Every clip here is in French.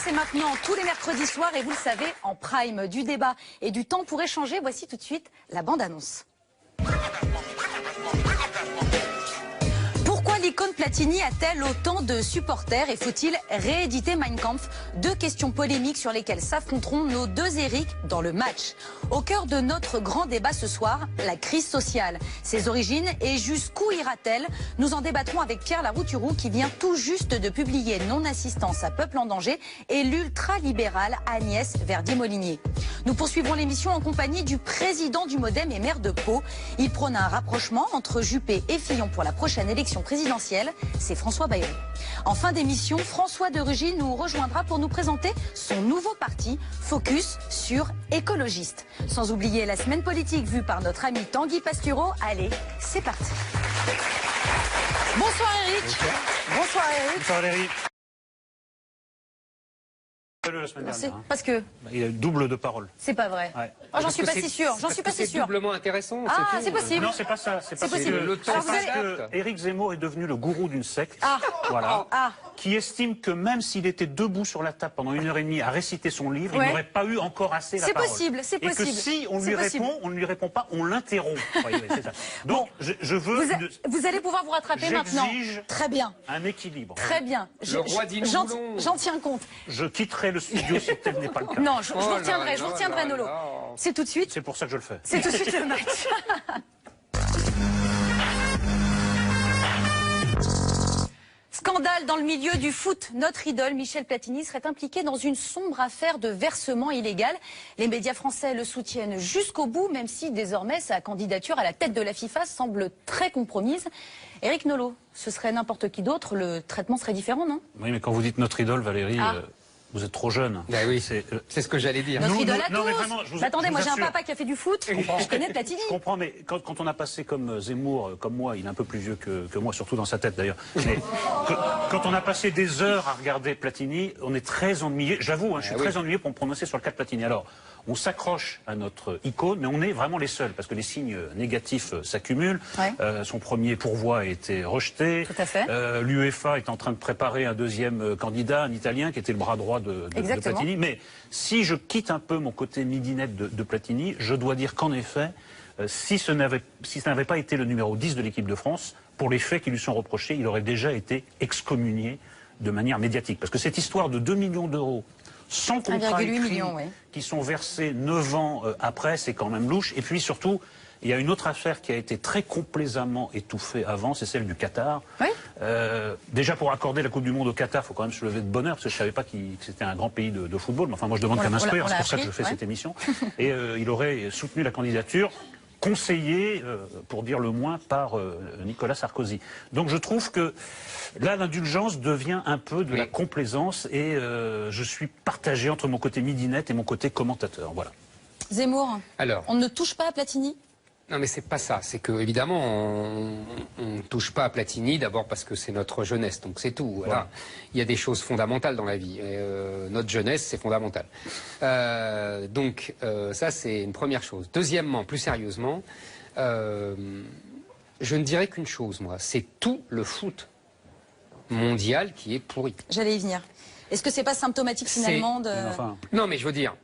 c'est maintenant tous les mercredis soirs et vous le savez, en prime du débat et du temps pour échanger. Voici tout de suite la bande-annonce. Pourquoi l'icône Platini a-t-elle autant de supporters et faut-il rééditer Mein Kampf? Deux questions polémiques sur lesquelles s'affronteront nos deux Eric dans le match. Au cœur de notre grand débat ce soir, la crise sociale, ses origines et jusqu'où ira-t-elle? Nous en débattrons avec Pierre Larouturou qui vient tout juste de publier Non-assistance à peuple en danger et l'ultra-libérale Agnès Verdier-Molinier. Nous poursuivrons l'émission en compagnie du président du Modem et maire de Pau. Il prône un rapprochement entre Juppé et Fillon pour la prochaine élection présidentielle. C'est François Bayrou. En fin d'émission, François de Rugy nous rejoindra pour nous présenter son nouveau parti, Focus sur écologiste. Sans oublier la semaine politique vue par notre ami Tanguy Pastureau. Allez, c'est parti. Bonsoir Eric. Bonsoir Eric. Bonsoir Valérie. La semaine dernière, hein. Parce que il a eu double de parole. c'est pas vrai. Ouais. Oh, j'en suis pas si sûre. J'en suis pas si C'est sûre. doublement intéressant. Ah, c'est possible. Non, c'est pas ça. C'est possible. Le temps Alors, vous parce allez- que Éric Zemmour est devenu le gourou d'une secte. Ah. Voilà. Ah. Qui estime que même s'il était debout sur la table pendant 1h30 à réciter son livre, Ouais. il n'aurait pas eu encore assez la C'est parole. possible, c'est Et que possible. si on C'est lui possible. répond, on ne lui répond pas, on l'interrompt. Voyez, c'est ça. Donc, je veux Vous allez pouvoir vous rattraper maintenant. J'exige Très bien. un équilibre. Très bien. Le roi dit J'en Moulon. j'en tiens compte. Je quitterai le studio si tel n'est pas le cas. Non, je vous Oh là retiendrai, je là vous retiendrai, là Nolo. là. C'est tout de suite. C'est pour ça que je le fais. C'est tout de suite le match. Scandale dans le milieu du foot. Notre idole, Michel Platini, serait impliqué dans une sombre affaire de versement illégal. Les médias français le soutiennent jusqu'au bout, même si désormais sa candidature à la tête de la FIFA semble très compromise. Éric Nolot, ce serait n'importe qui d'autre, le traitement serait différent, non? Oui, mais quand vous dites notre idole, Valérie, Ah. vous êtes trop jeune. Ben oui, C'est, c'est ce que j'allais dire. Notre Nous, idole à non, mais tous. vraiment, je vous- Mais attendez, je vous moi j'ai un assure. papa qui a fait du foot, je connais Platini. Je comprends, mais quand on a passé comme Zemmour, comme moi, il est un peu plus vieux que moi, surtout dans sa tête d'ailleurs. Mais quand on a passé des heures à regarder Platini, on est très ennuyé. J'avoue, hein, je suis très ennuyé pour me prononcer sur le cas de Platini. Alors, on s'accroche à notre icône, mais on est vraiment les seuls, parce que les signes négatifs s'accumulent. Ouais. Son premier pourvoi a été rejeté. Tout à fait. L'UEFA est en train de préparer un deuxième candidat, un Italien, qui était le bras droit de Exactement. Platini. Mais si je quitte un peu mon côté midinette de Platini, je dois dire qu'en effet, si ce n'avait pas été le numéro 10 de l'équipe de France, pour les faits qui lui sont reprochés, il aurait déjà été excommunié de manière médiatique. Parce que cette histoire de 2 millions d'euros sans contrat 1,8 écrit, million, oui. qui sont versés 9 ans après, c'est quand même louche. Et puis surtout, il y a une autre affaire qui a été très complaisamment étouffée avant, c'est celle du Qatar. Oui. Déjà, pour accorder la Coupe du Monde au Qatar, il faut quand même se lever de bonheur, parce que je ne savais pas que c'était un grand pays de football. Mais enfin, moi, je demande qu'à m'instruire, c'est pour ça que je fais cette émission. Et il aurait soutenu la candidature, conseillée, pour dire le moins, par Nicolas Sarkozy. Donc je trouve que là, l'indulgence devient un peu de la complaisance, et je suis partagé entre mon côté midinette et mon côté commentateur. Voilà. Zemmour, Alors, on ne touche pas à Platini? non mais c'est pas ça. C'est que évidemment on touche pas à Platini d'abord parce que c'est notre jeunesse, donc c'est tout. Voilà. Voilà. Il y a des choses fondamentales dans la vie. Et, notre jeunesse, c'est fondamental. Donc ça c'est une première chose. Deuxièmement, plus sérieusement, je ne dirais qu'une chose, moi, c'est tout le foot mondial qui est pourri. J'allais y venir. Est-ce que c'est pas symptomatique finalement de... Mais enfin, Non, mais je veux dire,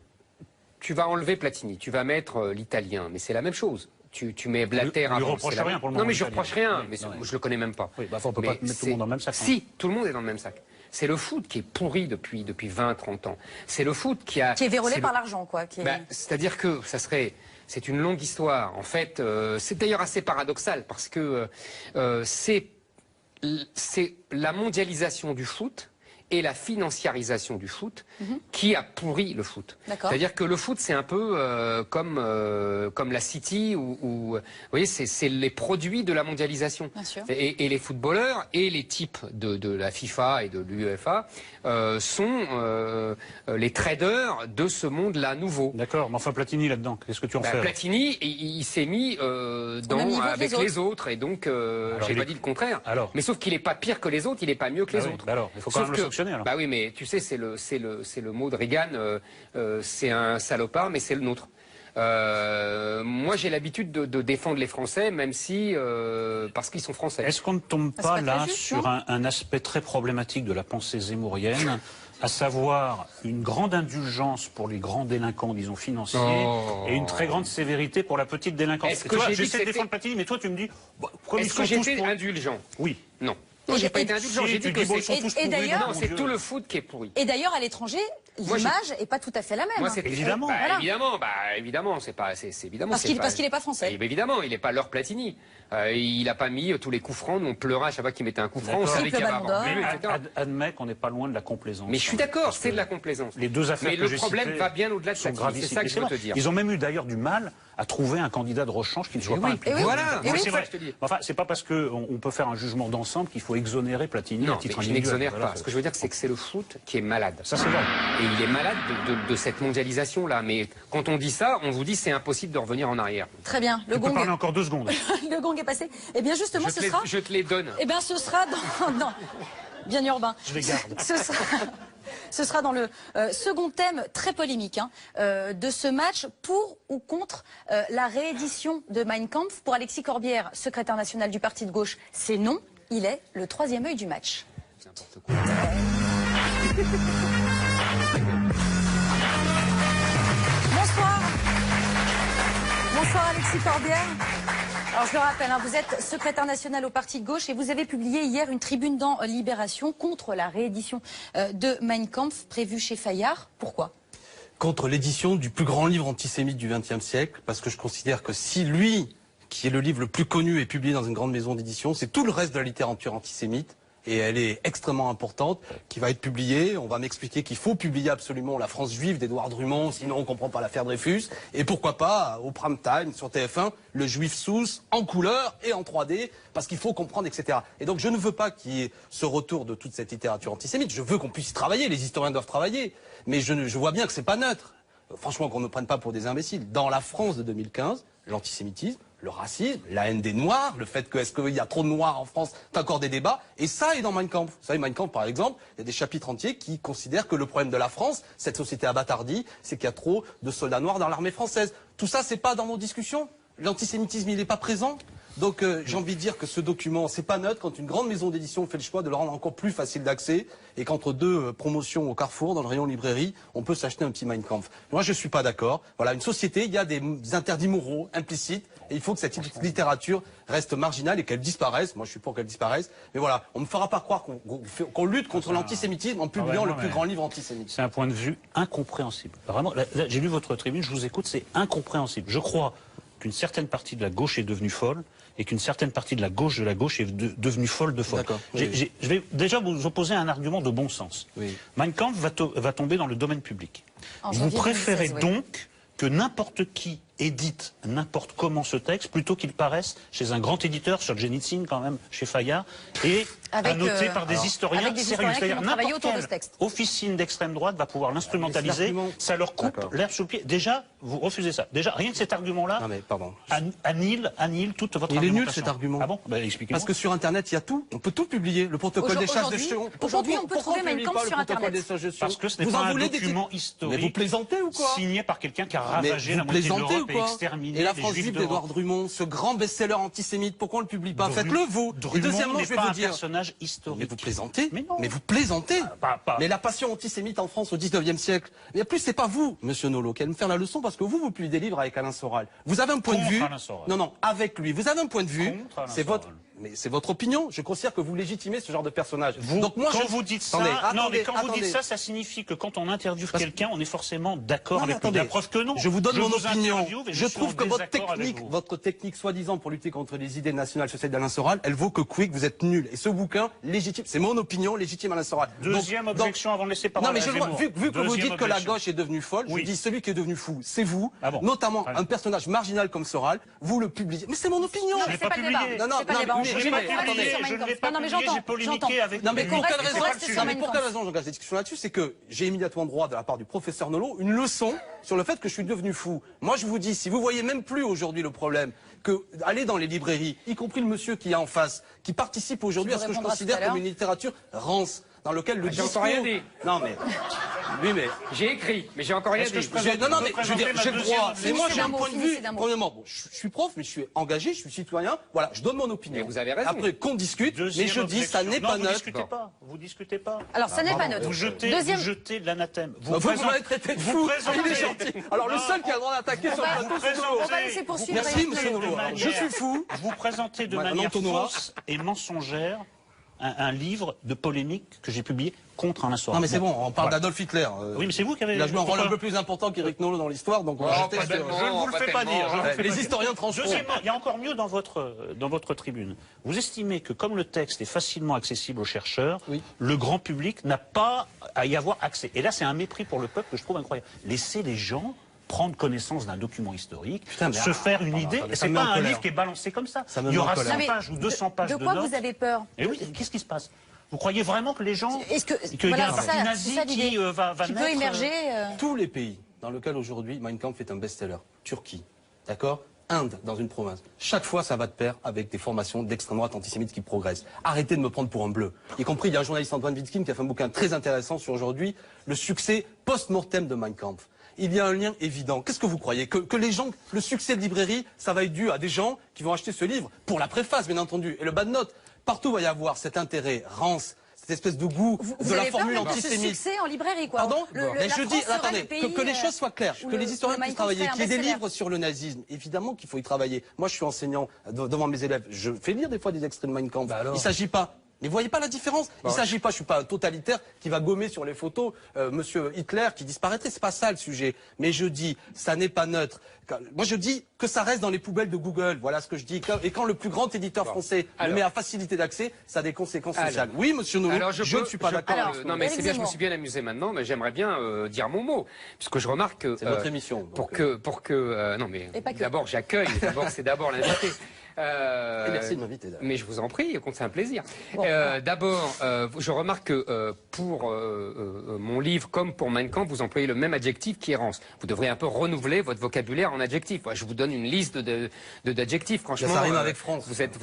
tu vas enlever Platini, tu vas mettre l'Italien, mais c'est la même chose. Tu mets Blatter On lui avant. reproche c'est la rien même- pour le Non, moment, mais je l'Italien. reproche rien, Oui, mais non, je le connais même pas. oui, bah, on peut pas mettre tout le monde dans le même sac. hein. Si, tout le monde est dans le même sac. C'est le foot qui est pourri depuis 20, 30 ans. C'est le foot qui a... Qui est vérolé c'est par le- l'argent, quoi. Qui est... Bah, c'est-à-dire que ça serait... C'est une longue histoire. En fait, c'est d'ailleurs assez paradoxal parce que c'est la mondialisation du foot et la financiarisation du foot qui a pourri le foot. D'accord. C'est-à-dire que le foot, c'est un peu comme la City, vous voyez, c'est les produits de la mondialisation. Bien sûr. Et les footballeurs et les types de la FIFA et de l'UEFA sont les traders de ce monde-là nouveau. D'accord, mais enfin Platini là-dedans, qu'est-ce que tu en Bah, fais? Platini, il s'est mis même niveau que avec les les autres, et donc j'ai il pas est- dit le contraire. Alors Mais sauf qu'il est pas pire que les autres, il est pas mieux que les Bah oui, autres. bah alors, il faut quand Sauf même le sanctionner, alors. Bah oui, mais tu sais, c'est le mot de Reagan, c'est un salopard, mais c'est le nôtre. Moi, j'ai l'habitude de défendre les Français, même si parce qu'ils sont français. Est-ce qu'on ne tombe C'est pas pas là très juste, sur non un aspect très problématique de la pensée zémourienne à savoir une grande indulgence pour les grands délinquants, disons, financiers, et une très grande sévérité pour la petite délinquance. J'essaie de défendre Platini, mais toi tu me dis... Est-ce que j'étais indulgent? Oui. Non. Non, j'ai pas été indulgent, j'ai dit que c'est tout le foot qui est pourri. Et d'ailleurs, à l'étranger, l'image est pas tout à fait la même. Évidemment. Évidemment, c'est évidemment. Parce qu'il n'est pas français. Évidemment, il n'est pas leur Platini. Il n'a pas mis tous les coups francs, nous on pleurait à chaque fois qu'il mettait un coup franc, on savait qu'il y avait un but, etc. Admets qu'on n'est pas loin de la complaisance. Mais je suis d'accord, c'est de la complaisance. Les deux affaires que j'ai citées, mais le problème va bien au-delà de Platini, c'est ça que je veux te dire. Ils ont même eu d'ailleurs du mal à trouver un candidat de rechange qui ne soit pas impliqué. Voilà, c'est vrai. Enfin, c'est pas parce qu'on peut faire un jugement d'ensemble qu'il faut exonérer Platini à titre individuel. Je n'exonère pas. Ce que je veux dire, c'est que c'est le foot qui est malade. Ça, c'est vrai. Et il est malade de cette mondialisation-là. Mais quand on dit ça, on vous dit c'est impossible de revenir en arrière. Très bien. Le gong. On peut parler encore 2 secondes. Le gong est passé. Eh bien, justement, je te les donne. Eh bien, ce sera dans... Bien urbain. Je les garde. Ce sera dans le second thème très polémique de ce match, pour ou contre la réédition de Mein Kampf. Pour Alexis Corbière, secrétaire national du parti de gauche, c'est non. Il est le 3e œil du match. N'importe quoi. Bonsoir. Bonsoir Alexis Corbière. Alors je le rappelle, vous êtes secrétaire national au parti de gauche et vous avez publié hier une tribune dans Libération contre la réédition de Mein Kampf prévue chez Fayard. Pourquoi ? Contre l'édition du plus grand livre antisémite du XXe siècle, parce que je considère que si lui, qui est le livre le plus connu, est publié dans une grande maison d'édition, c'est tout le reste de la littérature antisémite. Et elle est extrêmement importante, qui va être publiée. On va m'expliquer qu'il faut publier absolument La France juive d'Édouard Drummond, sinon on ne comprend pas l'affaire Dreyfus. Et pourquoi pas, au prime time, sur TF1, Le Juif Sous, en couleur et en 3D, parce qu'il faut comprendre, etc. Et donc je ne veux pas qu'il y ait ce retour de toute cette littérature antisémite. Je veux qu'on puisse y travailler, les historiens doivent travailler. Mais je vois bien que c'est pas neutre. Franchement, qu'on ne prenne pas pour des imbéciles. Dans la France de 2015, l'antisémitisme, le racisme, la haine des Noirs, le fait que est-ce qu'il y a trop de Noirs en France, c'est encore des débats, et ça est dans Mein Kampf. Vous savez, Mein Kampf, par exemple, il y a des chapitres entiers qui considèrent que le problème de la France, cette société abattardie, c'est qu'il y a trop de soldats noirs dans l'armée française. Tout ça, c'est pas dans nos discussions. L'antisémitisme, il n'est pas présent. Donc j'ai envie de dire que ce document, c'est pas neutre quand une grande maison d'édition fait le choix de le rendre encore plus facile d'accès et qu'entre deux promotions au Carrefour, dans le rayon librairie, on peut s'acheter un petit Mein Kampf. Moi, je suis pas d'accord. Voilà, une société, il y a des interdits moraux implicites et il faut que cette littérature reste marginale et qu'elle disparaisse. Moi, je suis pour qu'elle disparaisse. Mais voilà, on ne me fera pas croire qu'on lutte contre l'antisémitisme en publiant le plus grand livre antisémite. C'est un point de vue incompréhensible. Vraiment, là, j'ai lu votre tribune, je vous écoute, c'est incompréhensible. Je crois qu'une certaine partie de la gauche est devenue folle et qu'une certaine partie de la gauche est devenue folle de folle. Oui. Je vais déjà vous opposer un argument de bon sens. Oui. Mein Kampf va tomber dans le domaine public. Vous préférez donc que n'importe qui édite n'importe comment ce texte plutôt qu'il paraisse chez un grand éditeur, Solzhenitsyn quand même, chez Fayard, et annoté par des historiens sérieux. C'est-à-dire n'importe quelle officine d'extrême droite va pouvoir l'instrumentaliser, ça leur coupe l'herbe sous le pied. Déjà, vous refusez ça. Déjà, rien que cet argument-là annihile toute votre argumentation. Il est nul cet argument. Ah bon, expliquez-moi. Parce que sur Internet, il y a tout. On peut tout publier. Le protocole des charges de Sion. Aujourd'hui, on peut trouver Mein Kampf sur Internet. Parce que ce n'est pas un document historique. Mais vous plaisantez ou quoi? Signé par quelqu'un qui a ravagé la moitié de l'Europe et exterminé. Et La France juive d'Édouard Drummond, ce grand best-seller antisémite, pourquoi on le publie pas? Faites-le vous. Et deuxièmement, je vais vous dire. Un personnage historique. Mais vous plaisantez. Mais non. Mais vous plaisantez. Mais la passion antisémite en France au 19e siècle. Mais en plus, c'est pas vous, monsieur Nolot, qui allez me faire la leçon parce que vous publiez des livres avec Alain Soral. Vous avez un point de vue. Non, avec lui. Vous avez un point de vue. C'est votre. Mais c'est votre opinion. Je considère que vous légitimez ce genre de personnage. Donc moi, quand vous dites ça, vous dites ça, ça signifie que quand on interviewe quelqu'un, on est forcément d'accord avec lui. La preuve que non. Je vous donne mon opinion. Je trouve que votre technique, soi-disant pour lutter contre les idées nationales sociales d'Alain Soral, elle vaut que quick, vous êtes nul. Et ce bouquin, légitime, c'est mon opinion, légitime Alain Soral. Deuxième objection avant de laisser parler. Non, mais vu que vous dites que la gauche est devenue folle, je dis celui qui est devenu fou, c'est vous. Notamment un personnage marginal comme Soral, vous le publiez. Mais c'est mon opinion. Je l'ai pas publié. Je ne l'ai pas publié, j'ai polémiqué avec... Non mais pour quelle raison j'engage des discussions là-dessus? C'est que j'ai immédiatement droit de la part du professeur Nolot une leçon sur le fait que je suis devenu fou. Moi je vous dis, si vous voyez même plus aujourd'hui le problème, que allez dans les librairies, y compris le monsieur qui est en face, qui participe aujourd'hui à ce que je considère comme une littérature rance, dans lequel le discours... rien dit. Non mais... Oui, mais... J'ai écrit, mais j'ai encore rien dit. Non, mais je veux dire, j'ai le droit. Mais moi, j'ai un point de vue. Premièrement, bon, je suis prof, mais je suis engagé, je suis citoyen. Voilà, je donne mon opinion. Mais vous avez raison. Après, qu'on discute, mais je dis, ça n'est pas neutre. Vous discutez pas. Alors, ça n'est pas neutre. Vous jetez de l'anathème. Vous m'avez traité de fou. Il est gentil. Alors, le seul qui a le droit d'attaquer sur le plateau, on va laisser poursuivre. Merci, monsieur Nolot. Je suis fou. Vous présentez de manière fausse et mensongère un livre de polémique que j'ai publié contre Alain Soral. Non mais c'est bon, on parle d'Adolf Hitler. Oui, mais c'est vous qui avez... Il a joué un rôle un peu plus important qu'Éric Nolot dans l'histoire, donc on va jeter je ne vous le fais pas dire. Les historiens trancheront. Deuxièmement, il y a encore mieux dans votre tribune. Vous estimez que comme le texte est facilement accessible aux chercheurs, le grand public n'a pas à y avoir accès. Et là, c'est un mépris pour le peuple que je trouve incroyable. Laissez les gens prendre connaissance d'un document historique, se faire une idée. C'est pas un livre qui est balancé comme ça. Il y aura 100 pages ou 200 pages de notes. De quoi vous avez peur? Et oui, qu'est-ce qui se passe? Vous croyez vraiment que les gens... qu'il y a un parti nazi qui va naître? Qui peut émerger Tous les pays dans lesquels aujourd'hui Mein Kampf est un best-seller, Turquie, d'accord, Inde, dans une province, chaque fois ça va de pair avec des formations d'extrême droite antisémite qui progressent. Arrêtez de me prendre pour un bleu. Y compris, il y a un journaliste, Antoine Wittkin, qui a fait un bouquin très intéressant sur aujourd'hui le succès post-mortem de Mein Kampf. Il y a un lien évident. Qu'est-ce que vous croyez? Que les gens, le succès de librairie, ça va être dû à des gens qui vont acheter ce livre pour la préface, bien entendu, et le bas de note. Partout va y avoir cet intérêt rance, cette espèce de goût de la formule antisémite. Ce succès en librairie, quoi. Pardon? Mais je dis, attendez, que les choses soient claires, que les historiens puissent travailler, qu'il y ait des livres sur le nazisme. Évidemment qu'il faut y travailler. Moi, je suis enseignant devant mes élèves. Je fais lire des fois des extraits de Mein Kampf. Il ne s'agit pas. Mais vous voyez pas la différence? Il ne s'agit pas, je suis pas un totalitaire qui va gommer sur les photos Monsieur Hitler qui disparaîtrait, c'est pas ça le sujet. Mais je dis, ça n'est pas neutre. Moi je dis que ça reste dans les poubelles de Google, voilà ce que je dis. Et quand le plus grand éditeur français le met à facilité d'accès, ça a des conséquences sociales. Oui, monsieur Nolot, je ne suis pas d'accord. Non mais c'est bien, je me suis bien amusé maintenant, mais j'aimerais bien dire mon mot. Puisque je remarque que... C'est votre émission. Non mais d'abord j'accueille, c'est d'abord l'invité. Merci de m'inviter. Mais je vous en prie, c'est un plaisir. D'abord, je remarque que pour mon livre comme pour Mein Kampf, vous employez le même adjectif qui est rance. Vous devrez un peu renouveler votre vocabulaire en adjectif. Je vous donne une liste d'adjectifs. Franchement, ça rime avec France. Vous êtes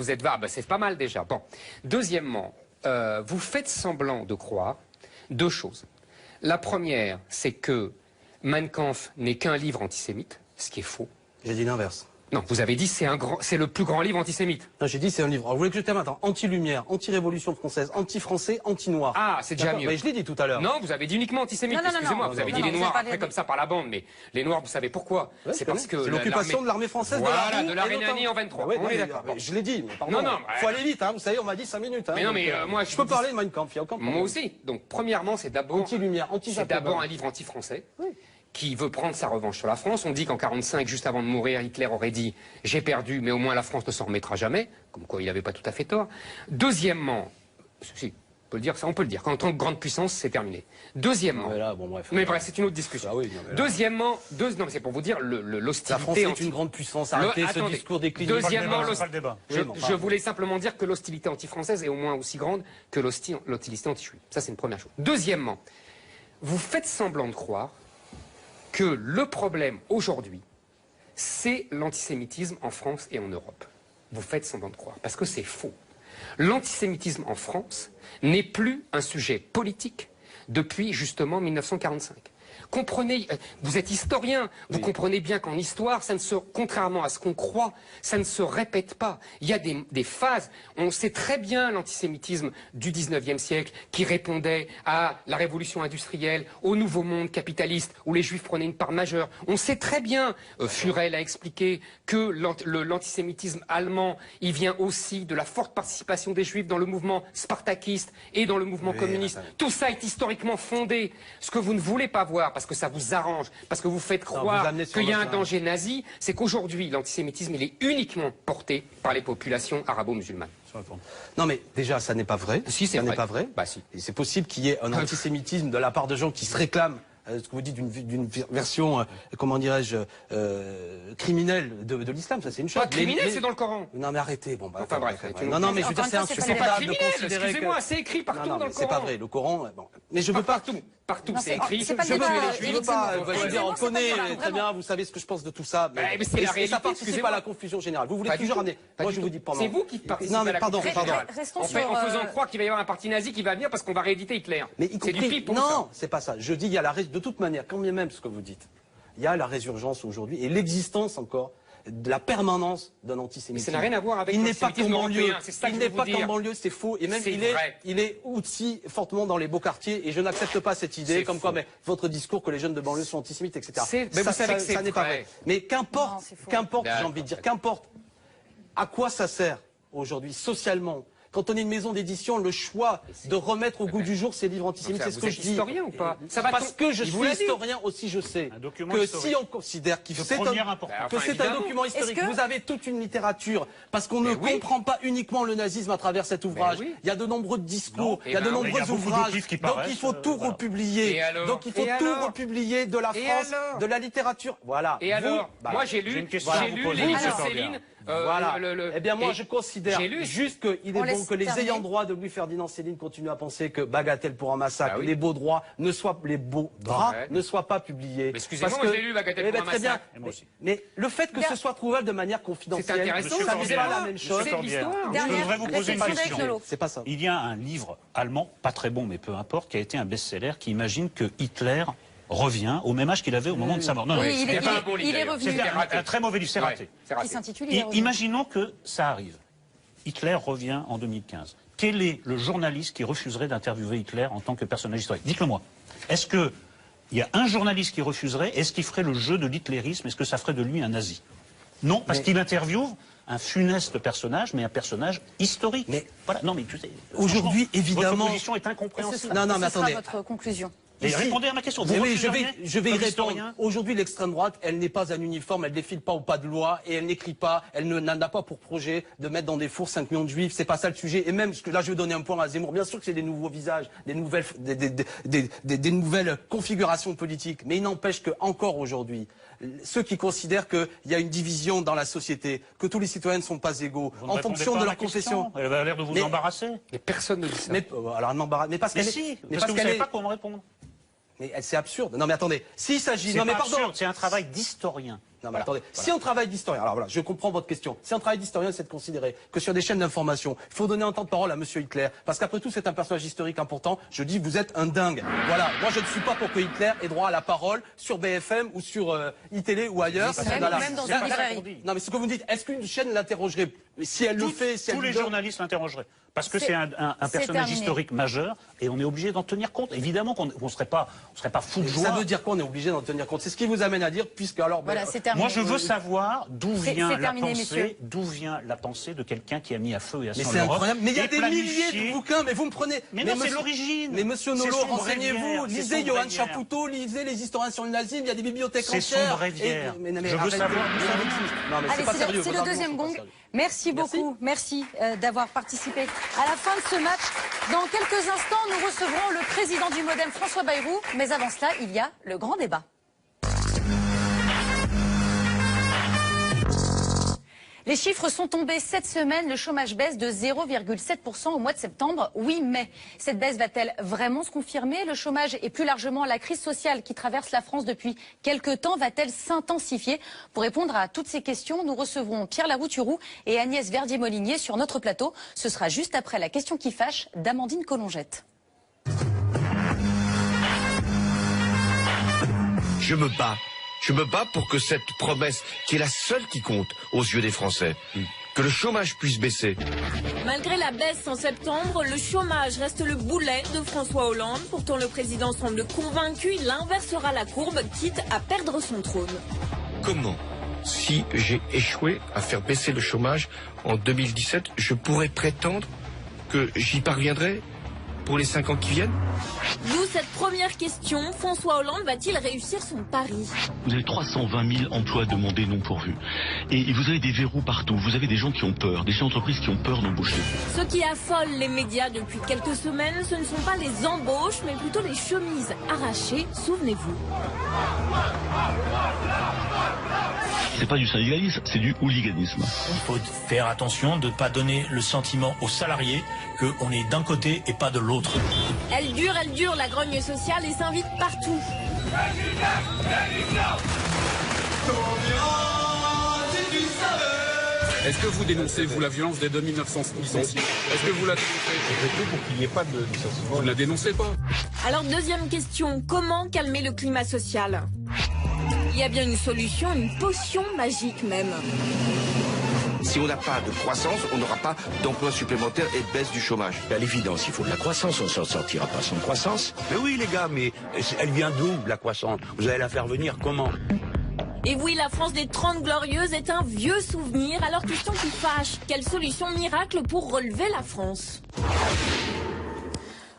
c'est pas mal déjà. Bon. Deuxièmement, vous faites semblant de croire deux choses. La première, c'est que Mein Kampf n'est qu'un livre antisémite, ce qui est faux. J'ai dit l'inverse. Non, vous avez dit c'est le plus grand livre antisémite. Non, j'ai dit c'est un livre. Alors, vous voulez que je termine? Attends, anti-lumière, anti-révolution française, anti-français, anti-noir. Ah, c'est déjà mieux. Mais je l'ai dit tout à l'heure. Non, vous avez dit uniquement antisémite. Excusez-moi, vous avez dit les noirs après comme ça par la bande, mais les noirs, vous savez pourquoi? C'est parce que c'est l'occupation de l'armée française. Voilà, de la Rhénanie en 23. On est d'accord. Je l'ai dit. Mais pardon. Non, faut aller vite. Vous savez, on m'a dit 5 minutes. Mais non, mais moi, je peux parler de Mein Kampf. Il y a aucun problème. Moi aussi. Donc, premièrement, c'est d'abord anti-lumière, anti-Japon. C'est d'abord un livre anti-français. Qui veut prendre sa revanche sur la France. On dit qu'en 1945, juste avant de mourir, Hitler aurait dit « j'ai perdu, mais au moins la France ne s'en remettra jamais », comme quoi il n'avait pas tout à fait tort. Deuxièmement, si, on peut le dire, ça on peut le dire, qu'en tant que grande puissance, c'est terminé. Deuxièmement, mais bref, c'est une autre discussion. Deuxièmement, non, c'est pour vous dire l'hostilité... La France est une grande puissance, arrêtez ce discours décliné. Deuxièmement, je voulais simplement dire que l'hostilité anti-française est au moins aussi grande que l'hostilité anti-juive. Ça, c'est une première chose. Deuxièmement, vous faites semblant de croire que le problème aujourd'hui, c'est l'antisémitisme en France et en Europe. Vous faites semblant de croire, parce que c'est faux. L'antisémitisme en France n'est plus un sujet politique depuis justement 1945. Comprenez, vous êtes historien, vous comprenez bien qu'en histoire, contrairement à ce qu'on croit, ça ne se répète pas. Il y a des phases. On sait très bien l'antisémitisme du 19e siècle qui répondait à la révolution industrielle, au nouveau monde capitaliste où les juifs prenaient une part majeure. On sait très bien, Furel a expliqué que l'antisémitisme allemand, il vient aussi de la forte participation des juifs dans le mouvement spartakiste et dans le mouvement communiste. Tout ça est historiquement fondé. Ce que vous ne voulez pas voir, parce que ça vous arrange, parce que vous faites croire qu'il y a un danger nazi, c'est qu'aujourd'hui, l'antisémitisme, il est uniquement porté par les populations arabo-musulmanes. Non mais déjà, ça n'est pas vrai. Si, c'est vrai. Ça n'est pas vrai. Bah si. Et c'est possible qu'il y ait un antisémitisme de la part de gens qui se réclament ce que vous dites d'une version, comment dirais-je, criminelle de l'islam, ça c'est une chose. Pas criminel, c'est dans le Coran. Non mais arrêtez, bon bah... Enfin bref. Non mais je veux dire, c'est insupportable de considérer que... Excusez-moi, c'est écrit partout dans le Coran. C'est pas vrai, le Coran... Bon. Mais je veux pas... Partout, c'est écrit. Je veux pas... On connaît très bien, vous savez ce que je pense de tout ça. Mais c'est la réalité, et ça participe à la confusion générale. Vous voulez toujours amener... Moi je vous dis pendant... C'est vous qui participez à la confusion générale. En faisant croire qu'il va y avoir un parti nazi qui va venir parce qu'on va rééditer Hitler. Mais y compris... Non, c'est pas ça. Je dis, il y a de toute manière, quand bien même ce que vous dites, il y a la résurgence aujourd'hui et l'existence encore de la permanence d'un antisémitisme. Mais ça n'a rien à voir avec l'antisémitisme européen. Il n'est pas qu'en banlieue, c'est faux. Et même il est aussi fortement dans les beaux quartiers. Et je n'accepte pas cette idée, comme quoi, mais votre discours que les jeunes de banlieue sont antisémites, etc. Mais vous savez que ça n'est pas vrai. Mais qu'importe, j'ai envie de dire, qu'importe à quoi ça sert aujourd'hui socialement. Quand on est une maison d'édition, le choix de remettre au goût du jour ces livres antisémites, c'est ce que je dis. Historien ou pas? Parce que je suis historien aussi, je sais que si on considère que c'est un document historique, vous avez toute une littérature, parce qu'on ne comprend pas uniquement le nazisme à travers cet ouvrage. Il y a de nombreux discours, il y a de nombreux ouvrages, donc il faut tout republier. Donc il faut tout republier de la France, de la littérature. Voilà. Et alors, moi j'ai lu les livres de Céline. Voilà. Eh bien, moi, je considère juste qu'il est bon que les ayants droit de Louis-Ferdinand Céline continuent à penser que Bagatelle pour un massacre, les beaux draps ne soient pas publiés. Excusez-moi, je l'ai lu, Bagatelle pour un massacre. Mais le fait que ce soit trouvable de manière confidentielle, ça n'est pas la même chose. C'est l'histoire. Je voudrais vous poser une question. C'est pas ça. Il y a un livre allemand, pas très bon, mais peu importe, qui a été un best-seller, qui imagine que Hitler revient au même âge qu'il avait au moment de sa mort. Non, oui, il est revenu. C'était un très mauvais livre, c'est raté. Qui s'intitule Imaginons que ça arrive. Hitler revient en 2015. Quel est le journaliste qui refuserait d'interviewer Hitler en tant que personnage historique? Dites-le moi. Est-ce qu'il y a un journaliste qui refuserait? Est-ce qu'il ferait le jeu de l'hitlérisme? Est-ce que ça ferait de lui un nazi? Non, parce qu'il interviewe un funeste personnage, mais un personnage historique. Mais voilà. Non, mais tu sais, aujourd'hui, évidemment, votre position est incompréhensible. Non, mais attendez. Votre conclusion. Et répondez à ma question. Oui, je vais y répondre. Aujourd'hui, l'extrême droite, elle n'est pas un uniforme, elle défile pas au pas de loi et elle n'écrit pas, elle n'a pas pour projet de mettre dans des fours 5 millions de juifs. C'est pas ça le sujet. Et même, là, je vais donner un point à Zemmour. Bien sûr que c'est des nouveaux visages, des nouvelles configurations politiques. Mais il n'empêche que, encore aujourd'hui, ceux qui considèrent qu'il y a une division dans la société, que tous les citoyens ne sont pas égaux, en fonction de leur confession. Elle a l'air de vous embarrasser. Mais personne ne dit ça. Alors, elle m'embarrasse. Mais parce qu'elle si, parce que vous ne savez pas comment répondre. Mais c'est absurde. Non mais attendez, s'il s'agit... Non mais pardon. C'est un travail d'historien. Non mais attendez, si on travaille d'historien, alors voilà, je comprends votre question. Si on travaille d'historien, c'est de considérer que sur des chaînes d'information, il faut donner un temps de parole à Monsieur Hitler, parce qu'après tout, c'est un personnage historique important. Je dis, vous êtes un dingue. Voilà, moi je ne suis pas pour que Hitler ait droit à la parole sur BFM ou sur iTélé ou ailleurs. Même dans une librairie. Non mais ce que vous dites, est-ce qu'une chaîne l'interrogerait? Si elle le fait, si tous les journalistes l'interrogeraient. Parce que c'est un personnage historique majeur et on est obligé d'en tenir compte. Évidemment qu'on ne serait pas fou de joie. Ça veut dire qu'on est obligé d'en tenir compte. C'est ce qui vous amène à dire, puisque alors... Voilà, moi je veux savoir d'où vient la pensée de quelqu'un qui a mis à feu et à sang l'Europe. Mais c'est incroyable. Mais il y a des milliers de bouquins, mais vous me prenez... Mais non, c'est l'origine. Mais monsieur Nolot, renseignez-vous, lisez Johann Chapoutot, lisez les historiens sur le nazisme, il y a des bibliothèques entières. C'est son bréviaire. Je veux savoir d'où ça existe. Non mais c'est pas sérieux. C'est le deuxième gong. Merci beaucoup. Merci d'avoir participé à la fin de ce match. Dans quelques instants, nous recevrons le président du MoDem, François Bayrou. Mais avant cela, il y a le grand débat. Les chiffres sont tombés cette semaine. Le chômage baisse de 0,7% au mois de septembre. Oui, mais cette baisse va-t-elle vraiment se confirmer? Le chômage et plus largement la crise sociale qui traverse la France depuis quelque temps va-t-elle s'intensifier? Pour répondre à toutes ces questions, nous recevrons Pierre Larouturou et Agnès Verdier-Molinier sur notre plateau. Ce sera juste après la question qui fâche d'Amandine Collongette. Je me bats. Je me bats pour que cette promesse, qui est la seule qui compte aux yeux des Français, que le chômage puisse baisser. Malgré la baisse en septembre, le chômage reste le boulet de François Hollande. Pourtant, le président semble convaincu, il inversera la courbe, quitte à perdre son trône. Comment, si j'ai échoué à faire baisser le chômage en 2017, je pourrais prétendre que j'y parviendrai pour les 5 ans qui viennent? D'où cette première question, François Hollande va-t-il réussir son pari? Vous avez 320 000 emplois demandés non pourvus. Et vous avez des verrous partout. Vous avez des gens qui ont peur, des entreprises qui ont peur d'embaucher. Ce qui affole les médias depuis quelques semaines, ce ne sont pas les embauches, mais plutôt les chemises arrachées, souvenez-vous. C'est pas du syndicalisme, c'est du hooliganisme. Il faut faire attention de ne pas donner le sentiment aux salariés qu'on est d'un côté et pas de l'autre. Elle dure la grogne sociale et s'invite partout. Est-ce que vous dénoncez, vous, la violence des 2900 licenciés? Est-ce que vous la dénoncez? Je fais tout pour qu'il n'y ait pas de licenciement. Vous ne la dénoncez pas? Alors, deuxième question, comment calmer le climat social? Il y a bien une solution, une potion magique même. Si on n'a pas de croissance, on n'aura pas d'emplois supplémentaires et de baisse du chômage. À l'évidence, il faut de la croissance, on s'en sortira pas sans croissance. Mais oui les gars, mais elle vient d'où la croissance? Vous allez la faire venir comment? Et oui, la France des 30 Glorieuses est un vieux souvenir, alors question qui fâche. Quelle solution miracle pour relever la France?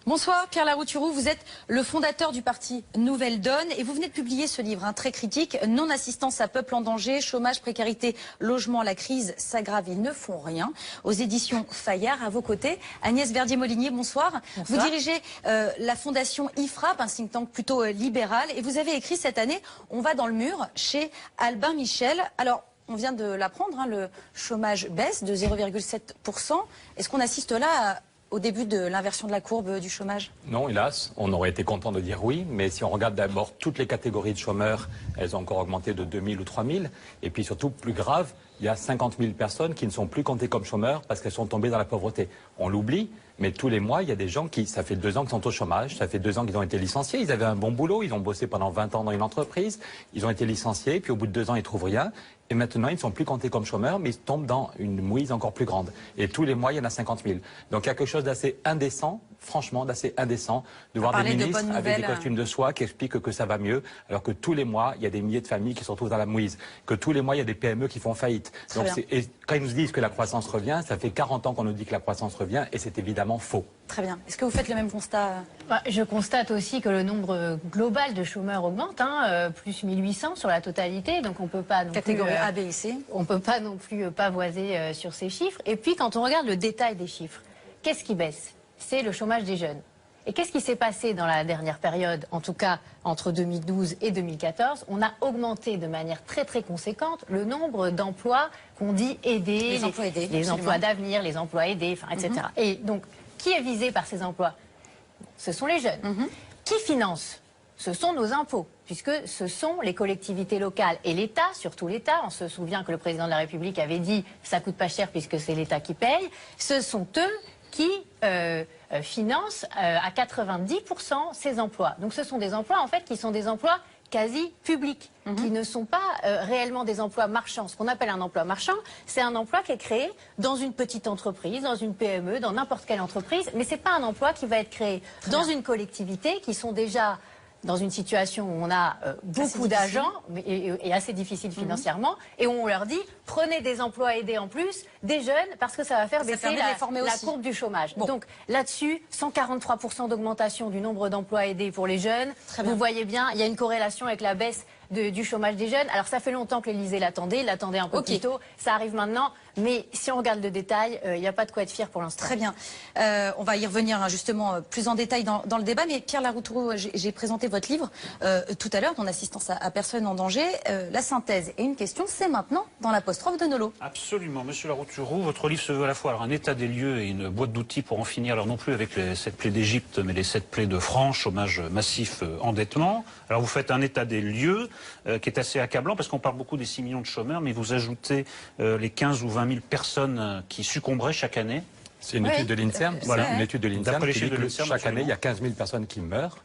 Bonsoir Pierre Larouturou, vous êtes le fondateur du parti Nouvelle Donne et vous venez de publier ce livre très critique, Non-assistance à peuple en danger, chômage, précarité, logement, la crise s'aggrave, ils ne font rien, aux éditions Fayard. À vos côtés, Agnès Verdier-Molinier, bonsoir. Bonsoir. Vous dirigez la fondation IFRAP, un think tank plutôt libéral, et vous avez écrit cette année « On va dans le mur » chez Albin Michel. Alors, on vient de l'apprendre, le chômage baisse de 0,7%. Est-ce qu'on assiste là au début de l'inversion de la courbe du chômage? Non, hélas, on aurait été content de dire oui, mais si on regarde d'abord toutes les catégories de chômeurs, elles ont encore augmenté de 2000 ou 3000, et puis surtout, plus grave, il y a 50 000 personnes qui ne sont plus comptées comme chômeurs parce qu'elles sont tombées dans la pauvreté. On l'oublie, mais tous les mois, il y a des gens qui, ça fait 2 ans qu'ils sont au chômage, ça fait 2 ans qu'ils ont été licenciés, ils avaient un bon boulot, ils ont bossé pendant 20 ans dans une entreprise, ils ont été licenciés, puis au bout de 2 ans, ils trouvent rien, et maintenant, ils ne sont plus comptés comme chômeurs, mais ils tombent dans une mouise encore plus grande. Et tous les mois, il y en a 50 000. Donc il y a quelque chose d'assez indécent, franchement, d'assez indécent, de voir des ministres avec des costumes de soie qui expliquent que ça va mieux, alors que tous les mois, il y a des milliers de familles qui se retrouvent dans la mouise, que tous les mois, il y a des PME qui font faillite. Donc, et quand ils nous disent que la croissance revient, ça fait 40 ans qu'on nous dit que la croissance revient, et c'est évidemment faux. Très bien. Est-ce que vous faites le même constat? Je constate aussi que le nombre global de chômeurs augmente, plus 1800 sur la totalité, donc on peut pas non catégorie plus, A, B et C. On peut pas non plus pavoiser sur ces chiffres. Et puis quand on regarde le détail des chiffres, qu'est-ce qui baisse? C'est le chômage des jeunes. Et qu'est-ce qui s'est passé dans la dernière période, en tout cas entre 2012 et 2014? On a augmenté de manière très très conséquente le nombre d'emplois qu'on dit aidés, les emplois d'avenir, les emplois aidés, etc. Et donc, qui est visé par ces emplois? Ce sont les jeunes. Qui finance? Ce sont nos impôts, puisque ce sont les collectivités locales et l'État, surtout l'État. On se souvient que le président de la République avait dit « ça coûte pas cher puisque c'est l'État qui paye ». Ce sont eux qui financent à 90% ces emplois. Donc ce sont des emplois en fait qui sont des emplois quasi publics, qui ne sont pas réellement des emplois marchands. Ce qu'on appelle un emploi marchand, c'est un emploi qui est créé dans une petite entreprise, dans une PME, dans n'importe quelle entreprise, mais c'est pas un emploi qui va être créé dans une collectivité qui sont déjà dans une situation où on a beaucoup d'agents et assez difficile financièrement, et où on leur dit prenez des emplois aidés en plus, des jeunes, parce que ça va faire baisser la courbe du chômage. Donc là-dessus, 143% d'augmentation du nombre d'emplois aidés pour les jeunes. Vous voyez bien, il y a une corrélation avec la baisse du chômage des jeunes. Alors ça fait longtemps que l'Élysée l'attendait, il l'attendait un peu plus tôt, ça arrive maintenant, mais si on regarde le détail, il n'y a pas de quoi être fier pour l'instant. Très bien. On va y revenir justement plus en détail dans le débat, mais Pierre Larouturou, j'ai présenté votre livre tout à l'heure, Non assistance à personne en danger. La synthèse et une question, c'est maintenant dans l'apostrophe de Nolo. Absolument, monsieur Larouturou, votre livre se veut à la fois un état des lieux et une boîte d'outils pour en finir, alors non plus avec les 7 plaies d'Égypte, mais les 7 plaies de France, chômage massif, endettement. Alors vous faites un état des lieux qui est assez accablant, parce qu'on parle beaucoup des 6 millions de chômeurs, mais vous ajoutez les 15 ou 20 000 personnes qui succomberaient chaque année. C'est une étude de l'INSERM. Voilà. Une étude de l'INSERM qui dit que chaque année, il y a 15 000 personnes qui meurent.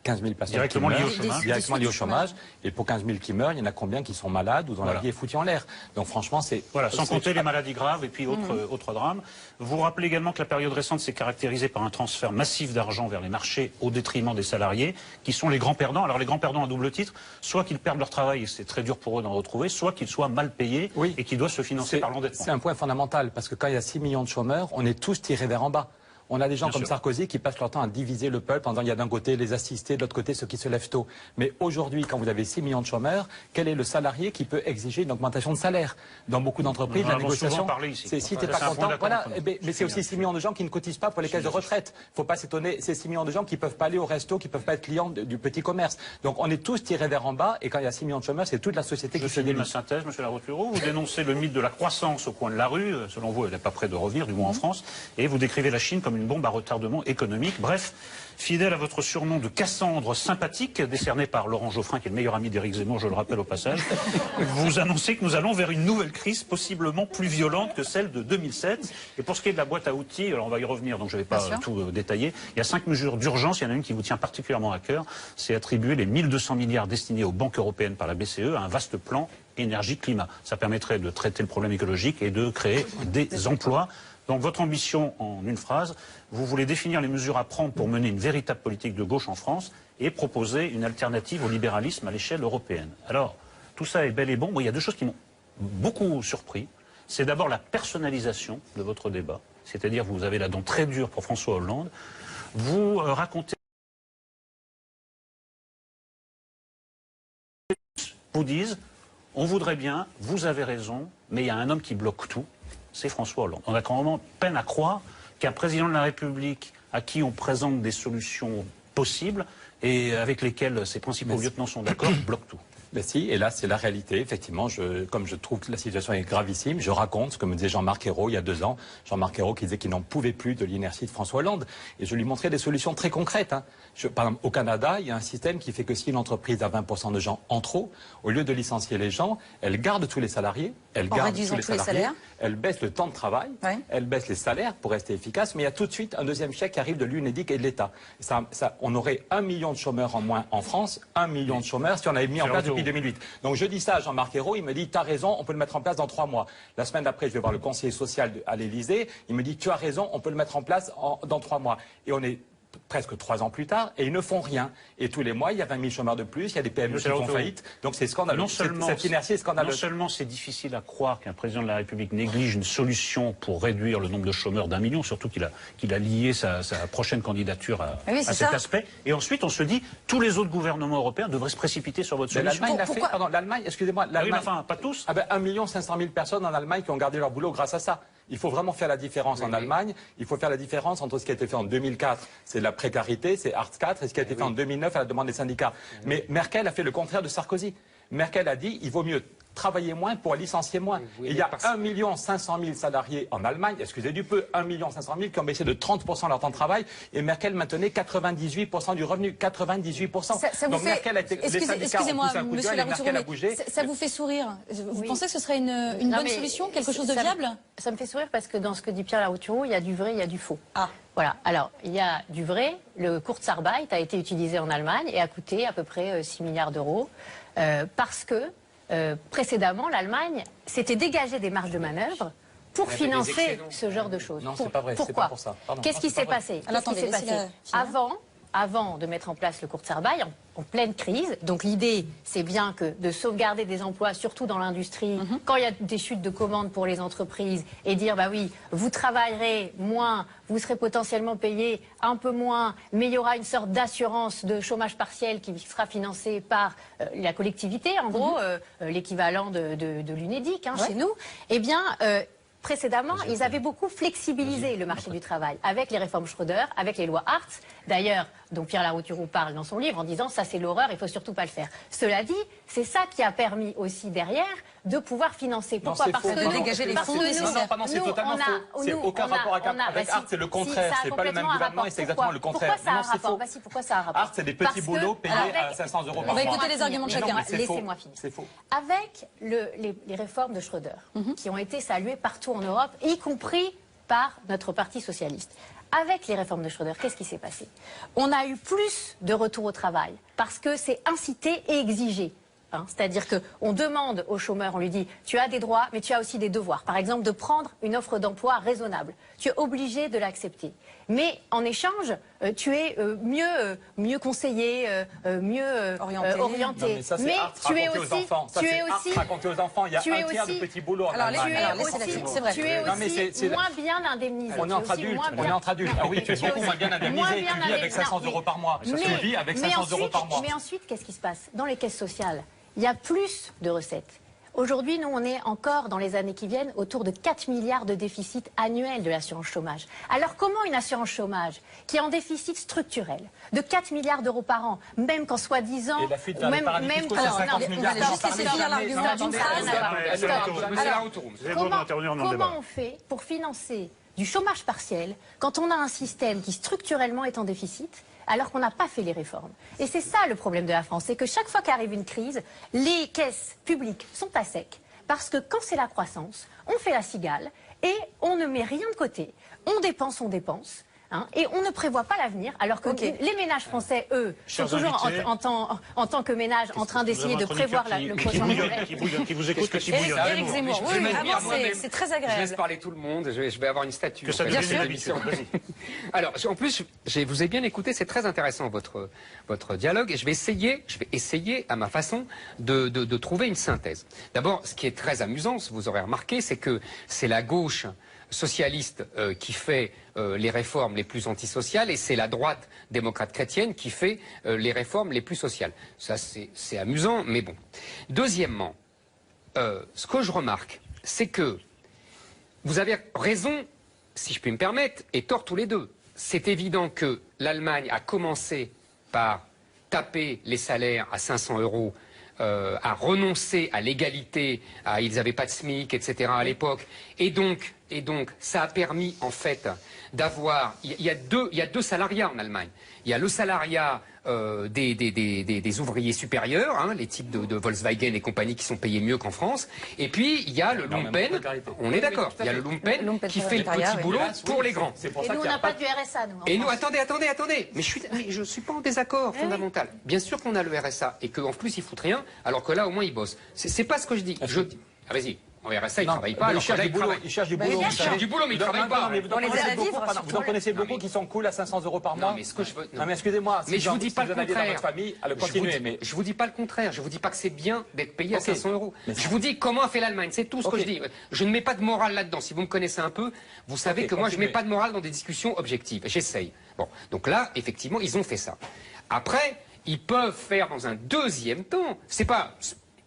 15 000 personnes directement qui liées meurent, au chômage. directement liées au chômage. Et pour 15 000 qui meurent, il y en a combien qui sont malades ou dont la vie est foutue en l'air? Donc franchement, c'est... Voilà, sans compter les maladies graves et puis autres drames. Vous rappelez également que la période récente s'est caractérisée par un transfert massif d'argent vers les marchés au détriment des salariés, qui sont les grands perdants. Alors les grands perdants à double titre, soit qu'ils perdent leur travail et c'est très dur pour eux d'en retrouver, soit qu'ils soient mal payés et qu'ils doivent se financer par l'endettement. C'est un point fondamental, parce que quand il y a 6 millions de chômeurs, on est tous tirés vers en bas. On a des gens Bien comme sûr. Sarkozy qui passent leur temps à diviser le peuple en disant il y a d'un côté les assistés, de l'autre côté ceux qui se lèvent tôt. Mais aujourd'hui, quand vous avez 6 millions de chômeurs, quel est le salarié qui peut exiger une augmentation de salaire? Dans beaucoup d'entreprises, la négociation, c'est si tu n'es pas content, voilà. Mais c'est aussi 6 millions de gens qui ne cotisent pas pour les caisses de retraite. Il ne faut pas s'étonner, c'est 6 millions de gens qui ne peuvent pas aller au resto, qui ne peuvent pas être clients du petit commerce. Donc on est tous tirés vers en bas, et quand il y a 6 millions de chômeurs, c'est toute la société qui se finis délite. ma synthèse, M. Larouturou. Vous dénoncez le mythe de la croissance au coin de la rue. Selon vous, elle n'est pas près de revenir, du moins en France. Et vous décrivez la Chine comme une bombe à retardement économique. Bref, fidèle à votre surnom de Cassandre sympathique, décerné par Laurent Geoffrin, qui est le meilleur ami d'Éric Zemmour, je le rappelle au passage, vous annoncez que nous allons vers une nouvelle crise, possiblement plus violente que celle de 2007. Et pour ce qui est de la boîte à outils, alors on va y revenir, donc je ne vais pas tout détailler. Il y a 5 mesures d'urgence. Il y en a une qui vous tient particulièrement à cœur. C'est attribuer les 1200 milliards destinés aux banques européennes par la BCE à un vaste plan énergie-climat. Ça permettrait de traiter le problème écologique et de créer des emplois. Donc votre ambition, en une phrase, vous voulez définir les mesures à prendre pour mener une véritable politique de gauche en France et proposer une alternative au libéralisme à l'échelle européenne. Alors, tout ça est bel et bon. Moi, il y a deux choses qui m'ont beaucoup surpris. C'est d'abord la personnalisation de votre débat. C'est-à-dire, vous avez la dent très dure pour François Hollande. Vous racontez... Vous disent, on voudrait bien, vous avez raison, mais il y a un homme qui bloque tout. C'est François Hollande. On a quand même peine à croire qu'un président de la République à qui on présente des solutions possibles et avec lesquelles ses principaux lieutenants sont d'accord, bloque tout. Ben si, et là c'est la réalité, effectivement, comme je trouve que la situation est gravissime, je raconte ce que me disait Jean-Marc Ayrault il y a 2 ans, Jean-Marc Ayrault qui disait qu'il n'en pouvait plus de l'inertie de François Hollande, et je lui montrais des solutions très concrètes. Par exemple, au Canada, il y a un système qui fait que si une entreprise a 20% de gens en trop, au lieu de licencier les gens, elle garde tous les salariés, elle baisse le temps de travail, elle baisse les salaires pour rester efficace, mais il y a tout de suite un deuxième chèque qui arrive de l'UNEDIC et de l'État. On aurait 1 million de chômeurs en moins en France, 1 million de chômeurs si on avait mis en place depuis 2008. Donc je dis ça à Jean-Marc Ayrault, il me dit, t'as raison, on peut le mettre en place dans 3 mois. La semaine d'après, je vais voir le conseiller social à l'Élysée, il me dit, tu as raison, on peut le mettre en place dans 3 mois. Et on est presque 3 ans plus tard, et ils ne font rien. Et tous les mois, il y a 20 000 chômeurs de plus, il y a des PME qui font faillite. Donc c'est scandaleux. Cette inertie est scandaleuse. Non seulement c'est difficile à croire qu'un président de la République néglige une solution pour réduire le nombre de chômeurs d'1 million, surtout qu'il a lié sa prochaine candidature à cet aspect. Et ensuite, on se dit, tous les autres gouvernements européens devraient se précipiter sur votre solution. L'Allemagne l'a fait. Pardon, l'Allemagne, excusez-moi. Enfin, pas tous. 1 500 000 personnes en Allemagne qui ont gardé leur boulot grâce à ça. Il faut vraiment faire la différence en Allemagne. Il faut faire la différence entre ce qui a été fait en 2004, c'est de la précarité, c'est Hartz IV, et ce qui a été fait en 2009 à la demande des syndicats. Mais Merkel a fait le contraire de Sarkozy. Merkel a dit, il vaut mieux travailler moins pour licencier moins. Et il y a 1 500 000 salariés en Allemagne, excusez du peu, 1 500 000 qui ont baissé de 30% leur temps de travail, et Merkel maintenait 98% du revenu, 98%. Donc Merkel a été, les syndicats ont poussé un coup de gueule et Merkel a bougé. Ça vous fait sourire? Vous pensez que ce serait une bonne solution, quelque chose de viable? Ça me fait sourire parce que dans ce que dit Pierre Larouturou, il y a du vrai, il y a du faux. Voilà, alors il y a du vrai, le Kurzarbeit a été utilisé en Allemagne et a coûté à peu près 6 milliards d'euros parce que précédemment l'Allemagne s'était dégagé des marges de manœuvre pour financer ce genre de choses. Non, c'est pas vrai. Pourquoi? Pour ça. Qu'est-ce qui s'est passé? Avant de mettre en place le Kurzarbeit, en pleine crise, donc l'idée c'est bien que de sauvegarder des emplois, surtout dans l'industrie, quand il y a des chutes de commandes pour les entreprises, et dire bah oui, vous travaillerez moins, vous serez potentiellement payé un peu moins, mais il y aura une sorte d'assurance de chômage partiel qui sera financée par la collectivité, en gros, l'équivalent de l'UNEDIC chez nous, eh bien... précédemment, ils avaient beaucoup flexibilisé le marché du travail avec les réformes Schröder, avec les lois Hartz, d'ailleurs, dont Pierre Larouturou parle dans son livre en disant ça c'est l'horreur, il faut surtout pas le faire. Cela dit, c'est ça qui a permis aussi derrière de pouvoir financer. Pourquoi? Parce que dégager les fonds nécessaires. Non, c'est totalement faux. C'est aucun rapport avec Hartz, c'est le contraire. C'est pas le même gouvernement et c'est exactement le contraire. Pourquoi ça a un rapport? Pourquoi ça a un rapport? Hartz, c'est des petits boulots payés à 500 € par mois. On va écouter les arguments de chacun. Laissez-moi finir. C'est faux. Avec les réformes de Schröder, qui ont été saluées partout en Europe, y compris par notre parti socialiste. Avec les réformes de Schröder, qu'est-ce qui s'est passé? On a eu plus de retour au travail parce que c'est incité et exigé. C'est-à-dire qu'on demande au chômeur, on lui dit tu as des droits mais tu as aussi des devoirs. Par exemple de prendre une offre d'emploi raisonnable. Tu es obligé de l'accepter. Mais en échange, tu es mieux conseillé, mieux orienté. Mais tu es aussi, raconter aux enfants, il y a un tiers de petits boulots. Tu es aussi moins bien indemnisé. On est entre adultes. Ah oui, tu es beaucoup moins bien indemnisé. Tu vis avec 500 € par mois. Tu vis avec 500 € par mois. Mais ensuite, qu'est-ce qui se passe? Dans les caisses sociales, il y a plus de recettes. Aujourd'hui, nous, on est encore, dans les années qui viennent, autour de 4 milliards de déficit annuel de l'assurance chômage. Alors, comment une assurance chômage, qui est en déficit structurel, de 4 milliards d'euros par an, même qu'en soi-disant... Et la fuite vers les paradis fiscaux, c'est 50 milliards d'euros par an. Juste finir l'argument d'une phrase. Comment on fait pour financer du chômage partiel quand on a un système qui structurellement est en déficit alors qu'on n'a pas fait les réformes? Et c'est ça le problème de la France, c'est que chaque fois qu'arrive une crise, les caisses publiques sont à sec, parce que quand c'est la croissance, on fait la cigale et on ne met rien de côté. On dépense, et on ne prévoit pas l'avenir, alors que les ménages français, eux, sont toujours en tant que ménage en train d'essayer de prévoir le prochain projet. Qui vous écoute, qui bouillonne. Éric Zemmour, c'est très agréable. Je laisse parler tout le monde, je vais avoir une statue. Bien sûr. Alors, en plus, je vous ai bien écouté, c'est très intéressant votre dialogue, et je vais essayer à ma façon de trouver une synthèse. D'abord, ce qui est très amusant, vous aurez remarqué, c'est que c'est la gauche socialiste qui fait les réformes les plus antisociales et c'est la droite démocrate chrétienne qui fait les réformes les plus sociales. Ça, c'est amusant, mais bon. Deuxièmement, ce que je remarque, c'est que vous avez raison, si je puis me permettre, et tort tous les deux. C'est évident que l'Allemagne a commencé par taper les salaires à 500 €, à renoncer à l'égalité, ils n'avaient pas de SMIC, etc. à l'époque, et donc ça a permis en fait d'avoir, il y a deux salariats en Allemagne. Il y a le salariat des ouvriers supérieurs, hein, les types de Volkswagen et compagnie qui sont payés mieux qu'en France, et puis il y a le lumpen, on est d'accord, il y a le lumpen qui fait le petit boulot pour les grands. Et nous on n'a pas du RSA, nous. Et nous, attendez, mais je suis pas en désaccord fondamental. Bien sûr qu'on a le RSA et qu'en plus ils foutent rien, alors que là au moins ils bossent. C'est pas ce que je dis. Ah, vas-y. En RSA, ils ne travaillent pas. Ils cherchent du boulot. Ils cherchent du boulot, mais ils ne travaillent pas. Vous en connaissez beaucoup qui sont cool à 500 € par mois. Non, mais ce que je veux. Non, mais excusez-moi. Mais je vous dis pas le contraire. Je vous dis pas le contraire. Je vous dis pas que c'est bien d'être payé à 500 €. Je vous dis comment a fait l'Allemagne. C'est tout ce que je dis. Je ne mets pas de morale là-dedans. Si vous me connaissez un peu, vous savez que moi, je ne mets pas de morale dans des discussions objectives. J'essaye. Bon. Donc là, effectivement, ils ont fait ça. Après, ils peuvent faire dans un deuxième temps. C'est pas.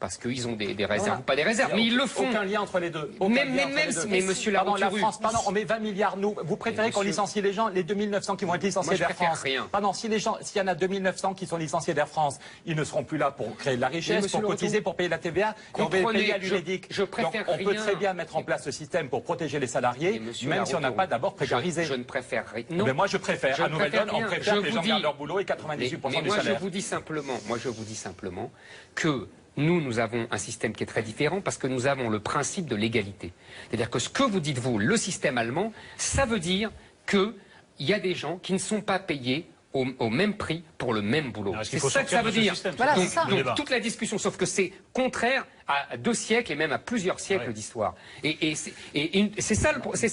Parce qu'ils ont des réserves ou pas des réserves, mais ils le font. Aucun lien entre les deux. Mais monsieur Larouturou, on met 20 milliards, nous. Vous préférez qu'on licencie les gens, les 2900 qui vont être licenciés d'Air France? Pardon, s'il y en a 2900 qui sont licenciés d'Air France, ils ne seront plus là pour créer de la richesse, pour cotiser, pour payer la TVA, et on va payer à l'UNEDIC. Donc on peut très bien mettre en place ce système pour protéger les salariés, même si on n'a pas d'abord précarisé. Je ne préfère rien. Mais moi je préfère. À Nouvelle-Donne, on préfère que les gens gardent leur boulot et 98% du salaire. Moi je vous dis simplement que nous avons un système qui est très différent parce que nous avons le principe de l'égalité. C'est-à-dire que ce que vous dites, vous, le système allemand, ça veut dire qu'il y a des gens qui ne sont pas payés au même prix pour le même boulot. C'est ça que ça veut dire. Donc toute la discussion, sauf que c'est contraire à 2 siècles et même à plusieurs siècles d'histoire. Et c'est ça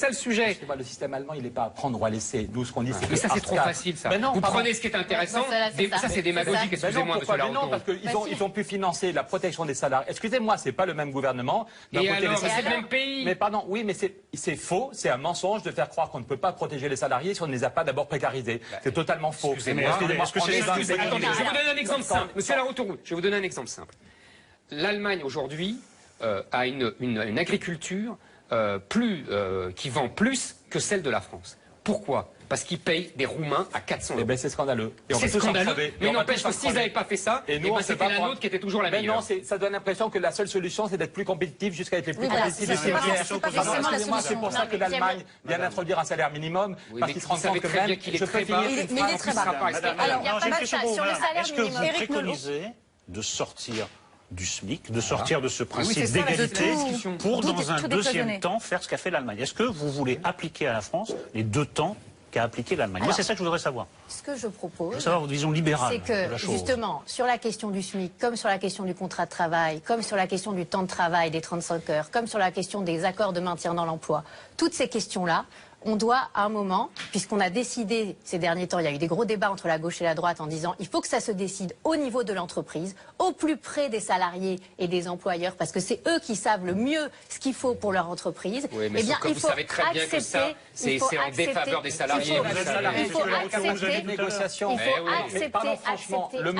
le sujet. Le système allemand, il n'est pas à prendre ou à laisser. Nous, ce qu'on dit, c'est que... Mais ça, c'est trop facile, ça. Vous prenez ce qui est intéressant, ça, c'est démagogique, excusez-moi, monsieur Larouturou. Non, parce qu'ils ont pu financer la protection des salariés. Excusez-moi, c'est pas le même gouvernement. Et alors, c'est le même pays. Mais pardon, oui, mais c'est faux, c'est un mensonge de faire croire qu'on ne peut pas protéger les salariés si on ne les a pas d'abord précarisés. C'est totalement faux. Excusez-moi. Attendez, je vais vous donner un exemple simple. Monsieur Larouturou, je vais vous donner un exemple simple. L'Allemagne aujourd'hui a une agriculture qui vend plus que celle de la France. Pourquoi? Parce qu'ils payent des Roumains à 400 €. Eh ben c'est scandaleux. C'est scandaleux, mais n'empêche que s'ils n'avaient pas fait ça, c'était la nôtre qui était toujours la meilleure. Mais non, ça donne l'impression que la seule solution, c'est d'être plus compétitif jusqu'à être les plus compétitifs. C'est pour ça que l'Allemagne vient d'introduire un salaire minimum, parce qu'ils se rendent compte que même qu'il est très bas. Mais il est très bas. Alors, il y a pas mal de ça sur le salaire Est-ce que vous préconisez de sortir du SMIC, de sortir de ce principe d'égalité pour, dans un deuxième temps, faire ce qu'a fait l'Allemagne? Est-ce que vous voulez appliquer à la France les 2 temps qu'a appliqué l'Allemagne? Moi, c'est ça que je voudrais savoir. Ce que je propose, je veux savoir votre vision libérale c'est que, de la chose. justement, sur la question du SMIC, comme sur la question du contrat de travail, comme sur la question du temps de travail des 35 heures, comme sur la question des accords de maintien dans l'emploi, toutes ces questions-là, on doit, à un moment, puisqu'on a décidé ces derniers temps, il y a eu des gros débats entre la gauche et la droite en disant il faut que ça se décide au niveau de l'entreprise, au plus près des salariés et des employeurs, parce que c'est eux qui savent le mieux ce qu'il faut pour leur entreprise. Oui, mais bien, vous savez très bien que ça, c'est en défaveur des salariés. Il faut accepter.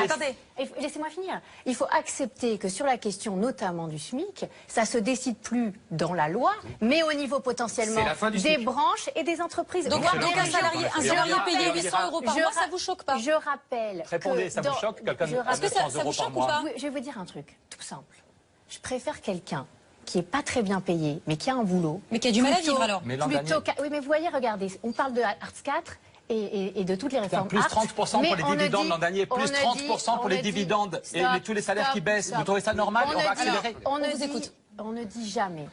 Attendez, laissez-moi finir. Il faut accepter que sur la question notamment du SMIC, ça se décide plus dans la loi, mais au niveau potentiellement des branches et des entreprises. Donc un salarié payé 800 € par mois, ça vous choque pas? Je rappelle. Répondez, ça vous choque? Est-ce que ça vous choque ou pas? Je vais vous dire un truc tout simple. Je préfère quelqu'un qui est pas très bien payé, mais qui a un boulot. Mais qui a du mal à vivre alors. Oui, mais vous voyez, regardez, on parle de Arts 4 et de toutes les réformes. Plus 30% pour les dividendes l'an dernier, plus 30% pour les dividendes et tous les salaires qui baissent. Vous trouvez ça normal? On va accélérer. On ne dit jamais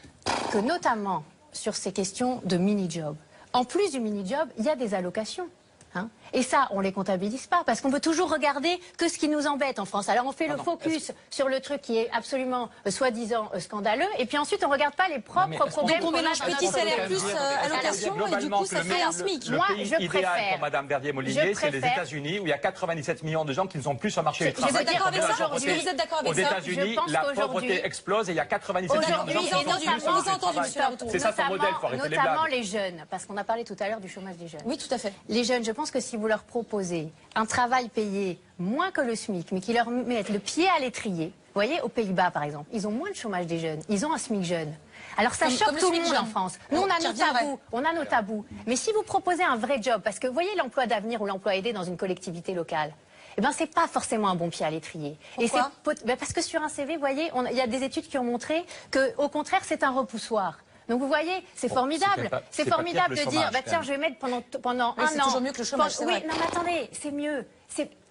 que, notamment sur ces questions de mini-job, en plus du mini-job, il y a des allocations. Hein, et ça, on ne les comptabilise pas, parce qu'on veut toujours regarder que ce qui nous embête en France. Alors on fait le focus sur le truc qui est absolument, soi-disant, scandaleux, et puis ensuite on ne regarde pas les propres problèmes. Donc on mélange petit salaire plus allocation, et du coup ça fait un SMIC. Moi, je préfère. Pour Madame Verdier-Molinier, c'est les États-Unis, où il y a 97 millions de gens qui ne sont plus sur le marché du travail. Vous êtes d'accord avec ça? Vous êtes d'accord avec ça? Aux États-Unis, la pauvreté explose et il y a 97 millions de gens qui sont plus sur le marché du travail. C'est ça son modèle, il faut arrêter les blagues. Notamment les jeunes, parce qu'on a parlé tout à l'heure du chômage des jeunes. Oui, tout à fait. Les jeunes, je pense que si vous leur proposez un travail payé moins que le SMIC, mais qui leur met le pied à l'étrier, vous voyez, aux Pays-Bas par exemple, ils ont moins de chômage des jeunes, ils ont un SMIC jeune. Alors ça choque tout le monde en France. Nous, on a nos tabous. Mais si vous proposez un vrai job, parce que vous voyez l'emploi d'avenir ou l'emploi aidé dans une collectivité locale, eh ben, c'est pas forcément un bon pied à l'étrier. Pourquoi? Parce que sur un CV, vous voyez, il y a des études qui ont montré que, au contraire, c'est un repoussoir. Donc vous voyez, c'est formidable. C'est formidable de dire, bah tiens, je vais mettre pendant un an. C'est toujours mieux que le chômage. Oui, non mais attendez, c'est mieux.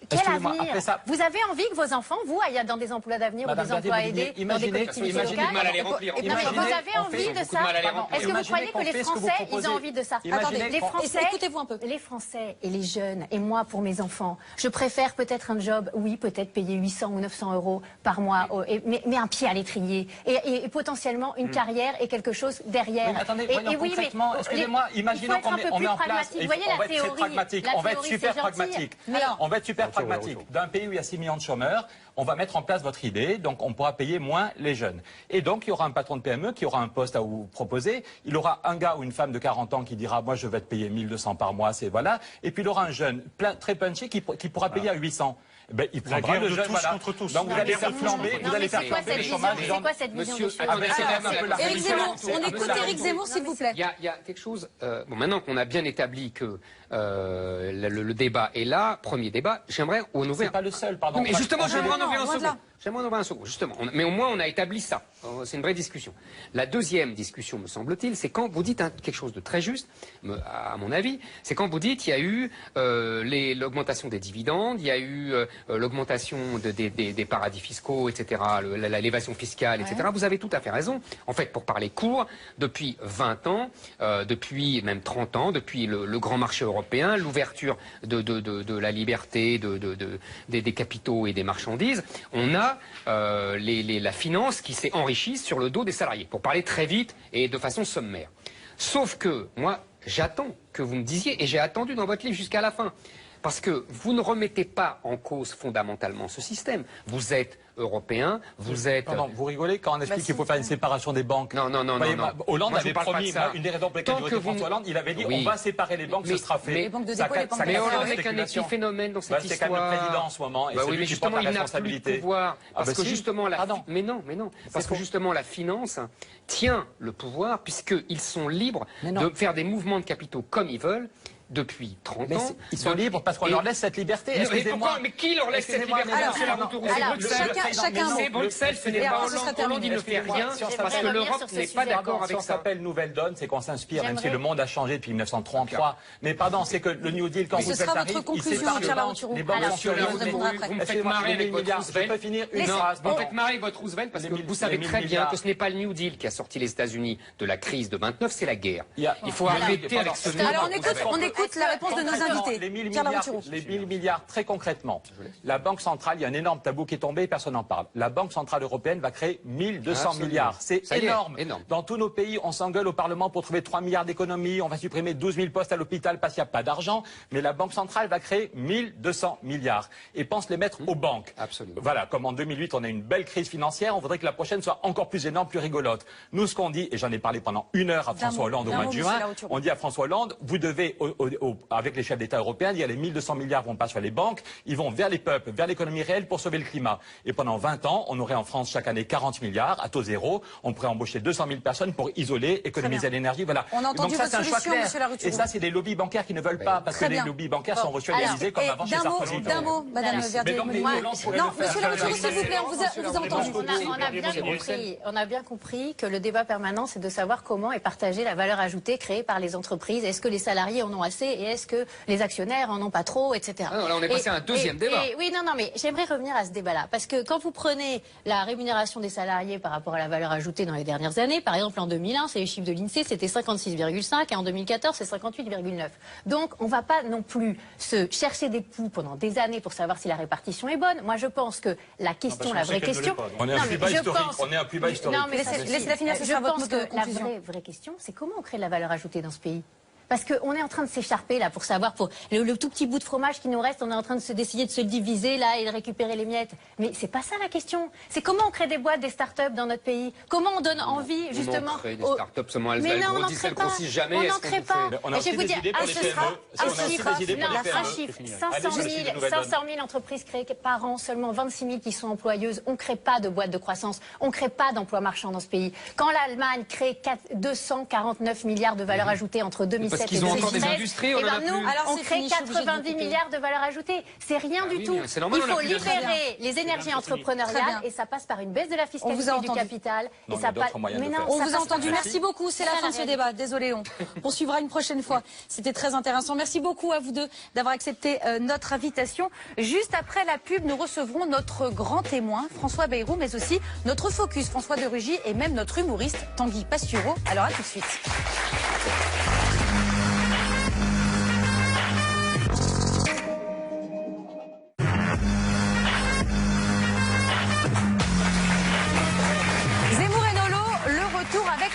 Quel avenir? Vous avez envie que vos enfants, vous, aillent dans des emplois d'avenir ou des emplois aidés, dans des collectivités locales? Vous avez envie de ça? Est-ce que vous croyez que les Français, ils ont envie de ça? Attendez, les Français, écoutez-vous un peu. Les Français et les jeunes, et moi pour mes enfants, je préfère peut-être un job, oui, peut-être payer 800 ou 900 € par mois, mais un pied à l'étrier et potentiellement une carrière et quelque chose derrière. Attendez, concrètement, excusez-moi, imaginons qu'on met en place. Vous voyez la théorie. On va être super pragmatique. On va être super pragmatique. D'un pays où il y a 6 millions de chômeurs, on va mettre en place votre idée, donc on pourra payer moins les jeunes. Et donc il y aura un patron de PME qui aura un poste à vous proposer, il aura un gars ou une femme de 40 ans qui dira moi je vais te payer 1200 par mois, c'est voilà, et puis il aura un jeune très punchy qui pourra payer à 800. Ben, il prendra le jeune, voilà. Donc vous allez faire flamber, le chômage. C'est quoi cette vision des choses? Éric Zemmour, on écoute Éric Zemmour s'il vous plaît. Il y a quelque chose, maintenant qu'on a bien établi que le débat est là, premier débat, j'aimerais en ouvrir. C'est pas le seul, pardon. Mais justement, j'aimerais en ouvrir un second. J'aimerais en ouvrir un second, justement. Mais au moins, on a établi ça. C'est une vraie discussion. La deuxième discussion, me semble-t-il, c'est quand vous dites quelque chose de très juste, à mon avis, c'est quand vous dites il y a eu l'augmentation des dividendes, il y a eu l'augmentation des paradis fiscaux, etc., l'évasion fiscale, etc. Vous avez tout à fait raison. En fait, pour parler court, depuis 20 ans, depuis même 30 ans, depuis le grand marché européen, l'ouverture de la liberté des capitaux et des marchandises, on a la finance qui s'est enrichie sur le dos des salariés, pour parler très vite et de façon sommaire. Sauf que, moi, j'attends que vous me disiez, et j'ai attendu dans votre livre jusqu'à la fin, parce que vous ne remettez pas en cause fondamentalement ce système. Vous êtes européen, vous êtes... Non, vous rigolez quand on explique qu'il faut faire une séparation des banques. Non. Hollande avait promis, une des raisons pour lesquelles j'ai voté François Hollande, il avait dit on va séparer les banques, ce sera fait. Les banques de dépôt, les banques de mais Hollande est qu'un épiphénomène dans cette histoire. C'est quand même le président en ce moment, et c'est lui qui porte la responsabilité. Il n'a plus de pouvoir, parce que justement... Mais non, parce que justement la finance tient le pouvoir, puisqu'ils sont libres de faire des mouvements de capitaux comme ils veulent, depuis 30 ans. Ils sont libres parce qu'on leur laisse cette liberté. Excusez-moi. Mais qui leur laisse cette liberté? C'est la retour. C'est Bruxelles, ce n'est pas Hollande. Hollande, il ne fait rien parce que l'Europe n'est pas d'accord avec ça. Ça s'appelle Nouvelle Donne, c'est qu'on s'inspire, même si le monde a changé depuis 1933. Mais pardon, c'est que le New Deal, quand vous faites arrive, il sépare les banques sont sur les Vous me faites marrer avec votre Roosevelt. Je peux finir une phrase. Vous me faites marrer avec votre Roosevelt parce que vous savez très bien que ce n'est pas le New Deal qui a sorti les États-Unis de la crise de 29, c'est la guerre. Il faut arrêter avec ce New Alors on écoute la réponse de nos invités. Les 1000 milliards, très concrètement. La Banque centrale, il y a un énorme tabou qui est tombé, personne personne n'en parle. La Banque Centrale Européenne va créer 1200 milliards. C'est énorme. Dans tous nos pays, on s'engueule au Parlement pour trouver 3 milliards d'économies. On va supprimer 12 000 postes à l'hôpital parce qu'il n'y a pas d'argent. Mais la Banque Centrale va créer 1200 milliards et pense les mettre aux banques. Absolument. Voilà, comme en 2008, on a une belle crise financière. On voudrait que la prochaine soit encore plus énorme, plus rigolote. Nous, ce qu'on dit, et j'en ai parlé pendant 1 heure à François Hollande au mois de juin, on dit à François Hollande, vous devez, avec les chefs d'État européens, dire les 1200 milliards vont pas sur les banques, ils vont vers les peuples, vers l'économie réelle pour sauver le climat. Et pendant 20 ans, on aurait en France chaque année 40 milliards à taux zéro. On pourrait embaucher 200 000 personnes pour isoler, économiser l'énergie. Voilà. On a entendu donc ça, votre c'est un choix solution, clair. monsieur Et ça, c'est des lobbies bancaires qui ne veulent pas, parce que les lobbies bancaires sont reçualisés comme avant chez Sarkozy. D'un mot, Madame Verdier. Non, monsieur Larouturou, s'il vous plaît, on vous a entendu. On a bien compris que le débat permanent, c'est de savoir comment est partagée la valeur ajoutée créée par les entreprises. Est-ce que les salariés en ont assez et est-ce que les actionnaires en ont pas trop, etc. Ah non, là, on est passé à un deuxième débat. Oui, non, mais j'aimerais revenir à ce débat-là. Parce que quand vous prenez la rémunération des salariés par rapport à la valeur ajoutée dans les dernières années, par exemple en 2001, c'est les chiffres de l'INSEE, c'était 56,5 et en 2014, c'est 58,9. Donc, on ne va pas non plus se chercher des poux pendant des années pour savoir si la répartition est bonne. Moi, je pense que la question, la vraie question... On est un plus bas historique. On est un plus bas historique. Non, mais laissez-la finir, je pense que la vraie question, c'est comment on crée de la valeur ajoutée dans ce pays. Parce qu'on est en train de s'écharper là pour savoir, pour le tout petit bout de fromage qui nous reste, on est en train d'essayer de se le diviser là et de récupérer les miettes. Mais c'est pas ça la question. C'est comment on crée des boîtes, des start-up dans notre pays. Comment on donne envie justement. On crée des start-up seulement elles grandissent, elles grossissent jamais. On n'en crée pas. On a aussi des idées pour les PME. Un chiffre. 500 000 entreprises créées par an, seulement 26 000 qui sont employeuses. On ne crée pas de boîtes de croissance. On ne crée pas d'emplois marchands dans ce pays. Quand l'Allemagne crée 249 milliards de valeur ajoutée entre 2007 parce qu'ils ont encore des industries, on crée 90 milliards de valeur ajoutée. C'est rien du tout. Il faut libérer les énergies entrepreneuriales et ça passe par une baisse de la fiscalité du capital. On vous a entendu. Merci beaucoup. C'est la fin de ce débat. Désolé, on poursuivra une prochaine fois. C'était très intéressant. Merci beaucoup à vous deux d'avoir accepté notre invitation. Juste après la pub, nous recevrons notre grand témoin, François Bayrou, mais aussi notre focus, François de Rugy, et même notre humoriste, Tanguy Pastureau. Alors à tout de suite.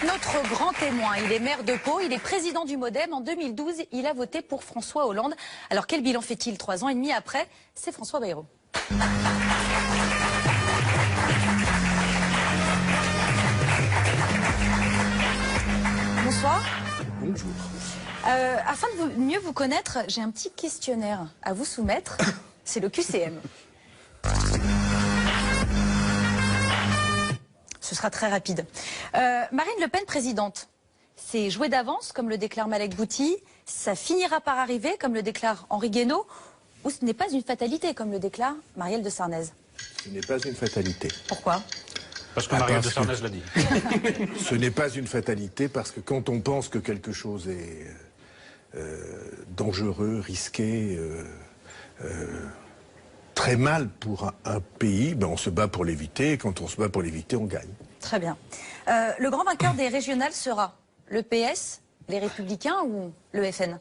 Notre grand témoin, il est maire de Pau, il est président du MoDem. En 2012, il a voté pour François Hollande. Alors quel bilan fait-il 3 ans et demi après? C'est François Bayrou. Bonsoir. Bonjour. Afin de mieux vous connaître, j'ai un petit questionnaire à vous soumettre. C'est le QCM. Ce sera très rapide. Marine Le Pen présidente, c'est joué d'avance, comme le déclare Malek Bouti, ça finira par arriver, comme le déclare Henri Guénaud, ou ce n'est pas une fatalité, comme le déclare Marielle de Sarnez? Ce n'est pas une fatalité. Pourquoi? Parce que Marielle de Sarnez l'a dit. Ce n'est pas une fatalité parce que quand on pense que quelque chose est dangereux, risqué, très mal pour un pays, ben on se bat pour l'éviter, et quand on se bat pour l'éviter, on gagne. Très bien. Le grand vainqueur des régionales sera le PS, les Républicains ou le FN?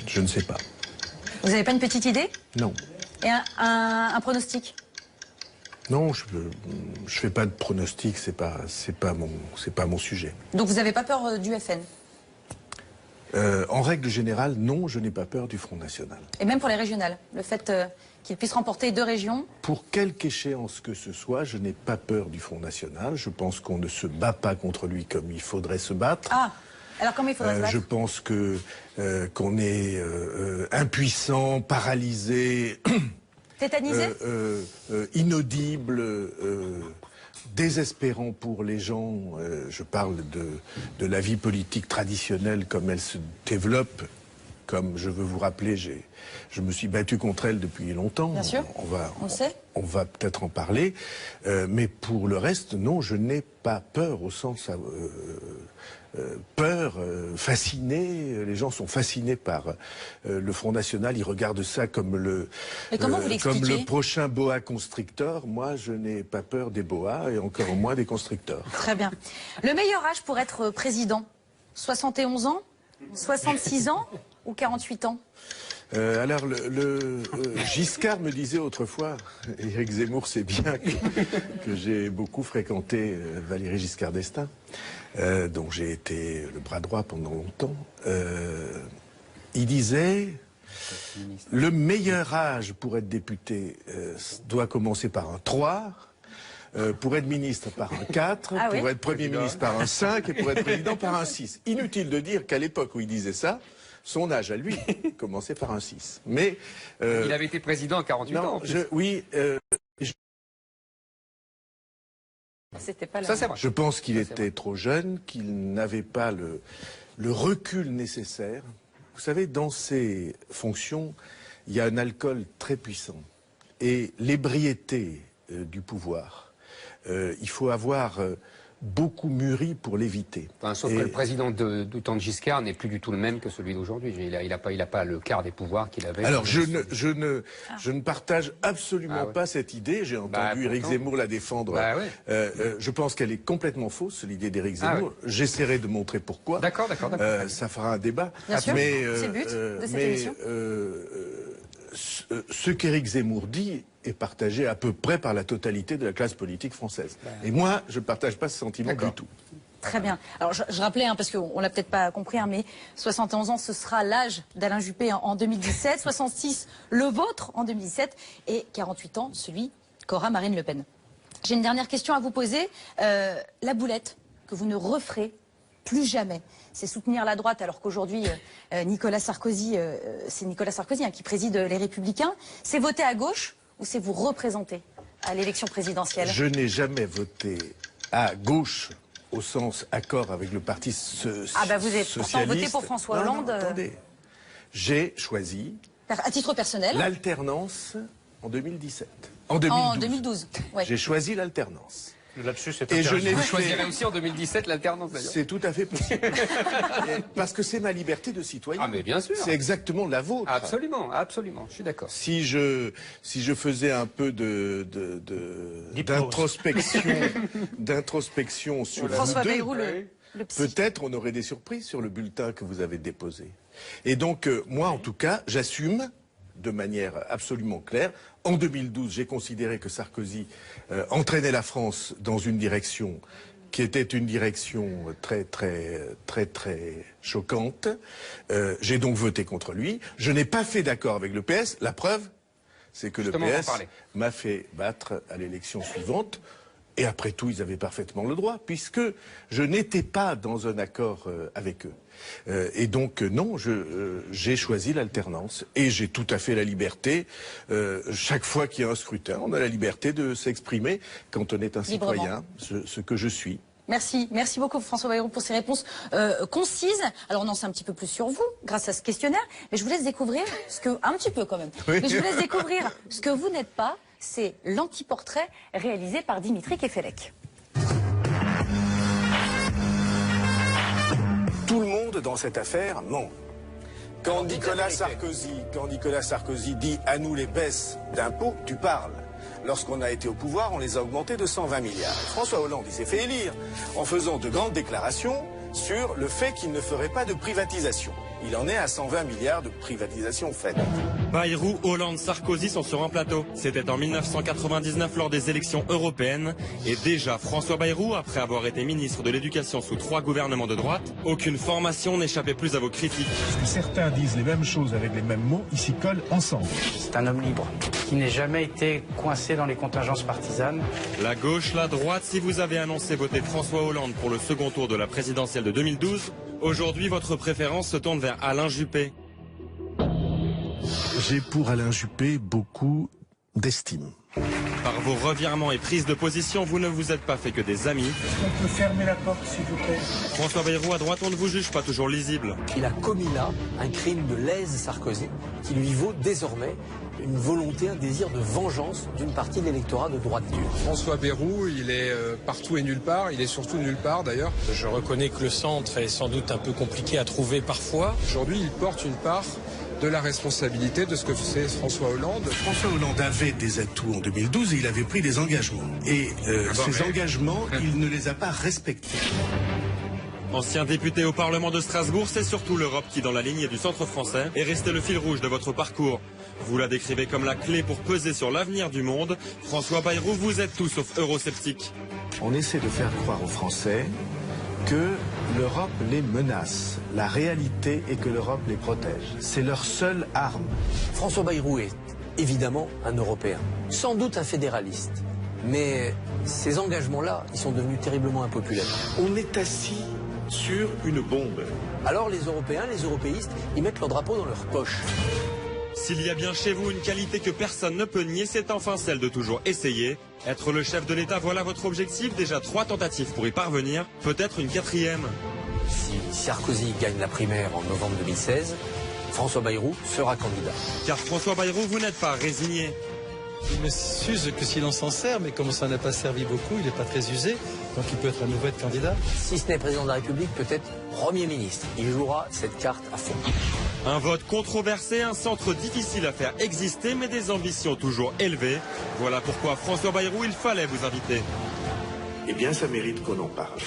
Je ne sais pas. Vous n'avez pas une petite idée? Non. Et un pronostic? Non, je fais pas de pronostic, c'est pas mon sujet. Donc vous n'avez pas peur du FN? En règle générale, non, je n'ai pas peur du Front National. Et même pour les régionales, le fait qu'il puisse remporter 2 régions? Pour quelque échéance que ce soit, je n'ai pas peur du Front National. Je pense qu'on ne se bat pas contre lui comme il faudrait se battre. Ah, alors comment il faudrait se battre? Je pense qu'on est impuissant, paralysé, tétanisé, inaudible, désespérant pour les gens. Je parle de la vie politique traditionnelle comme elle se développe. Comme je veux vous rappeler, je me suis battu contre elle depuis longtemps. Bien sûr, on va peut-être en parler. Mais pour le reste, non, je n'ai pas peur au sens... fasciné, les gens sont fascinés par le Front National, ils regardent ça comme le prochain boa constrictor. Moi, je n'ai pas peur des boas et encore moins des constrictors. Très bien. Le meilleur âge pour être président, 71 ans, 66 ans ou 48 ans? Alors, Giscard me disait autrefois, Éric Zemmour sait bien que j'ai beaucoup fréquenté Valéry Giscard d'Estaing, dont j'ai été le bras droit pendant longtemps. Il disait, le meilleur âge pour être député doit commencer par un 3, pour être ministre par un 4, pour être Premier ministre par un 5 et pour être président par un 6. Inutile de dire qu'à l'époque où il disait ça, son âge à lui commençait par un 6. Mais il avait été président à 48 ans. En plus. C'était pas là. Ça, c'est vrai. Je pense qu'il était trop jeune, qu'il n'avait pas le recul nécessaire. Vous savez, dans ces fonctions, il y a un alcool très puissant. Et l'ébriété du pouvoir, il faut avoir beaucoup mûri pour l'éviter. Enfin, sauf que le président du temps de Giscard n'est plus du tout le même que celui d'aujourd'hui. Il n'a pas le quart des pouvoirs qu'il avait. Alors je ne partage absolument pas cette idée. J'ai entendu Éric Zemmour la défendre. Je pense qu'elle est complètement fausse, l'idée d'Éric Zemmour. J'essaierai de montrer pourquoi. D'accord. Ça fera un débat. Bien sûr, c'est le but de cette émission. Ce qu'Éric Zemmour dit est partagé à peu près par la totalité de la classe politique française. Et moi, je ne partage pas ce sentiment du tout. Très bien. Alors je rappelais, parce qu'on l'a peut-être pas compris, mais 71 ans, ce sera l'âge d'Alain Juppé en 2017, 66 le vôtre en 2017 et 48 ans celui qu'aura Marine Le Pen. J'ai une dernière question à vous poser. La boulette que vous ne referez plus jamais, c'est soutenir la droite, alors qu'aujourd'hui, Nicolas Sarkozy, c'est Nicolas Sarkozy qui préside les Républicains. C'est voter à gauche ou c'est vous représenter à l'élection présidentielle? Je n'ai jamais voté à gauche au sens accord avec le parti socialiste. Vous avez pourtant voté pour François Hollande. Non, attendez. J'ai choisi, à titre personnel, l'alternance en 2017. En 2012. Ouais. J'ai choisi l'alternance. Le lapsus est Et je choisirais aussi en 2017 l'alternance d'ailleurs. C'est tout à fait possible. Parce que c'est ma liberté de citoyen. Ah mais bien sûr. C'est exactement la vôtre. Absolument, je suis d'accord. Si je faisais un peu d'introspection sur François Bayrou, peut-être on aurait des surprises sur le bulletin que vous avez déposé. Et donc moi en tout cas, j'assume de manière absolument claire. En 2012, j'ai considéré que Sarkozy entraînait la France dans une direction qui était une direction très choquante. J'ai donc voté contre lui. Je n'ai pas fait d'accord avec le PS. La preuve, c'est que justement, le PS m'a fait battre à l'élection suivante. Et après tout, ils avaient parfaitement le droit, puisque je n'étais pas dans un accord avec eux. Et donc, non, j'ai choisi l'alternance. Et j'ai tout à fait la liberté, chaque fois qu'il y a un scrutin, on a la liberté de s'exprimer quand on est un citoyen, ce que je suis. Merci beaucoup François Bayrou pour ces réponses concises. Alors on en sait un petit peu plus sur vous grâce à ce questionnaire, mais je vous laisse découvrir un petit peu quand même. Oui. Mais je vous laisse découvrir ce que vous n'êtes pas. C'est l'anti-portrait réalisé par Dimitri Kefelec. Tout le monde dans cette affaire ment. Quand Nicolas Sarkozy dit « à nous les baisses d'impôts », tu parles. Lorsqu'on a été au pouvoir, on les a augmentés de 120 milliards. François Hollande, il s'est fait élire en faisant de grandes déclarations sur le fait qu'il ne ferait pas de privatisation. Il en est à 120 milliards de privatisation faites. Bayrou, Hollande, Sarkozy sont sur un plateau. C'était en 1999 lors des élections européennes. Et déjà, François Bayrou, après avoir été ministre de l'Éducation sous 3 gouvernements de droite, aucune formation n'échappait plus à vos critiques. Parce que certains disent les mêmes choses avec les mêmes mots, ils s'y collent ensemble. C'est un homme libre, qui n'a jamais été coincé dans les contingences partisanes. La gauche, la droite, si vous avez annoncé voter François Hollande pour le second tour de la présidentielle de 2012, aujourd'hui votre préférence se tourne vers Alain Juppé. J'ai pour Alain Juppé beaucoup d'estime. Par vos revirements et prises de position, vous ne vous êtes pas fait que des amis. Est-ce qu'on peut fermer la porte, s'il vous plaît? François Bayrou, à droite, on ne vous juge pas toujours lisible. Il a commis là un crime de lèse Sarkozy qui lui vaut désormais une volonté, un désir de vengeance d'une partie de l'électorat de droite dure. François Bayrou, il est partout et nulle part, il est surtout nulle part d'ailleurs. Je reconnais que le centre est sans doute un peu compliqué à trouver parfois. Aujourd'hui, il porte une part de la responsabilité de ce que faisait François Hollande. François Hollande avait des atouts en 2012 et il avait pris des engagements. Et ces engagements, il ne les a pas respectés. Ancien député au Parlement de Strasbourg, c'est surtout l'Europe qui, dans la lignée du centre français, est resté le fil rouge de votre parcours. Vous la décrivez comme la clé pour peser sur l'avenir du monde. François Bayrou, vous êtes tout sauf eurosceptique. On essaie de faire croire aux Français que l'Europe les menace. La réalité est que l'Europe les protège. C'est leur seule arme. François Bayrou est évidemment un Européen, sans doute un fédéraliste. Mais ces engagements-là, ils sont devenus terriblement impopulaires. On est assis sur une bombe. Alors les Européens, les européistes, ils mettent leur drapeau dans leur poche. S'il y a bien chez vous une qualité que personne ne peut nier, c'est enfin celle de toujours essayer. Être le chef de l'État, voilà votre objectif. Déjà 3 tentatives pour y parvenir, peut-être une 4e. Si Sarkozy gagne la primaire en novembre 2016, François Bayrou sera candidat. Car François Bayrou, vous n'êtes pas résigné. Il ne s'use que si l'on s'en sert, mais comme ça n'a pas servi beaucoup, il n'est pas très usé, donc il peut être à nouveau candidat. Si ce n'est président de la République, peut-être Premier ministre. Il jouera cette carte à fond. Un vote controversé, un centre difficile à faire exister, mais des ambitions toujours élevées. Voilà pourquoi François Bayrou, il fallait vous inviter. Eh bien, ça mérite qu'on en parle.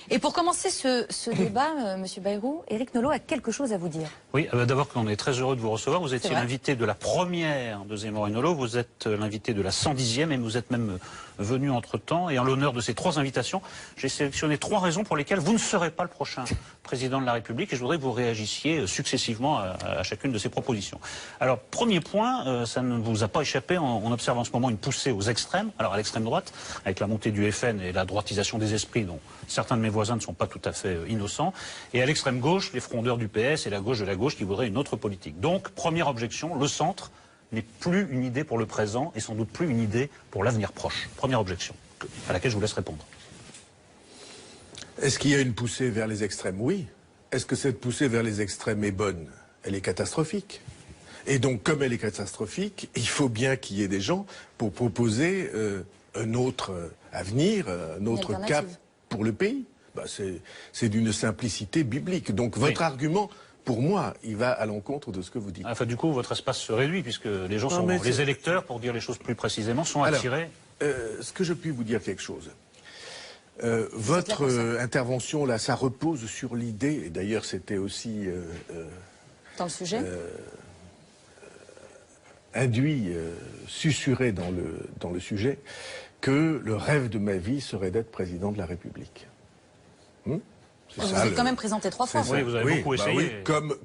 Et pour commencer ce débat, Monsieur Bayrou, Éric Nolot a quelque chose à vous dire. Oui, d'abord on est très heureux de vous recevoir. Vous étiez l'invité de la première de Zemmour et Nolot, vous êtes l'invité de la 110e et vous êtes même venu entre-temps. Et en l'honneur de ces 3 invitations, j'ai sélectionné 3 raisons pour lesquelles vous ne serez pas le prochain président de la République et je voudrais que vous réagissiez successivement à chacune de ces propositions. Alors, premier point, ça ne vous a pas échappé, on observe en ce moment une poussée aux extrêmes. Alors à l'extrême droite, avec la montée du FN et la droitisation des esprits dont certains de mes voisins ne sont pas tout à fait innocents, et à l'extrême gauche, les frondeurs du PS et la gauche de la gauche qui voudraient une autre politique. Donc, première objection, le centre n'est plus une idée pour le présent et sans doute plus une idée pour l'avenir proche. Première objection, à laquelle je vous laisse répondre. Est-ce qu'il y a une poussée vers les extrêmes? Oui. Est-ce que cette poussée vers les extrêmes est bonne? Elle est catastrophique. Et donc, comme elle est catastrophique, il faut bien qu'il y ait des gens pour proposer un autre avenir, un autre cap pour le pays. Bah, c'est d'une simplicité biblique. Donc, votre argument... Pour moi, il va à l'encontre de ce que vous dites. Enfin, du coup, votre espace se réduit, puisque les gens sont... Les électeurs, pour dire les choses plus précisément, sont attirés... Est-ce que je puis vous dire quelque chose? Votre intervention, là, ça repose sur l'idée, et d'ailleurs c'était aussi... dans le sujet induit, susurré dans le sujet, que le rêve de ma vie serait d'être président de la République. Vous êtes quand même présenté 3 fois. Oui, vous avez beaucoup essayé. Oui,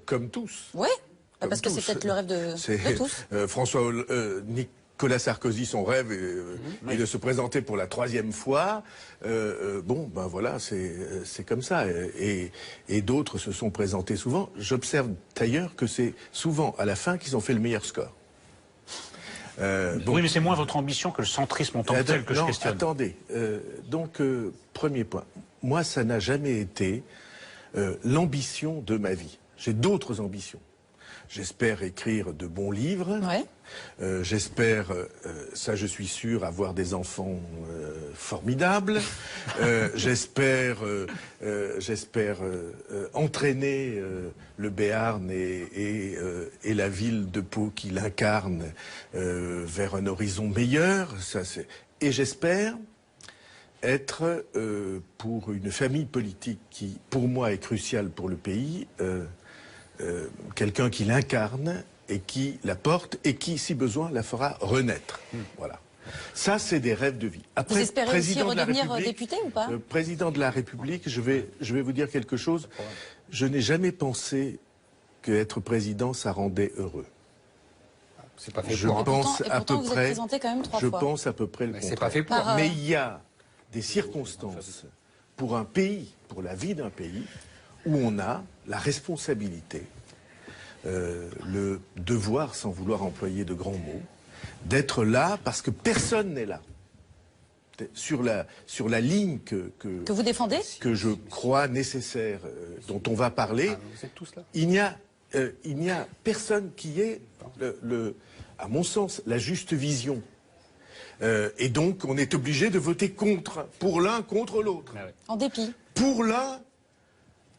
comme tous. Oui, parce que c'est peut-être le rêve de tous. Nicolas Sarkozy, son rêve est de se présenter pour la 3e fois. Bon, ben voilà, c'est comme ça. Et d'autres se sont présentés souvent. J'observe d'ailleurs que c'est souvent à la fin qu'ils ont fait le meilleur score. Oui, mais c'est moins votre ambition que le centrisme en tant que tel que je questionne. Attendez. Premier point. Moi, ça n'a jamais été l'ambition de ma vie. J'ai d'autres ambitions. J'espère écrire de bons livres. Ouais. J'espère, ça je suis sûr, avoir des enfants formidables. J'espère entraîner le Béarn et la ville de Pau qui l'incarne vers un horizon meilleur. Et j'espère être, pour une famille politique qui, pour moi, est cruciale pour le pays, quelqu'un qui l'incarne et qui la porte et qui, si besoin, la fera renaître. Voilà. Ça, c'est des rêves de vie. Après, vous espérez aussi redevenir député ou pas? Président de la République, je vais vous dire quelque chose. Je n'ai jamais pensé qu'être président, ça rendait heureux. C'est pas fait je pour. pense à peu vous près. êt présenté quand même 3 je fois. pense à peu près le contraire. C'est pas fait pour. Mais il y a des circonstances pour un pays, pour la vie d'un pays, où on a la responsabilité, le devoir, sans vouloir employer de grands mots, d'être là parce que personne n'est là. Sur la ligne que vous défendez, que je crois nécessaire, dont on va parler, vous êtes tous là. il n'y a personne qui ait, à mon sens, la juste vision. Et donc, on est obligé de voter contre, pour l'un contre l'autre. En dépit. Pour l'un,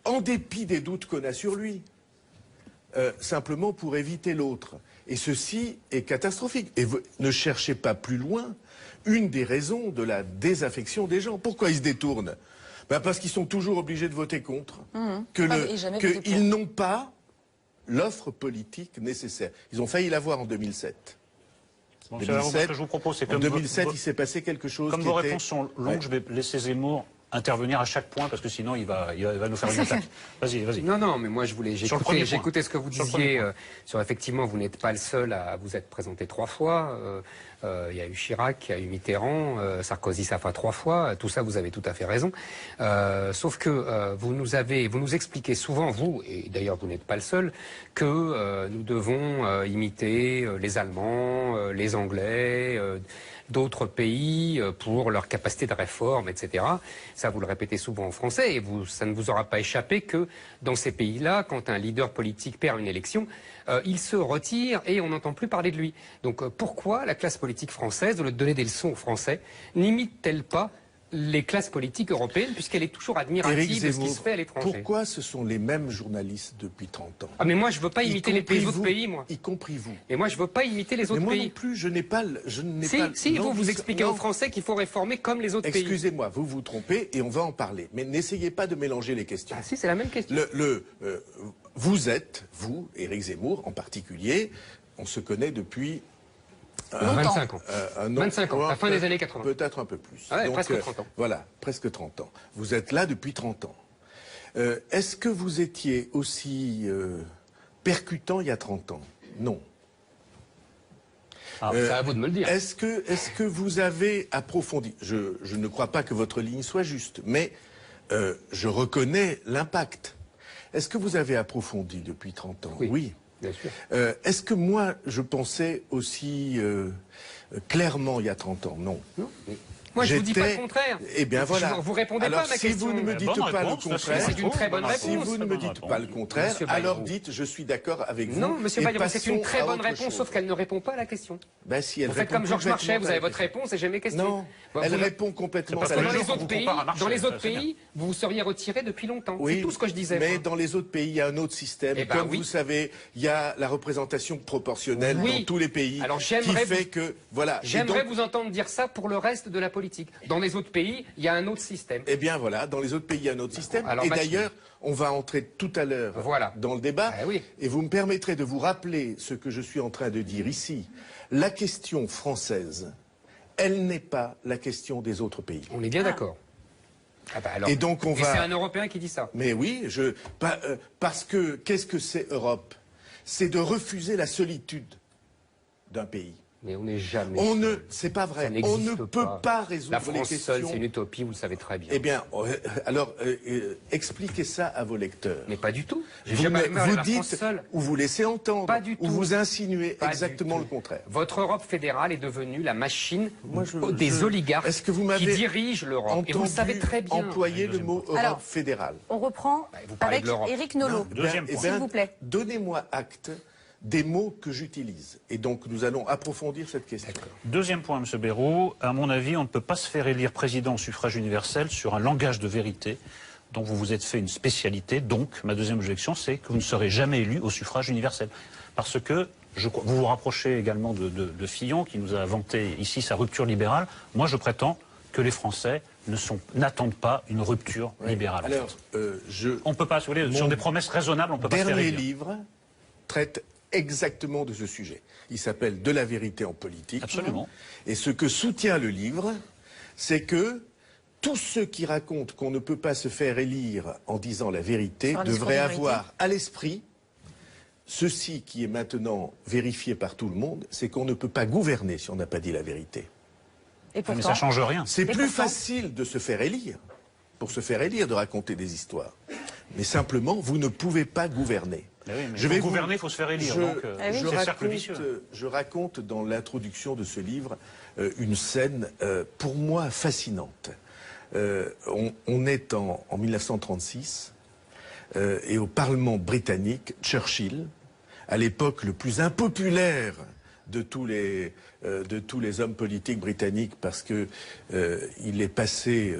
en dépit des doutes qu'on a sur lui. Simplement pour éviter l'autre. Et ceci est catastrophique. Et ne cherchez pas plus loin une des raisons de la désaffection des gens. Pourquoi ils se détournent? Parce qu'ils sont toujours obligés de voter contre. Qu'ils n'ont pas l'offre politique nécessaire. Ils ont failli l'avoir en 2007. Bon, 2007 ce que je vous propose, c'est que en 2007, il s'est passé quelque chose. Comme vos réponses sont longues, je vais laisser Zemmour intervenir à chaque point parce que sinon il va nous faire une attaque. Vas-y, vas-y. Non, mais moi je voulais. J'écoutais ce que vous disiez sur effectivement, vous n'êtes pas le seul à vous être présenté 3 fois. Il y a eu Chirac, il y a eu Mitterrand, Sarkozy ça fait 3 fois. Tout ça, vous avez tout à fait raison. Sauf que vous nous expliquez souvent, vous, et d'ailleurs vous n'êtes pas le seul, que nous devons imiter les Allemands, les Anglais. D'autres pays pour leur capacité de réforme, etc. Ça, vous le répétez souvent en français et ça ne vous aura pas échappé que dans ces pays-là, quand un leader politique perd une élection, il se retire et on n'entend plus parler de lui. Donc pourquoi la classe politique française, au lieu de donner des leçons aux Français, n'imite-t-elle pas les classes politiques européennes, puisqu'elle est toujours admirative de ce qui se fait à l'étranger? Pourquoi ce sont les mêmes journalistes depuis 30 ans? Ah mais moi je veux pas imiter les autres pays, moi. Y compris vous. Et moi je veux pas imiter les autres pays. Moi non plus, je n'ai pas... Si, vous expliquez aux Français qu'il faut réformer comme les autres pays. Excusez-moi, vous vous trompez et on va en parler. Mais n'essayez pas de mélanger les questions. Ah si, c'est la même question. Vous êtes, vous, Éric Zemmour en particulier, on se connaît depuis... 25 ans. 25 ans, à la fin des années 80. Peut-être un peu plus. Ah ouais, donc, presque 30 ans. Voilà, presque 30 ans. Vous êtes là depuis 30 ans. Est-ce que vous étiez aussi percutant il y a 30 ans? Non. C'est à vous de me le dire. Est-ce que vous avez approfondi? Je ne crois pas que votre ligne soit juste, mais je reconnais l'impact. Est-ce que vous avez approfondi depuis 30 ans? Oui. Bien sûr. Est-ce que moi, je pensais aussi clairement il y a 30 ans? Non. Moi, je vous dis pas le contraire. Eh bien, voilà. Vous répondez pas à ma question. Si vous ne me dites pas le contraire, c'est une très bonne réponse. Si vous ne me dites pas le contraire, alors dites je suis d'accord avec vous. Non, Monsieur Bayrou, c'est une très bonne réponse, sauf qu'elle ne répond pas à la question. Si elle vous faites comme Georges Marchais, vous avez votre réponse et j'ai mes questions. Non, elle répond complètement à la question. Dans les autres pays, vous vous seriez retiré depuis longtemps. C'est tout ce que je disais. Mais dans les autres pays, il y a un autre système. Comme vous savez, il y a la représentation proportionnelle dans tous les pays qui fait que voilà. J'aimerais vous entendre dire ça pour le reste de la politique. Dans les autres pays, il y a un autre système. Eh bien voilà, dans les autres pays, il y a un autre système. Et d'ailleurs, on va entrer tout à l'heure dans le débat. Et vous me permettrez de vous rappeler ce que je suis en train de dire ici. La question française, elle n'est pas la question des autres pays. On est bien d'accord. Et donc on va... c'est un Européen qui dit ça. Mais oui, parce que qu'est-ce que c'est Europe? C'est de refuser la solitude d'un pays. Mais on n'est jamais... c'est pas vrai. On ne peut pas résoudre les questions. La France seule, c'est une utopie, vous le savez très bien. Eh bien, alors, expliquez ça à vos lecteurs. Mais pas du tout. Vous dites, ou vous laissez entendre, pas du tout. Ou vous insinuez exactement le contraire. Votre Europe fédérale est devenue la machine des oligarques qui dirigent l'Europe. Et vous le savez très bien. Employer le mot Europe fédérale. On reprend avec Éric Nolot, s'il vous plaît. Donnez-moi acte des mots que j'utilise. Et donc, nous allons approfondir cette question. Deuxième point, M. Bayrou. À mon avis, on ne peut pas se faire élire président au suffrage universel sur un langage de vérité dont vous vous êtes fait une spécialité. Donc, ma deuxième objection, c'est que vous ne serez jamais élu au suffrage universel. Parce que vous vous rapprochez également de Fillon, qui nous a vanté ici sa rupture libérale. Moi, je prétends que les Français n'attendent pas une rupture libérale. Alors, on ne peut pas, si vous voulez, sur des promesses raisonnables, on ne peut pas se faire élire. Dernier livre traite exactement de ce sujet. Il s'appelle De la vérité en politique. Absolument. Et ce que soutient le livre, c'est que tous ceux qui racontent qu'on ne peut pas se faire élire en disant la vérité devraient avoir à l'esprit ceci qui est maintenant vérifié par tout le monde, c'est qu'on ne peut pas gouverner si on n'a pas dit la vérité. Et pourtant, mais ça ne change rien. C'est plus facile de se faire élire, pour se faire élire, de raconter des histoires. Mais simplement, vous ne pouvez pas gouverner. Pour gouverner, il faut se faire élire. Je raconte dans l'introduction de ce livre une scène pour moi fascinante. On est en 1936 et au Parlement britannique, Churchill, à l'époque le plus impopulaire de tous les hommes politiques britanniques parce que il est passé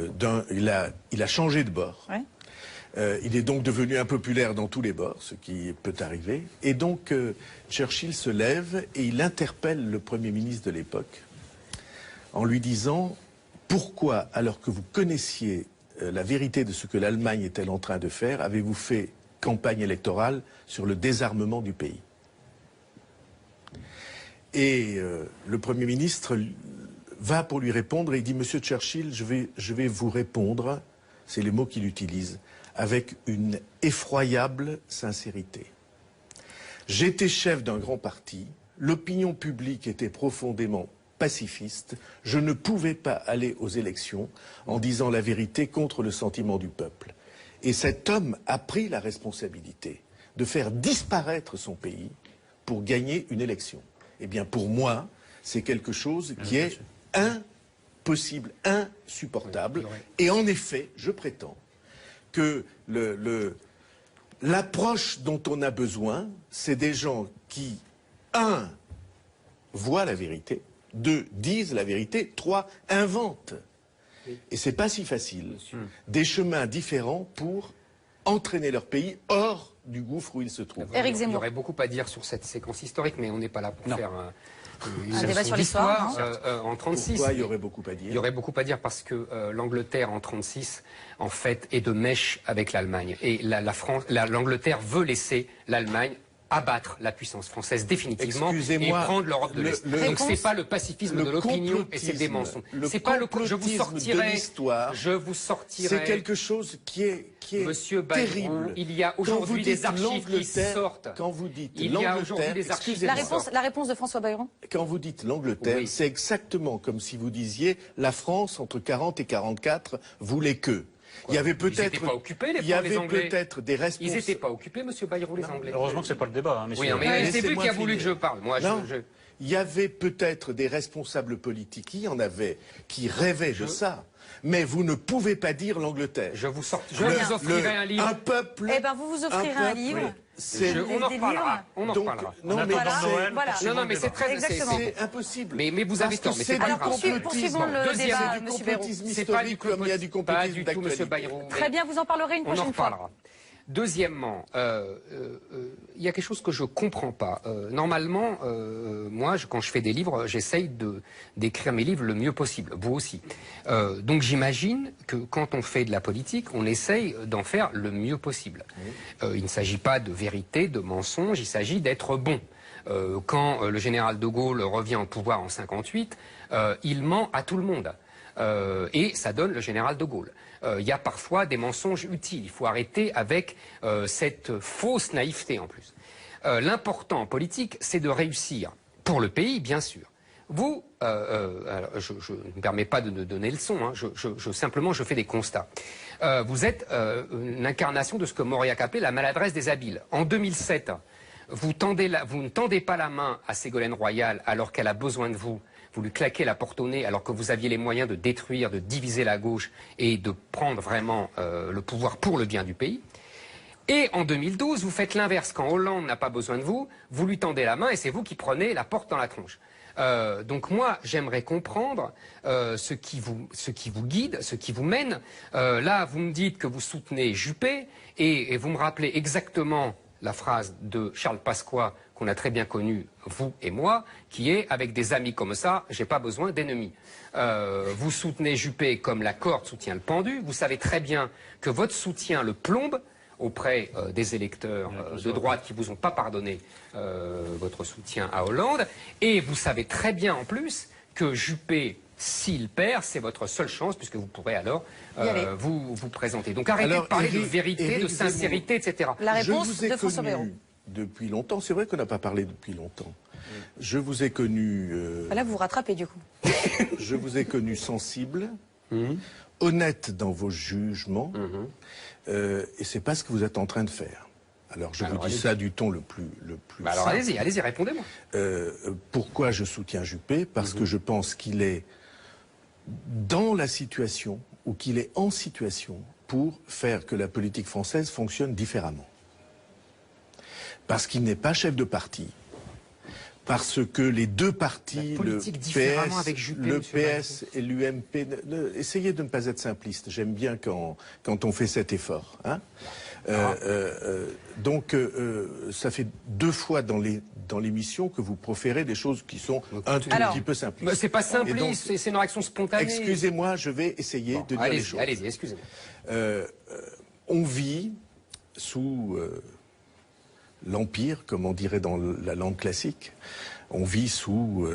il a changé de bord. Ouais. Il est donc devenu impopulaire dans tous les bords, ce qui peut arriver. Et donc, Churchill se lève et il interpelle le Premier ministre de l'époque en lui disant « Pourquoi, alors que vous connaissiez la vérité de ce que l'Allemagne est-elle en train de faire, avez-vous fait campagne électorale sur le désarmement du pays? Et le Premier ministre va pour lui répondre et il dit « Monsieur Churchill, je vais vous répondre », c'est les mots qu'il utilise, avec une effroyable sincérité. J'étais chef d'un grand parti, l'opinion publique était profondément pacifiste, je ne pouvais pas aller aux élections en disant la vérité contre le sentiment du peuple. Et cet homme a pris la responsabilité de faire disparaître son pays pour gagner une élection. Eh bien, pour moi, c'est quelque chose qui est impossible, insupportable. Et en effet, je prétends que l'approche dont on a besoin, c'est des gens qui, 1, voient la vérité, 2, disent la vérité, 3, inventent. Et c'est pas si facile. Des chemins différents pour entraîner leur pays hors du gouffre où ils se trouvent. Il y aurait beaucoup à dire sur cette séquence historique, mais on n'est pas là pour faire un débat sur l'histoire. En 36. Pourquoi il y aurait beaucoup à dire? Il y aurait beaucoup à dire parce que l'Angleterre en 36, en fait, est de mèche avec l'Allemagne. Et l'Angleterre veut laisser l'Allemagne abattre la puissance française définitivement et prendre l'Europe de l'Est. Donc c'est pas le pacifisme de l'opinion et c'est des mensonges. C'est pas le je vous sortirai. C'est quelque chose qui est Monsieur terrible. Il y a aujourd'hui des archives qui sortent. Quand vous dites il y a aujourd'hui des archives. La réponse de François Bayrou. Quand vous dites l'Angleterre, c'est exactement comme si vous disiez la France entre 40 et 44 voulait que. Il y avait peut-être des responsables. Ils n'étaient pas occupés, Monsieur Bayrou, les Anglais. Heureusement que c'est pas le débat. Oui, mais c'est lui qui a voulu que je parle. Moi, il y avait peut-être des responsables politiques, il y en avait, qui rêvaient de ça. Mais vous ne pouvez pas dire l'Angleterre. Je vous offrirai un livre. Un peuple. Eh ben, vous vous offrirez un livre. On en reparlera. On en reparlera. Non, mais c'est très c'est impossible. Mais vous avez tort. Mais c'est pas grave. Poursuivons le débat, M. Bayrou. C'est pas du complotisme pas du tout, M. Bayrou. Très bien, vous en parlerez une prochaine fois. Deuxièmement, il y a quelque chose que je comprends pas. Normalement, moi, quand je fais des livres, j'essaye d'écrire mes livres le mieux possible. Vous aussi. Donc j'imagine que quand on fait de la politique, on essaye d'en faire le mieux possible. Il ne s'agit pas de vérité, de mensonge, il s'agit d'être bon. Quand le général de Gaulle revient au pouvoir en 58, il ment à tout le monde. Et ça donne le général de Gaulle. Il y a parfois des mensonges utiles. Il faut arrêter avec cette fausse naïveté en plus. L'important en politique, c'est de réussir. Pour le pays, bien sûr. Vous, alors je ne me permets pas de donner leçon, hein, simplement je fais des constats. Vous êtes une incarnation de ce que Mauriac appelait la maladresse des habiles. En 2007, vous ne tendez pas la main à Ségolène Royal alors qu'elle a besoin de vous. Vous lui claquez la porte au nez alors que vous aviez les moyens de détruire, de diviser la gauche et de prendre vraiment le pouvoir pour le bien du pays. Et en 2012, vous faites l'inverse. Quand Hollande n'a pas besoin de vous, vous lui tendez la main et c'est vous qui prenez la porte dans la tronche. Donc moi, j'aimerais comprendre ce qui vous guide, ce qui vous mène. Là, vous me dites que vous soutenez Juppé et vous me rappelez exactement la phrase de Charles Pasqua qu'on a très bien connu, vous et moi, qui est « avec des amis comme ça, j'ai pas besoin d'ennemis ». Vous soutenez Juppé comme la corde soutient le pendu. Vous savez très bien que votre soutien le plombe auprès des électeurs de droite qui vous ont pas pardonné votre soutien à Hollande. Et vous savez très bien en plus que Juppé, s'il perd, c'est votre seule chance puisque vous pourrez alors vous présenter. Donc arrêtez de parler de vérité, de sincérité, etc. La réponse de François Bayrou. Depuis longtemps, c'est vrai qu'on n'a pas parlé depuis longtemps. Je vous ai connu... Là, vous vous rattrapez du coup. Je vous ai connu sensible, honnête dans vos jugements, et c'est pas ce que vous êtes en train de faire. Alors je vous dis ça du ton le plus alors allez-y, répondez-moi. Pourquoi je soutiens Juppé? Parce que je pense qu'il est dans la situation, ou qu'il est en situation, pour faire que la politique française fonctionne différemment. Parce qu'il n'est pas chef de parti. Parce que les deux partis, le PS et l'UMP... Essayez de ne pas être simpliste. J'aime bien quand on fait cet effort. Hein. Donc, ça fait 2 fois dans l'émission que vous proférez des choses qui sont un tout petit peu simplistes. C'est pas simpliste, c'est une réaction spontanée. Excusez-moi, je vais essayer de dire les choses. Allez-y, excusez-moi. On vit sous l'Empire, comme on dirait dans la langue classique. On vit sous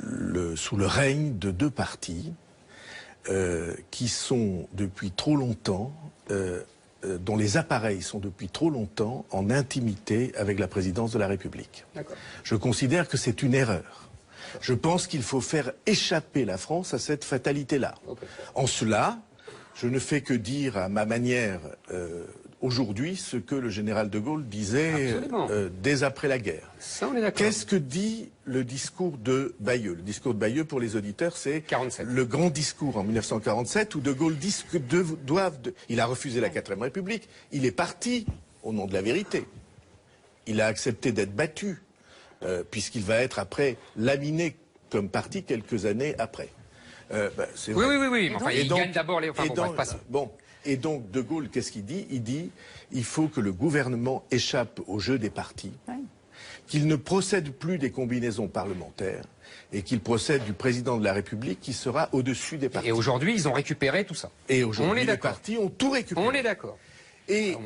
le règne de 2 partis qui sont depuis trop longtemps, dont les appareils sont depuis trop longtemps en intimité avec la présidence de la République. Je considère que c'est une erreur. Je pense qu'il faut faire échapper la France à cette fatalité-là. En cela, je ne fais que dire à ma manière aujourd'hui ce que le général de Gaulle disait dès après la guerre. Qu'est-ce que dit le discours de Bayeux? Le discours de Bayeux, pour les auditeurs, c'est le grand discours en 1947 où de Gaulle dit que il a refusé la 4ème République. Il est parti au nom de la vérité. Il a accepté d'être battu, puisqu'il va être après laminé comme parti quelques années après. Oui. Enfin, il gagne d'abord les... Et donc, De Gaulle, qu'est-ce qu'il dit? Il dit, il faut que le gouvernement échappe au jeu des partis, qu'il ne procède plus des combinaisons parlementaires, et qu'il procède du président de la République qui sera au-dessus des partis. Et aujourd'hui, ils ont récupéré tout ça. Et aujourd'hui, les partis ont tout récupéré. On est d'accord. Et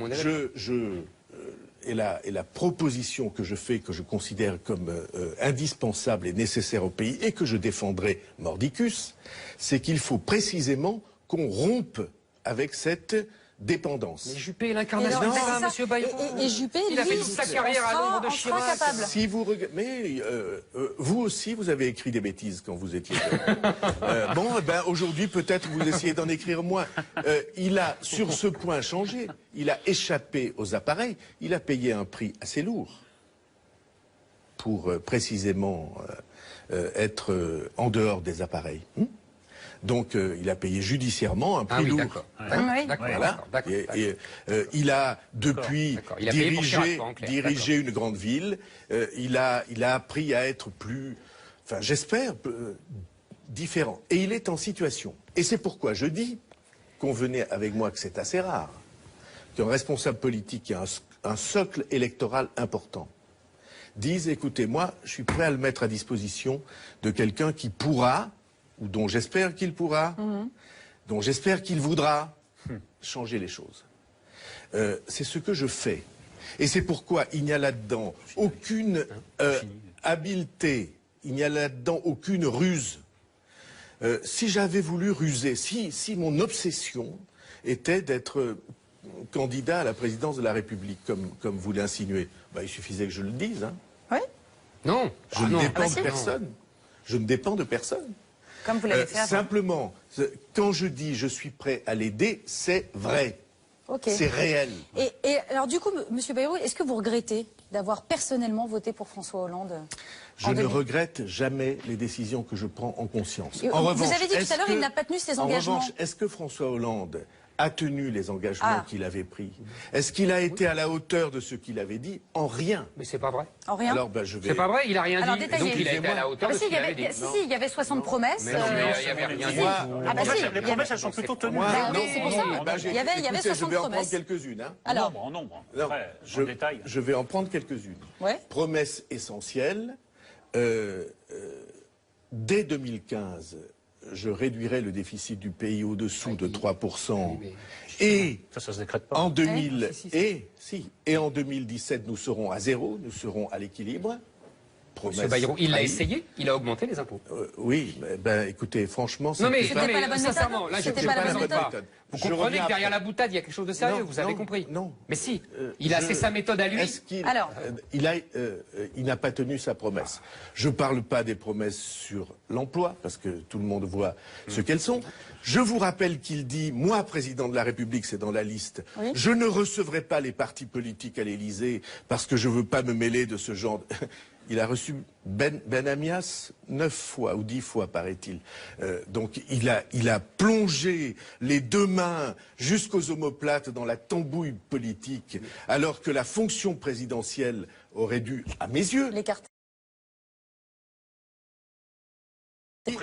la proposition que je fais, que je considère comme indispensable et nécessaire au pays, et que je défendrai mordicus, c'est qu'il faut précisément qu'on rompe avec cette dépendance. Mais Juppé est l'incarnation de ça, monsieur Bayrou. Et Juppé, il a fait toute sa carrière à l'ombre de Chirac. Si vous mais vous aussi, vous avez écrit des bêtises quand vous étiez jeune. Aujourd'hui, peut-être vous essayez d'en écrire moins. Il a, sur ce point, changé. Il a échappé aux appareils. Il a payé un prix assez lourd pour précisément être en dehors des appareils. Donc, il a payé judiciairement un prix lourd. Il a depuis dirigé une grande ville. Il a appris à être plus, enfin, j'espère, différent. Et il est en situation. Et c'est pourquoi je dis, convenez avec moi que c'est assez rare, qu'un responsable politique qui a un socle électoral important dise, écoutez, moi, je suis prêt à le mettre à disposition de quelqu'un qui pourra, ou dont j'espère qu'il pourra, dont j'espère qu'il voudra changer les choses. C'est ce que je fais. Et c'est pourquoi il n'y a là-dedans aucune habileté, il n'y a là-dedans aucune ruse. Si j'avais voulu ruser, si mon obsession était d'être candidat à la présidence de la République, comme vous l'insinuez, il suffisait que je le dise. Hein. Oui. Non. Je ne dépends de personne. Je ne dépends de personne. Comme vous l'avez fait avant. Simplement, quand je dis je suis prêt à l'aider, c'est vrai. C'est réel. Et alors du coup, Monsieur Bayrou, est-ce que vous regrettez d'avoir personnellement voté pour François Hollande? Je ne regrette jamais les décisions que je prends en conscience. En revanche, vous avez dit tout à l'heure qu'il n'a pas tenu ses engagements. En revanche, est-ce que François Hollande a tenu les engagements qu'il avait pris? Est-ce qu'il a été à la hauteur de ce qu'il avait dit? En rien. Mais c'est pas vrai. En rien. Alors, je vais... C'est pas vrai, il a rien dit. Donc il a été à la hauteur de ce qu'il avait dit. Si, il y avait 60 promesses. Mais non, il n'y avait rien dit. Les promesses, elles sont plutôt tenues. C'est pour ça. Il y avait 60 promesses. Je vais en prendre quelques-unes. Alors, en nombre. En détail. Je vais en prendre quelques-unes. Promesses essentielles. Dès 2015, je réduirai le déficit du pays au-dessous de 3%. Et ça se décrète pas. En 2017, nous serons à zéro, nous serons à l'équilibre. Monsieur Bayrou, il l'a essayé, il a augmenté les impôts. Oui, écoutez, franchement... Non mais, c'était pas la bonne méthode. C'était pas la bonne méthode. Vous comprenez que derrière la boutade, il y a quelque chose de sérieux, vous avez compris. Non. Mais si, c'est sa méthode à lui. Alors, il n'a pas tenu sa promesse. Je ne parle pas des promesses sur l'emploi, parce que tout le monde voit ce qu'elles sont. Je vous rappelle qu'il dit, moi, président de la République, c'est dans la liste, je ne recevrai pas les partis politiques à l'Élysée parce que je ne veux pas me mêler de ce genre... Il a reçu Benamias 9 fois ou 10 fois, paraît-il. Donc il a plongé les 2 mains jusqu'aux omoplates dans la tambouille politique, alors que la fonction présidentielle aurait dû, à mes yeux... l'écarter. C'est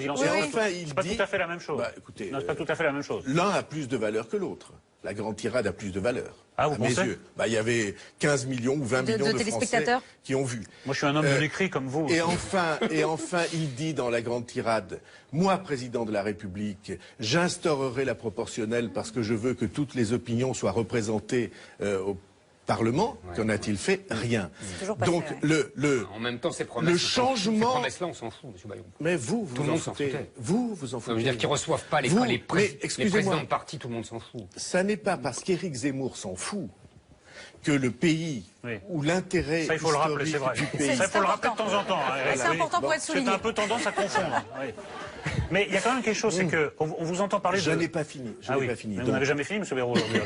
pas tout à fait la même chose. Écoutez, c'est pas tout à fait la même chose. L'un a plus de valeur que l'autre. la grande tirade a plus de valeur. Ah, vous à mes pensez? yeux. Bah, il y avait 15 millions ou 20 millions de Français qui ont vu. Moi, je suis un homme de l'écrit comme vous. Et enfin, il dit dans la grande tirade, moi, président de la République, j'instaurerai la proportionnelle parce que je veux que toutes les opinions soient représentées au Parlement. Qu'en a-t-il fait? Rien. Donc, en même temps, ces promesses, le changement... Ces promesses-là, on s'en fout, M. Bayrou. Mais vous tout le monde s'en foutait. Vous en foutez. Ça veut dire qu'ils ne reçoivent pas les présidents de parti, tout le monde s'en fout. Ça n'est pas parce qu'Éric Zemmour s'en fout que le pays ou l'intérêt ça, il faut le rappeler, c'est vrai. Ça, il faut le rappeler de temps en temps. C'est important pour être souligné. C'est un peu tendance à confondre. Oui. Mais il y a quand même quelque chose, c'est que on vous entend parler de... Je n'ai pas fini. Mais vous n'avez jamais fini, M. Bayrou, aujourd'hui.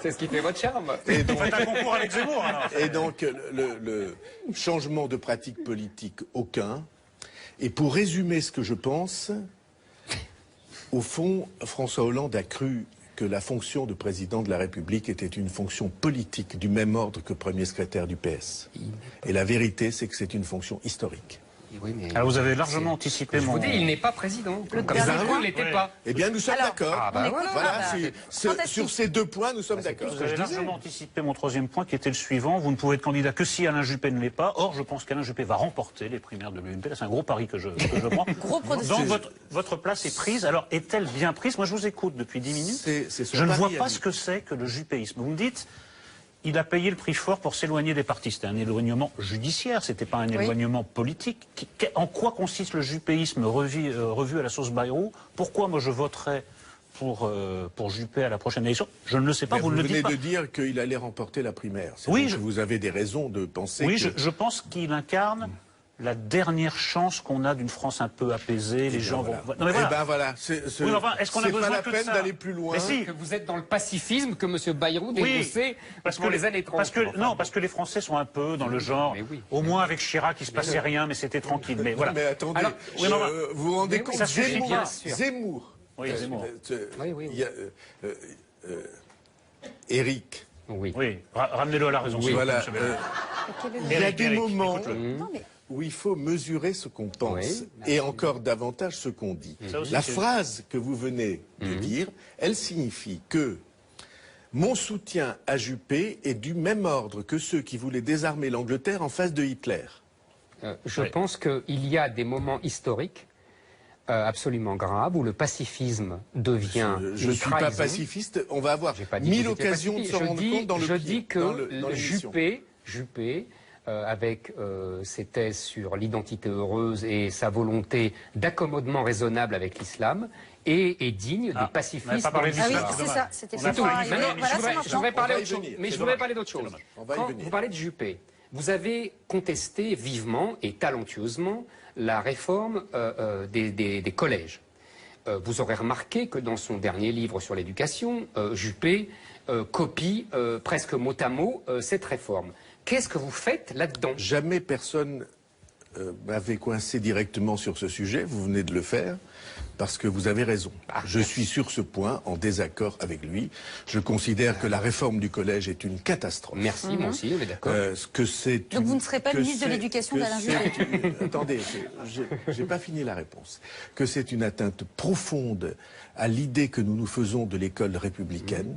C'est ce qui fait votre charme. Et donc, vous faites un concours avec Zemmour, alors. Et donc, le changement de pratique politique, aucun. Et pour résumer ce que je pense, au fond, François Hollande a cru que la fonction de président de la République était une fonction politique du même ordre que premier secrétaire du PS. Et la vérité, c'est que c'est une fonction historique. Oui, mais alors vous avez largement anticipé mon... Je vous dis, il n'est pas président. Comme ça, il n'était pas. Eh bien, nous sommes d'accord. Voilà, sur ces deux points, nous sommes d'accord. Vous avez largement anticipé mon troisième point, qui était le suivant. Vous ne pouvez être candidat que si Alain Juppé ne l'est pas. Or, je pense qu'Alain Juppé va remporter les primaires de l'UMP. C'est un gros pari que je prends. Donc, votre place est prise. Alors, est-elle bien prise? Moi, je vous écoute depuis 10 minutes. Je ne vois pas ce que c'est que le juppéisme. Vous me dites... Il a payé le prix fort pour s'éloigner des partis. C'était un éloignement judiciaire, c'était pas un éloignement politique. En quoi consiste le juppéisme revu à la sauce Bayrou? Pourquoi moi je voterais pour Juppé à la prochaine élection? Je ne le sais pas, vous ne le dites pas. Vous venez de dire qu'il allait remporter la primaire. Oui, vous avez des raisons de penser que... Oui, je pense qu'il incarne la dernière chance qu'on a d'une France un peu apaisée, les gens vont... Non, mais voilà. C'est pas la peine d'aller plus loin. Mais si. Que vous êtes dans le pacifisme que M. Bayrou dénonçait pour les années 30. Parce que les Français sont un peu dans le genre, au moins avec Chirac, il ne se passait rien, mais c'était tranquille. Mais voilà. Mais attendez, vous vous rendez compte, Zemmour. Oui, Zemmour. Éric. Oui, ramenez-le à la raison. Voilà. Il y a des moments où il faut mesurer ce qu'on pense et encore davantage ce qu'on dit. La phrase que vous venez de dire, elle signifie que mon soutien à Juppé est du même ordre que ceux qui voulaient désarmer l'Angleterre en face de Hitler. Je pense qu'il y a des moments historiques absolument graves où le pacifisme devient je ne suis pas pacifiste, on va avoir 1000 occasions de se rendre compte dans le Je dis que Juppé avec ses thèses sur l'identité heureuse et sa volonté d'accommodement raisonnable avec l'islam, est digne des pacifistes. Ah oui, c'est ça, c'était pas tout. Je voudrais parler autre chose. Mais je voudrais parler d'autre chose. Quand vous parlez de Juppé, vous avez contesté vivement et talentueusement la réforme des collèges. Vous aurez remarqué que dans son dernier livre sur l'éducation, Juppé copie presque mot à mot cette réforme. Qu'est-ce que vous faites là-dedans? Jamais personne m'avait coincé directement sur ce sujet, vous venez de le faire, parce que vous avez raison. Je suis sur ce point en désaccord avec lui. Je considère que la réforme du collège est une catastrophe. Merci, moi aussi, on est d'accord. Donc vous ne serez pas ministre de l'Éducation d'Alain Juppé? Attendez, j'ai pas fini la réponse. Que c'est une atteinte profonde à l'idée que nous nous faisons de l'école républicaine,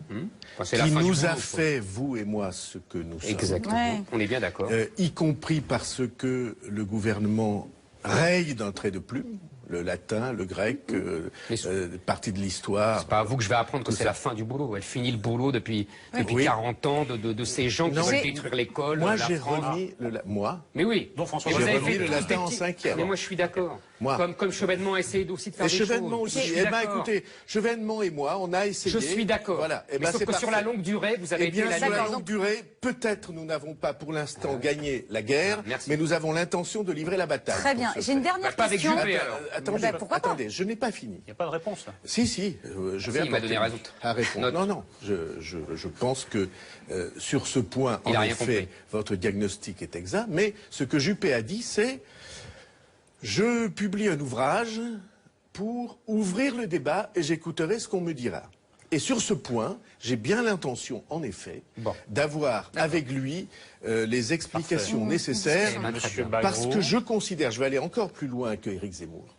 qui nous a fait, vous et moi, ce que nous sommes. Exactement, on est bien d'accord. Y compris parce que le gouvernement raye d'un trait de plume le latin, le grec, partie de l'histoire. C'est pas à vous que je vais apprendre que c'est la fin du boulot. Elle finit le boulot depuis 40 ans de ces gens qui veulent détruire l'école. Moi, j'ai remis Mais oui. Donc François, j'ai remis le latin en 5e. Mais moi, je suis d'accord. Comme Chevènement a essayé aussi de faire des choses. Chevènement aussi. Eh bien, écoutez, Chevènement et moi, on a essayé. Je suis d'accord. Voilà. Mais sauf que sur la longue durée, vous avez été sur la longue durée, peut-être nous n'avons pas pour l'instant gagné la guerre, mais nous avons l'intention de livrer la bataille. Très bien. J'ai une dernière question. Attendez, je n'ai pas fini. Il n'y a pas de réponse là. Si, je vais apporter à répondre. Non, je pense que sur ce point, en effet, votre diagnostic est exact, mais ce que Juppé a dit, c'est je publie un ouvrage pour ouvrir le débat et j'écouterai ce qu'on me dira. Et sur ce point, j'ai bien l'intention, en effet, d'avoir avec lui les explications nécessaires, parce que je considère, je vais aller encore plus loin que Éric Zemmour,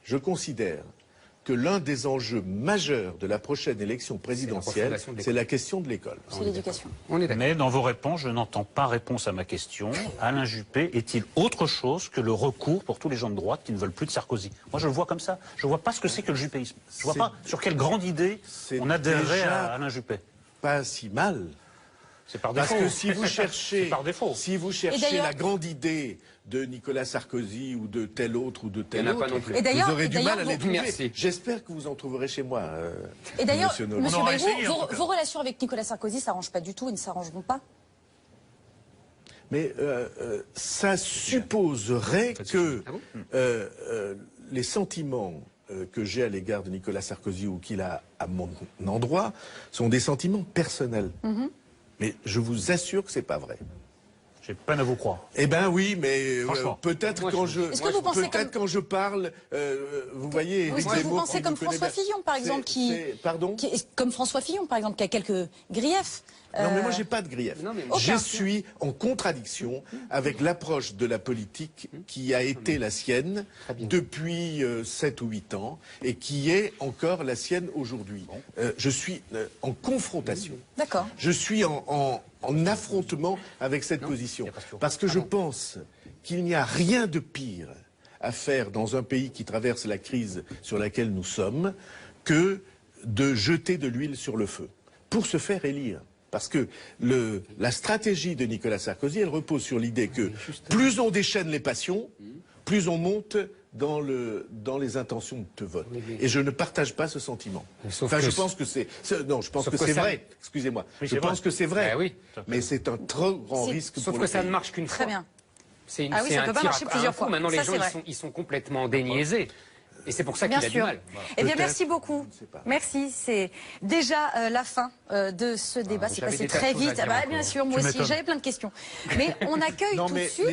je considère que l'un des enjeux majeurs de la prochaine élection présidentielle, c'est la question de l'école. C'est l'éducation. Mais dans vos réponses, je n'entends pas réponse à ma question. Alain Juppé est-il autre chose que le recours pour tous les gens de droite qui ne veulent plus de Sarkozy? Moi, je le vois comme ça. Je ne vois pas ce que c'est que le juppéisme. Je ne vois pas sur quelle grande idée on adhérerait à Alain Juppé. Pas si mal. C'est par défaut. Parce que si vous cherchez, par défaut. Si vous cherchez la grande idée de Nicolas Sarkozy ou de tel autre ou de tel autre, vous aurez du mal à les trouver. J'espère que vous en trouverez chez moi. Et d'ailleurs, M. Bayrou, vos relations avec Nicolas Sarkozy ne s'arrangent pas du tout et ne s'arrangeront pas. Mais ça supposerait que les sentiments que j'ai à l'égard de Nicolas Sarkozy ou qu'il a à mon endroit sont des sentiments personnels. Mais je vous assure que c'est pas vrai. J'ai peine à vous croire. Eh ben oui, mais peut-être quand je parle, vous voyez. Est-ce que vous pensez comme François Fillon, par exemple, comme François Fillon, par exemple, qui a quelques griefs? Non, mais moi, j'ai pas de grief. Je suis en contradiction avec l'approche de la politique qui a été la sienne depuis 7 ou 8 ans et qui est encore la sienne aujourd'hui. Je suis en confrontation. D'accord. Je suis en affrontement avec cette position. Parce que je pense qu'il n'y a rien de pire à faire dans un pays qui traverse la crise sur laquelle nous sommes que de jeter de l'huile sur le feu pour se faire élire. Parce que la stratégie de Nicolas Sarkozy, elle repose sur l'idée que plus on déchaîne les passions, plus on monte dans les intentions de vote. Et je ne partage pas ce sentiment. Enfin, je pense que c'est... Non, je pense que c'est vrai. Excusez-moi. Je pense que c'est vrai. Mais c'est un trop grand risque pour le pays. Sauf que ça ne marche qu'une fois. Très bien. C'est un tir plusieurs fois. Maintenant, les gens, ils sont complètement déniaisés. Et c'est pour ça qu'il a du mal. Voilà. Eh bien, merci beaucoup. Merci. C'est déjà la fin de ce débat. C'est passé très vite. Bien sûr, moi aussi, j'avais plein de questions. Mais on accueille tout de suite...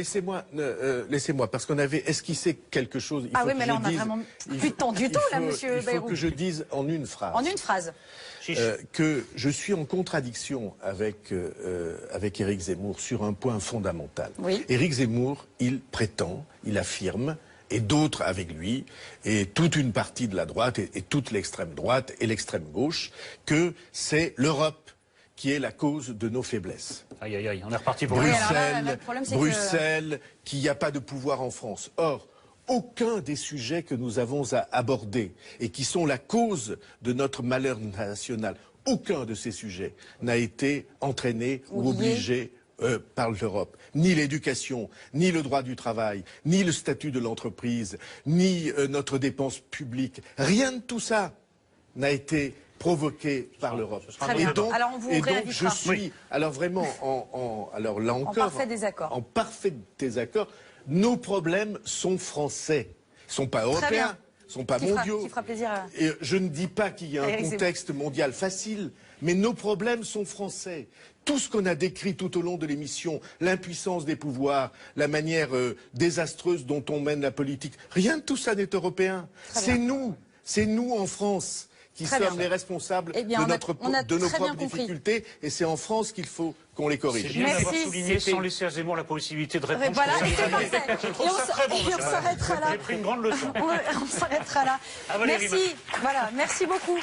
Laissez-moi, parce qu'on avait esquissé quelque chose. Mais là, on a vraiment plus de temps du tout, là, monsieur Bayrou. Il faut que je dise en une phrase. En une phrase. Que je suis en contradiction avec Éric Zemmour sur un point fondamental. Oui. Éric Zemmour, il prétend, il affirme, et d'autres avec lui, et toute une partie de la droite, et toute l'extrême droite et l'extrême gauche, que c'est l'Europe qui est la cause de nos faiblesses. Aïe, aïe, aïe, on est reparti pour Bruxelles, qu'il n'y a pas de pouvoir en France. Or, aucun des sujets que nous avons à aborder et qui sont la cause de notre malheur national, aucun de ces sujets n'a été entraîné ou obligé par l'Europe. Ni l'éducation, ni le droit du travail, ni le statut de l'entreprise, ni notre dépense publique. Rien de tout ça n'a été provoqué par l'Europe. Et donc, je suis, alors vraiment, alors là encore, en parfait désaccord. Nos problèmes sont français, ils ne sont pas européens, ils ne sont pas mondiaux. Et je ne dis pas qu'il y a un contexte mondial facile, mais nos problèmes sont français. Tout ce qu'on a décrit tout au long de l'émission, l'impuissance des pouvoirs, la manière désastreuse dont on mène la politique, rien de tout ça n'est européen. C'est nous en France qui sommes les responsables de nos propres difficultés, et c'est en France qu'il faut qu'on les corrige. C'est bien d'avoir souligné sans laisser à Zemmour la possibilité de répondre. Voilà, on s'arrêtera là. J'ai pris une grande leçon. On s'arrêtera là. Merci. Voilà, merci beaucoup.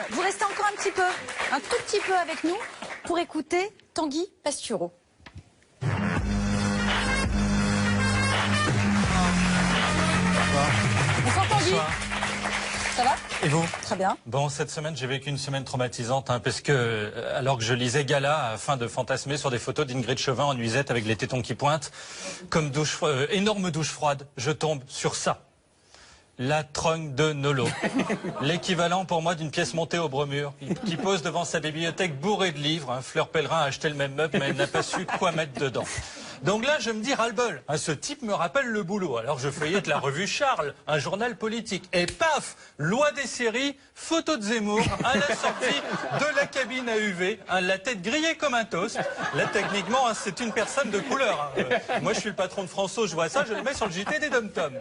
Vous restez encore un tout petit peu avec nous pour écouter Tanguy Pastureau. Bonsoir Tanguy. Ça va ? Et vous ? Très bien. Bon, cette semaine, j'ai vécu une semaine traumatisante, parce que, alors que je lisais Gala, afin de fantasmer sur des photos d'Ingrid Chauvin en nuisette avec les tétons qui pointent, comme énorme douche froide, je tombe sur ça. La trogne de Nolo. L'équivalent pour moi d'une pièce montée au Bromure, qui pose devant sa bibliothèque bourrée de livres. Un fleur pèlerin a acheté le même meuble, mais elle n'a pas su quoi mettre dedans. Donc là, je me dis ras-le-bol. Ce type me rappelle le boulot. Alors je feuillette la revue Charles, un journal politique. Et paf, loi des séries, photo de Zemmour à la sortie de la cabine à UV. La tête grillée comme un toast. Là, techniquement, c'est une personne de couleur. Moi, je suis le patron de François, je vois ça, je le mets sur le JT des Dom-Tom.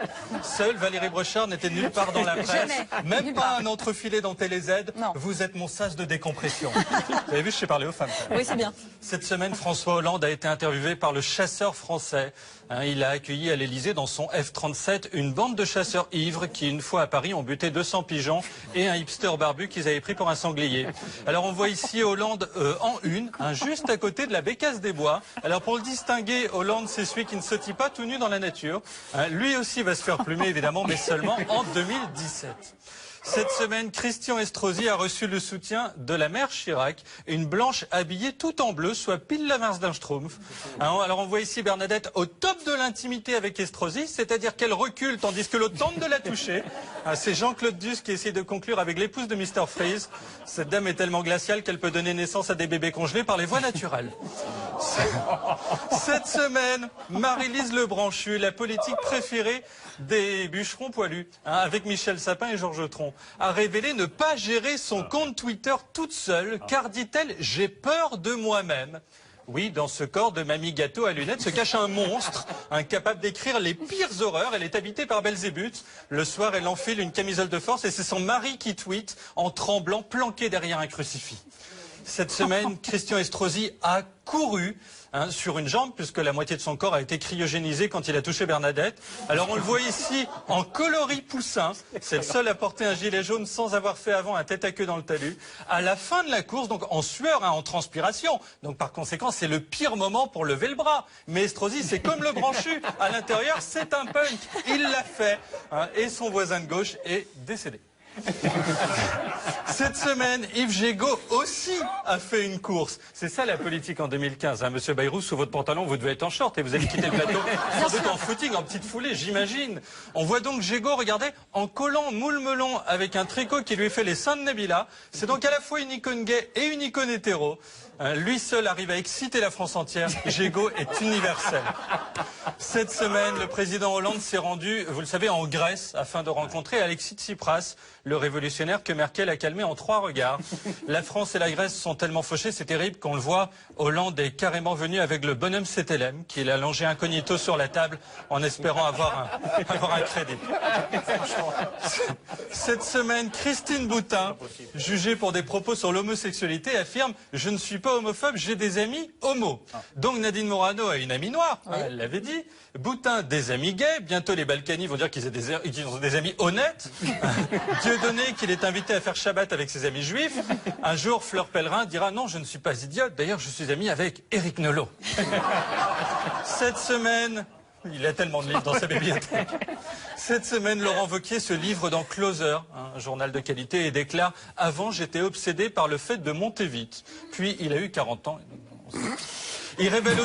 Seule Valérie Brochard n'était nulle part dans la presse. Jamais. Même Nulle pas part. un entrefilet dans TéléZ. Non. Vous êtes mon sas de décompression. Vous avez vu, je sais parler aux femmes. Oui, c'est bien. Cette semaine, François Hollande a été interviewé par le chasseur français. Il a accueilli à l'Élysée dans son F-37 une bande de chasseurs ivres qui, une fois à Paris, ont buté 200 pigeons et un hipster barbu qu'ils avaient pris pour un sanglier. Alors on voit ici Hollande en une, juste à côté de la bécasse des bois. Alors pour le distinguer, Hollande, c'est celui qui ne sautille pas tout nu dans la nature. Lui aussi va se faire plumer, évidemment, mais seulement en 2017. Cette semaine, Christian Estrosi a reçu le soutien de la mère Chirac, une blanche habillée tout en bleu, soit pile l'inverse d'un schtroumpf. Alors on voit ici Bernadette au top de l'intimité avec Estrosi, c'est-à-dire qu'elle recule tandis que l'autre tente de la toucher. C'est Jean-Claude Duss qui essaie de conclure avec l'épouse de Mr. Freeze. Cette dame est tellement glaciale qu'elle peut donner naissance à des bébés congelés par les voies naturelles. Cette semaine, Marie-Lise Lebranchu, la politique préférée des bûcherons poilus, avec Michel Sapin et Georges Tron, a révélé ne pas gérer son compte Twitter toute seule, car, dit-elle, j'ai peur de moi-même. Oui, dans ce corps de mamie gâteau à lunettes se cache un monstre, incapable d'écrire les pires horreurs. Elle est habitée par Belzébuth. Le soir, elle enfile une camisole de force et c'est son mari qui tweet, en tremblant, planqué derrière un crucifix. Cette semaine, Christian Estrosi a couru sur une jambe, puisque la moitié de son corps a été cryogénisé quand il a touché Bernadette. Alors on le voit ici en coloris poussin. C'est le seul à porter un gilet jaune sans avoir fait avant un tête à queue dans le talus. À la fin de la course, donc en sueur, en transpiration. Donc par conséquent, c'est le pire moment pour lever le bras. Mais Estrosi, c'est comme le branchu. À l'intérieur, c'est un punk. Il l'a fait. Et son voisin de gauche est décédé. Cette semaine, Yves Gégaud aussi a fait une course. C'est ça la politique en 2015. Monsieur Bayrou, sous votre pantalon, vous devez être en short et vous allez quitter le plateau sans doute en footing, en petite foulée, j'imagine. On voit donc Gégaud, regardez, en collant moule melon avec un tricot qui lui fait les seins de Nabila. C'est donc à la fois une icône gay et une icône hétéro. Lui seul arrive à exciter la France entière. Gégaud est universel. Cette semaine, le président Hollande s'est rendu, vous le savez, en Grèce afin de rencontrer Alexis Tsipras, le révolutionnaire que Merkel a calmé en 3 regards. La France et la Grèce sont tellement fauchées, c'est terrible qu'on le voit. Hollande est carrément venu avec le bonhomme CTLM qu'il a allongé incognito sur la table en espérant avoir un crédit. Cette semaine, Christine Boutin, jugée pour des propos sur l'homosexualité, affirme « Je ne suis pas homophobe, j'ai des amis homos ». Donc Nadine Morano a une amie noire, elle l'avait dit. Boutin, des amis gays. Bientôt les Balkany vont dire qu'ils ont des amis honnêtes. Dieudonné, qu'il est invité à faire Shabbat avec ses amis juifs. Un jour, Fleur Pellerin dira « Non, je ne suis pas idiote. D'ailleurs, je suis ami avec Éric Nolot. » Cette semaine... Il a tellement de livres dans sa bibliothèque. Cette semaine, Laurent Wauquiez se livre dans Closer, un journal de qualité, et déclare « Avant, j'étais obsédé par le fait de monter vite. » Puis, il a eu 40 ans. Il révèle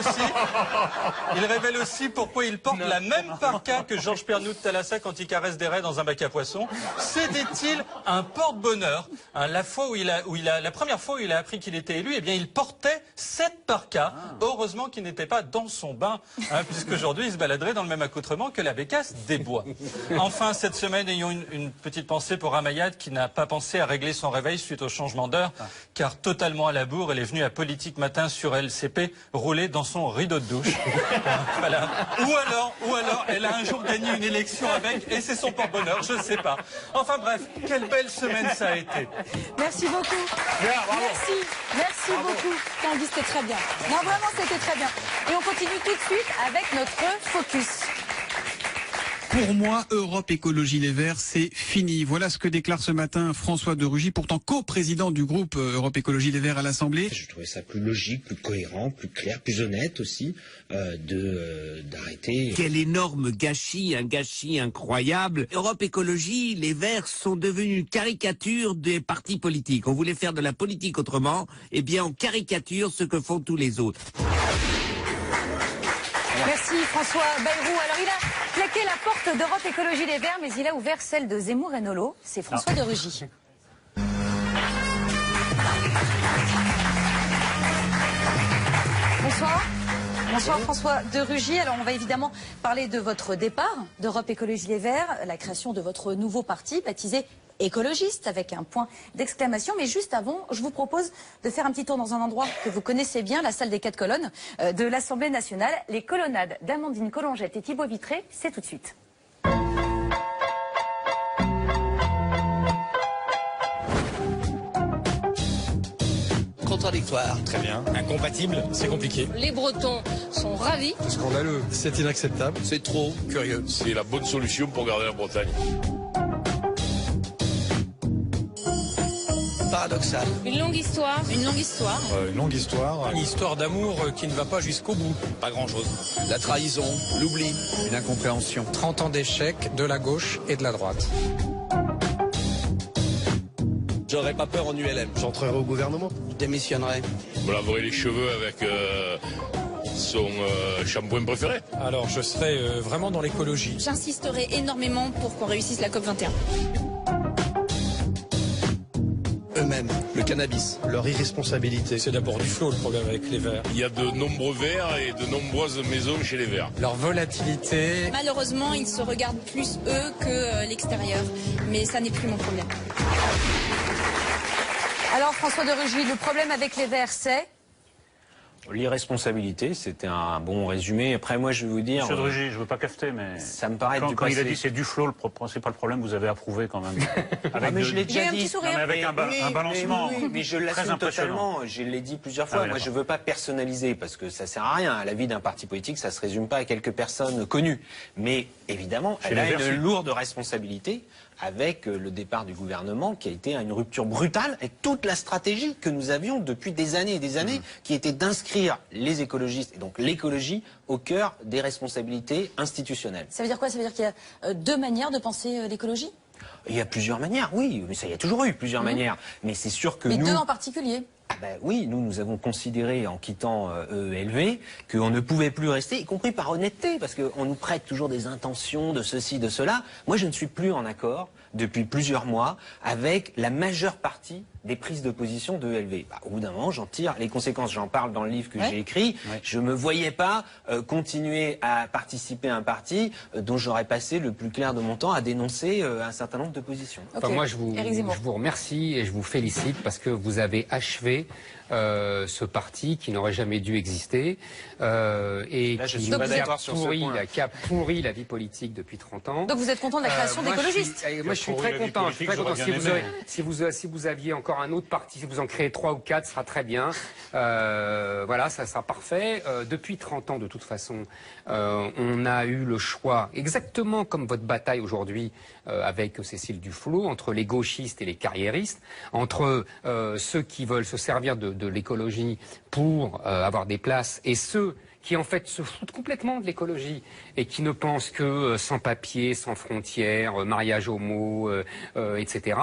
aussi pourquoi il porte la même parka que Georges Pernou de Thalassa quand il caresse des raies dans un bac à poissons. C'est, dit-il, un porte-bonheur. La première fois où il a appris qu'il était élu, eh bien, il portait cette parka. Heureusement qu'il n'était pas dans son bain, puisqu'aujourd'hui, il se baladerait dans le même accoutrement que la bécasse des bois. Enfin, cette semaine, ayons une petite pensée pour Ramayad, qui n'a pas pensé à régler son réveil suite au changement d'heure, car totalement à la bourre, elle est venue à Politique Matin sur LCP, roulée dans son rideau de douche. Voilà. Ou alors, elle a un jour gagné une élection avec, et c'est son porte-bonheur, je ne sais pas. Enfin bref, quelle belle semaine ça a été. Merci beaucoup. Merci beaucoup. Tanguy, c'était très bien. Non, vraiment, c'était très bien. Et on continue tout de suite avec notre focus. Pour moi, Europe Écologie Les Verts, c'est fini. Voilà ce que déclare ce matin François de Rugy, pourtant co-président du groupe Europe Écologie Les Verts à l'Assemblée. Je trouvais ça plus logique, plus cohérent, plus clair, plus honnête aussi d'arrêter. Quel énorme gâchis, un gâchis incroyable. Europe Écologie, les Verts sont devenus une caricature des partis politiques. On voulait faire de la politique autrement, eh bien on caricature ce que font tous les autres. Merci François Bayrou. Alors il a claqué la porte d'Europe Écologie Les Verts, mais il a ouvert celle de Zemmour et Nolot. C'est François de Rugy. Bonsoir. Bonsoir François de Rugy. Alors on va évidemment parler de votre départ d'Europe Écologie Les Verts, la création de votre nouveau parti baptisé écologiste avec un point d'exclamation. Mais juste avant, je vous propose de faire un petit tour dans un endroit que vous connaissez bien, la salle des 4 colonnes de l'Assemblée nationale. Les colonnades d'Amandine Collongette et Thibaut Vitré, c'est tout de suite. Contradictoire. Très bien. Incompatible, c'est compliqué. Les Bretons sont ravis. C'est scandaleux. C'est inacceptable. C'est trop curieux. C'est la bonne solution pour garder la Bretagne. Paradoxal. Une longue histoire. Une longue histoire. Une longue histoire. Une histoire d'amour qui ne va pas jusqu'au bout. Pas grand-chose. La trahison, l'oubli. Une incompréhension. 30 ans d'échec de la gauche et de la droite. J'aurais pas peur en ULM. J'entrerai au gouvernement. Je démissionnerai. Me laverai les cheveux avec son shampoing préféré. Alors, je serai vraiment dans l'écologie. J'insisterai énormément pour qu'on réussisse la COP21. Eux-mêmes, le cannabis. Leur irresponsabilité. C'est d'abord du flot le problème avec les Verts. Il y a de nombreux Verts et de nombreuses maisons chez les Verts. Leur volatilité. Malheureusement, ils se regardent plus eux que l'extérieur. Mais ça n'est plus mon problème. Alors François de Rugy, le problème avec les Verts, c'est... L'irresponsabilité, c'était un bon résumé. Après, moi, je vais vous dire... Monsieur de Rugy, je veux pas cafeter, mais... Ça me paraît quand il a dit c'est du flot, le principal problème, vous avez approuvé quand même. Mais je l'ai déjà dit. Non, mais avec un balancement mais je l'assume totalement. Je l'ai dit plusieurs fois. Moi, je veux pas personnaliser parce que ça sert à rien. La vie d'un parti politique, ça se résume pas à quelques personnes connues. Mais évidemment, elle a une lourde responsabilité avec le départ du gouvernement qui a été une rupture brutale avec toute la stratégie que nous avions depuis des années et des années, qui était d'inscrire les écologistes et donc l'écologie au cœur des responsabilités institutionnelles. Ça veut dire quoi? Ça veut dire qu'il y a deux manières de penser l'écologie? Il y a plusieurs manières, oui, mais ça, il y a toujours eu plusieurs manières. Mais c'est sûr que mais nous... deux en particulier? Oui, nous avons considéré en quittant EELV qu'on ne pouvait plus rester, y compris par honnêteté, parce qu'on nous prête toujours des intentions de ceci, de cela. Moi, je ne suis plus en accord depuis plusieurs mois avec la majeure partie des prises de position de EELV. Au bout d'un moment, j'en tire les conséquences. J'en parle dans le livre que j'ai écrit. Je ne me voyais pas continuer à participer à un parti dont j'aurais passé le plus clair de mon temps à dénoncer un certain nombre de positions. Enfin, moi, je vous remercie et je vous félicite parce que vous avez achevé ce parti qui n'aurait jamais dû exister et là, qui a pourri la vie politique depuis 30 ans. Donc vous êtes content de la création d'écologistes? Moi je suis très content. Si vous aviez encore un autre parti, si vous en créez 3 ou 4, ce sera très bien. Voilà, ça sera parfait. Depuis 30 ans, de toute façon, on a eu le choix, exactement comme votre bataille aujourd'hui avec Cécile Duflot, entre les gauchistes et les carriéristes, entre ceux qui veulent se servir de l'écologie pour avoir des places et ceux qui en fait se foutent complètement de l'écologie et qui ne pensent que sans papier, sans frontières, mariage homo, etc.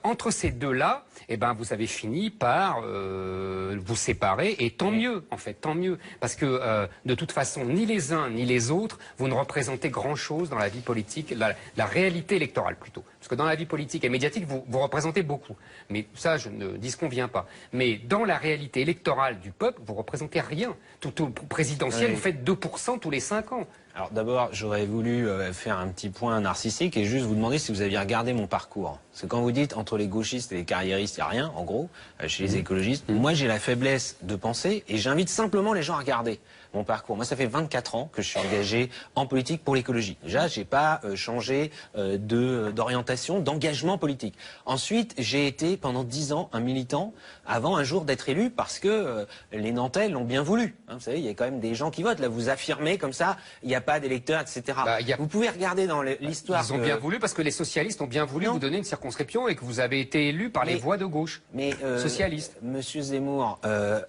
Entre ces deux-là, eh ben, vous avez fini par vous séparer et tant mieux, en fait, tant mieux. Parce que de toute façon, ni les uns ni les autres, vous ne représentez grand-chose dans la vie politique, la réalité électorale plutôt. Parce que dans la vie politique et médiatique, vous représentez beaucoup. Mais ça, je ne disconviens pas. Mais dans la réalité électorale du peuple, vous représentez rien. Tout au présidentiel, vous faites 2% tous les 5 ans. Alors d'abord, j'aurais voulu faire un petit point narcissique et juste vous demander si vous aviez regardé mon parcours. Parce que quand vous dites entre les gauchistes et les carriéristes, il n'y a rien, en gros, chez les écologistes. Moi, j'ai la faiblesse de penser et j'invite simplement les gens à regarder mon parcours. Moi, ça fait 24 ans que je suis engagé en politique pour l'écologie. Déjà, j'ai pas changé d'orientation, d'engagement politique. Ensuite, j'ai été pendant 10 ans un militant avant un jour d'être élu parce que les Nantais l'ont bien voulu. Hein, vous savez, il y a quand même des gens qui votent. Là, vous affirmez comme ça, il n'y a pas d'électeurs, etc. Vous pouvez regarder dans l'histoire. Ils ont bien voulu parce que les socialistes ont bien voulu vous donner une circonscription et que vous avez été élu par les voix de gauche. Mais socialistes. Monsieur Zemmour,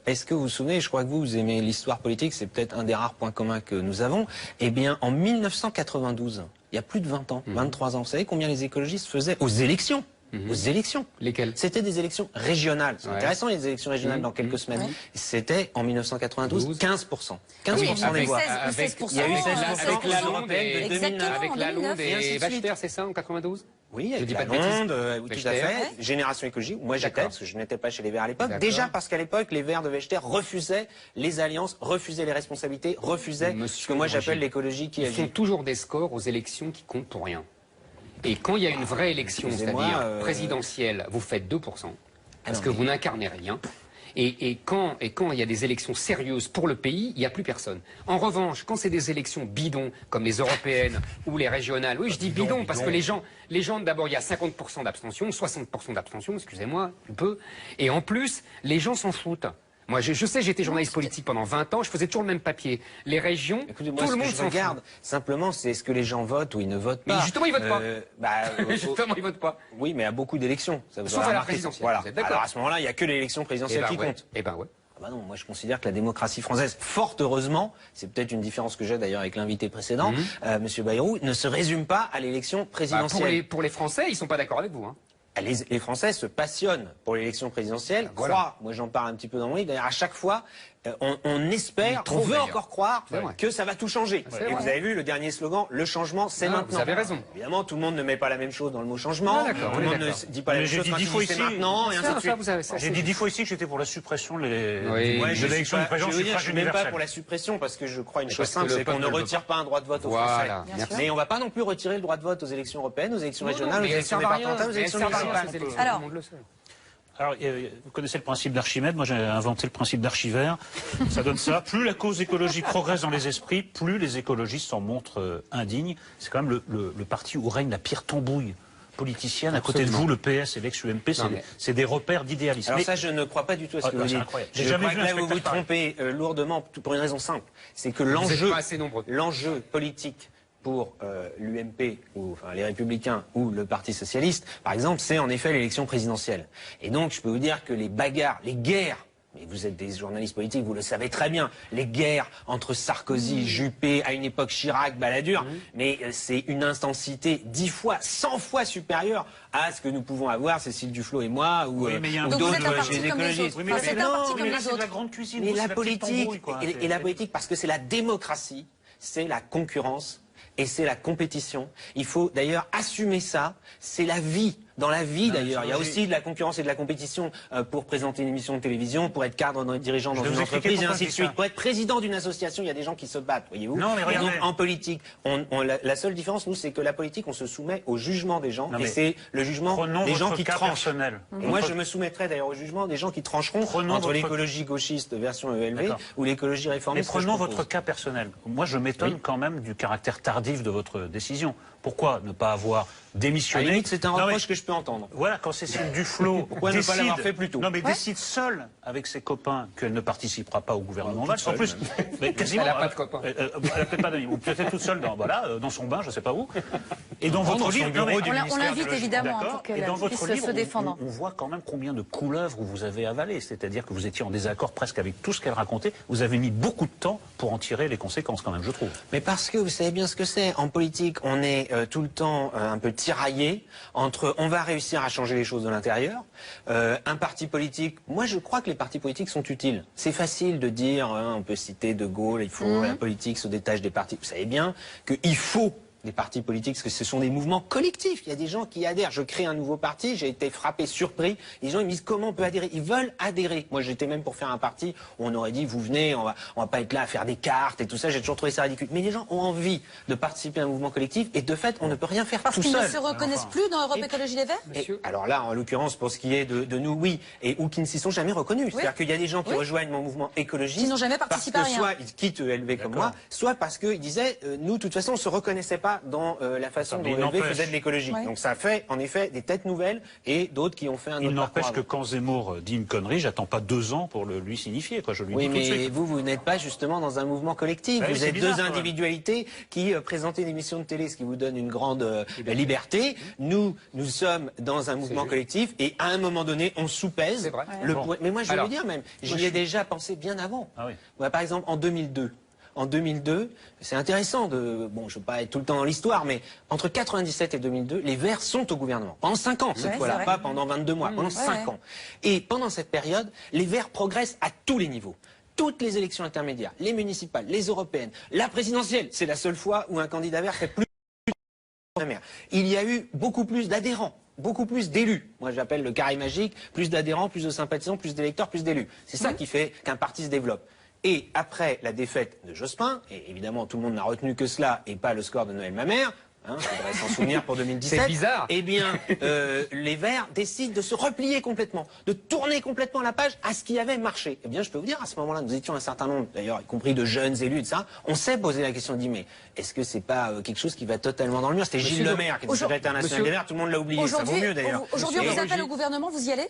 est-ce que vous vous souvenez, je crois que vous aimez l'histoire politique, c'est peut-être un des rares points communs que nous avons. Eh bien, en 1992, il y a plus de 20 ans, 23 ans, vous savez combien les écologistes faisaient aux élections? Aux élections. Lesquelles? C'était des élections régionales. C'est intéressant, les élections régionales dans quelques semaines. C'était en 1992, 15%. 15% des voix. Il y a eu 16% avec la européenne de 2009. Avec la Londe et Bachelard, c'est ça, en 92? Oui, avec la Londe, tout à fait. Génération écologie, moi j'étais, parce que je n'étais pas chez les Verts à l'époque. Déjà parce qu'à l'époque, les Verts de Vechter refusaient les alliances, refusaient les responsabilités, refusaient ce que moi j'appelle l'écologie qui agit. Ils font toujours des scores aux élections qui comptent pour rien. Et quand il y a une vraie élection, c'est-à-dire présidentielle, vous faites 2%, parce que vous n'incarnez rien. Et quand il y a des élections sérieuses pour le pays, il n'y a plus personne. En revanche, quand c'est des élections bidons, comme les européennes ou les régionales, oui, je dis bidons parce que les gens d'abord, il y a 50% d'abstention, 60% d'abstention, excusez-moi, un peu. Et en plus, les gens s'en foutent. Moi, je sais, j'étais journaliste politique pendant 20 ans, je faisais toujours le même papier. Les régions, tout le monde s'en regarde. Simplement, c'est est-ce que les gens votent ou ils ne votent pas. Mais justement, ils votent pas. Justement, ils votent pas. Oui, mais à beaucoup d'élections. Sauf à la présidentielle. Voilà. Alors à ce moment-là, il n'y a que l'élection présidentielle qui compte. Eh ben ouais. Ah bah non, moi je considère que la démocratie française, fort heureusement, c'est peut-être une différence que j'ai d'ailleurs avec l'invité précédent, Monsieur Bayrou, ne se résume pas à l'élection présidentielle. Pour les Français, ils sont pas d'accord avec vous. Hein. Les Français se passionnent pour l'élection présidentielle, croient, moi j'en parle un petit peu dans mon livre, d'ailleurs à chaque fois, on espère, on veut encore croire que ça va tout changer. Et vous avez vu le dernier slogan, le changement c'est maintenant. Vous avez raison. Évidemment, tout le monde ne met pas la même chose dans le mot changement, tout le monde ne dit pas la même chose quand il dit c'est maintenant, et ainsi de suite. J'ai dit 10 fois ici que j'étais pour la suppression de l'élection du président. Je suis même pas pour la suppression, parce que je crois une chose simple, c'est qu'on ne retire pas un droit de vote aux Français. Mais on ne va pas non plus retirer le droit de vote aux élections européennes, aux élections régionales, aux élections départementales, aux élections municipales. Alors, vous connaissez le principe d'Archimède, moi j'ai inventé le principe d'Archivert, ça donne ça, plus la cause écologique progresse dans les esprits, plus les écologistes s'en montrent indignes. C'est quand même le parti où règne la pire tambouille politicienne. Absolument. À côté de vous, le PS et l'ex-UMP, c'est des repères d'idéalisme. Alors ça, je ne crois pas du tout à ce que vous dites. Je crois que là, vous vous trompez lourdement pour une raison simple. C'est que l'enjeu politique pour l'UMP, ou enfin les Républicains ou le Parti Socialiste, par exemple, c'est en effet l'élection présidentielle. Et donc, je peux vous dire que les bagarres, les guerres, mais vous êtes des journalistes politiques, vous le savez très bien, les guerres entre Sarkozy, Juppé, à une époque Chirac, Balladur, mais c'est une intensité 10 fois, 100 fois supérieure à ce que nous pouvons avoir, Cécile Duflot et moi, ou d'autres chez les écologistes. Oui, mais c'est la grande cuisine. Mais la politique, et la politique, parce que c'est la démocratie, c'est la concurrence, et c'est la compétition. Il faut d'ailleurs assumer ça. C'est la vie. Dans la vie d'ailleurs, il y a aussi de la concurrence et de la compétition pour présenter une émission de télévision, pour être cadre dirigeant dans une entreprise et ainsi de suite. Pour être président d'une association, il y a des gens qui se battent, voyez-vous. Non, mais regardez. Donc, en politique, la seule différence, nous, c'est que la politique, on se soumet au jugement des gens, et c'est le jugement des gens qui tranchent. Et moi, je me soumettrai d'ailleurs au jugement des gens qui trancheront entre l'écologie gauchiste version ELV ou l'écologie réformiste. Mais prenons votre cas personnel. Moi, je m'étonne quand même du caractère tardif de votre décision. Pourquoi ne pas avoir démissionné? À la limite, c'est un reproche que je peux entendre. Voilà, quand Cécile Duflot pourquoi ne pas l'avoir fait plus tôt? Non, mais décide seule avec ses copains qu'elle ne participera pas au gouvernement Valls. En plus, mais quasiment. Elle n'a pas de copains. Elle n'a peut-être pas d'amis. Ou peut-être toute seule dans son bain, je ne sais pas où. Et dans votre livre, on l'invite évidemment pour qu'elle puisse se défendre. On voit quand même combien de couleuvres vous avez avalé. C'est-à-dire que vous étiez en désaccord presque avec tout ce qu'elle racontait. Vous avez mis beaucoup de temps pour en tirer les conséquences quand même, je trouve. Mais parce que vous savez bien ce que c'est. En politique, on est tout le temps un peu tiraillé entre on va réussir à changer les choses de l'intérieur, un parti politique, moi je crois que les partis politiques sont utiles. C'est facile de dire, on peut citer De Gaulle, il faut la politique se détache des partis. Vous savez bien qu'il faut des partis politiques, parce que ce sont des mouvements collectifs. Il y a des gens qui adhèrent. Je crée un nouveau parti, j'ai été frappé, surpris. Les gens ils me disent comment on peut adhérer. Ils veulent adhérer. Moi j'étais même pour faire un parti où on aurait dit vous venez, on va pas être là à faire des cartes et tout ça. J'ai toujours trouvé ça ridicule. Mais les gens ont envie de participer à un mouvement collectif et de fait on ne peut rien faire tout seul. Parce qu'ils ne se reconnaissent plus dans Europe Écologie Les Verts. Alors là en l'occurrence pour ce qui est de nous oui, ou qui ne s'y sont jamais reconnus. C'est-à-dire qu'il y a des gens qui rejoignent mon mouvement écologiste qui n'ont jamais participé à rien. Soit ils quittent ELV comme moi, soit parce qu'ils disaient nous de toute façon on se reconnaissait pas dans la façon dont ELV faisait de l'écologie. Donc ça fait en effet des têtes nouvelles et d'autres qui ont fait un autre parcours. Il n'empêche que quand Zemmour dit une connerie, j'attends pas 2 ans pour le lui signifier. Je lui dis tout de suite. Mais vous n'êtes pas justement dans un mouvement collectif. Vous êtes deux individualités qui présentez une émission de télé, ce qui vous donne une grande liberté. Nous sommes dans un mouvement collectif et à un moment donné, on soupèse le poids. Mais moi, je vais vous dire même, j'y ai déjà pensé bien avant. Par exemple, en 2002. En 2002, c'est intéressant de... Bon, je ne veux pas être tout le temps dans l'histoire, mais entre 97 et 2002, les Verts sont au gouvernement. Pendant 5 ans, cette fois-là, pas pendant 22 mois, pendant 5 ans. Et pendant cette période, les Verts progressent à tous les niveaux. Toutes les élections intermédiaires, les municipales, les européennes, la présidentielle, c'est la seule fois où un candidat vert fait plus de maire. Il y a eu beaucoup plus d'adhérents. Beaucoup plus d'élus. Moi, j'appelle le carré magique, plus d'adhérents, plus de sympathisants, plus d'électeurs, plus d'élus. C'est ça qui fait qu'un parti se développe. Et après la défaite de Jospin, et évidemment tout le monde n'a retenu que cela et pas le score de Noël Mamère, hein, faudrait s'en souvenir pour 2017. C'est bizarre. Eh bien, les Verts décident de se replier complètement, de tourner complètement la page à ce qui avait marché. Eh bien, je peux vous dire, à ce moment-là, nous étions un certain nombre, d'ailleurs, y compris de jeunes élus, et ça, on s'est posé la question, on dit, mais est-ce que c'est pas quelque chose qui va totalement dans le mur? C'était Gilles Lemaire, qui était secrétaire national des Verts, tout le monde l'a oublié, ça vaut mieux d'ailleurs. Aujourd'hui, on vous appelle au gouvernement, vous y allez?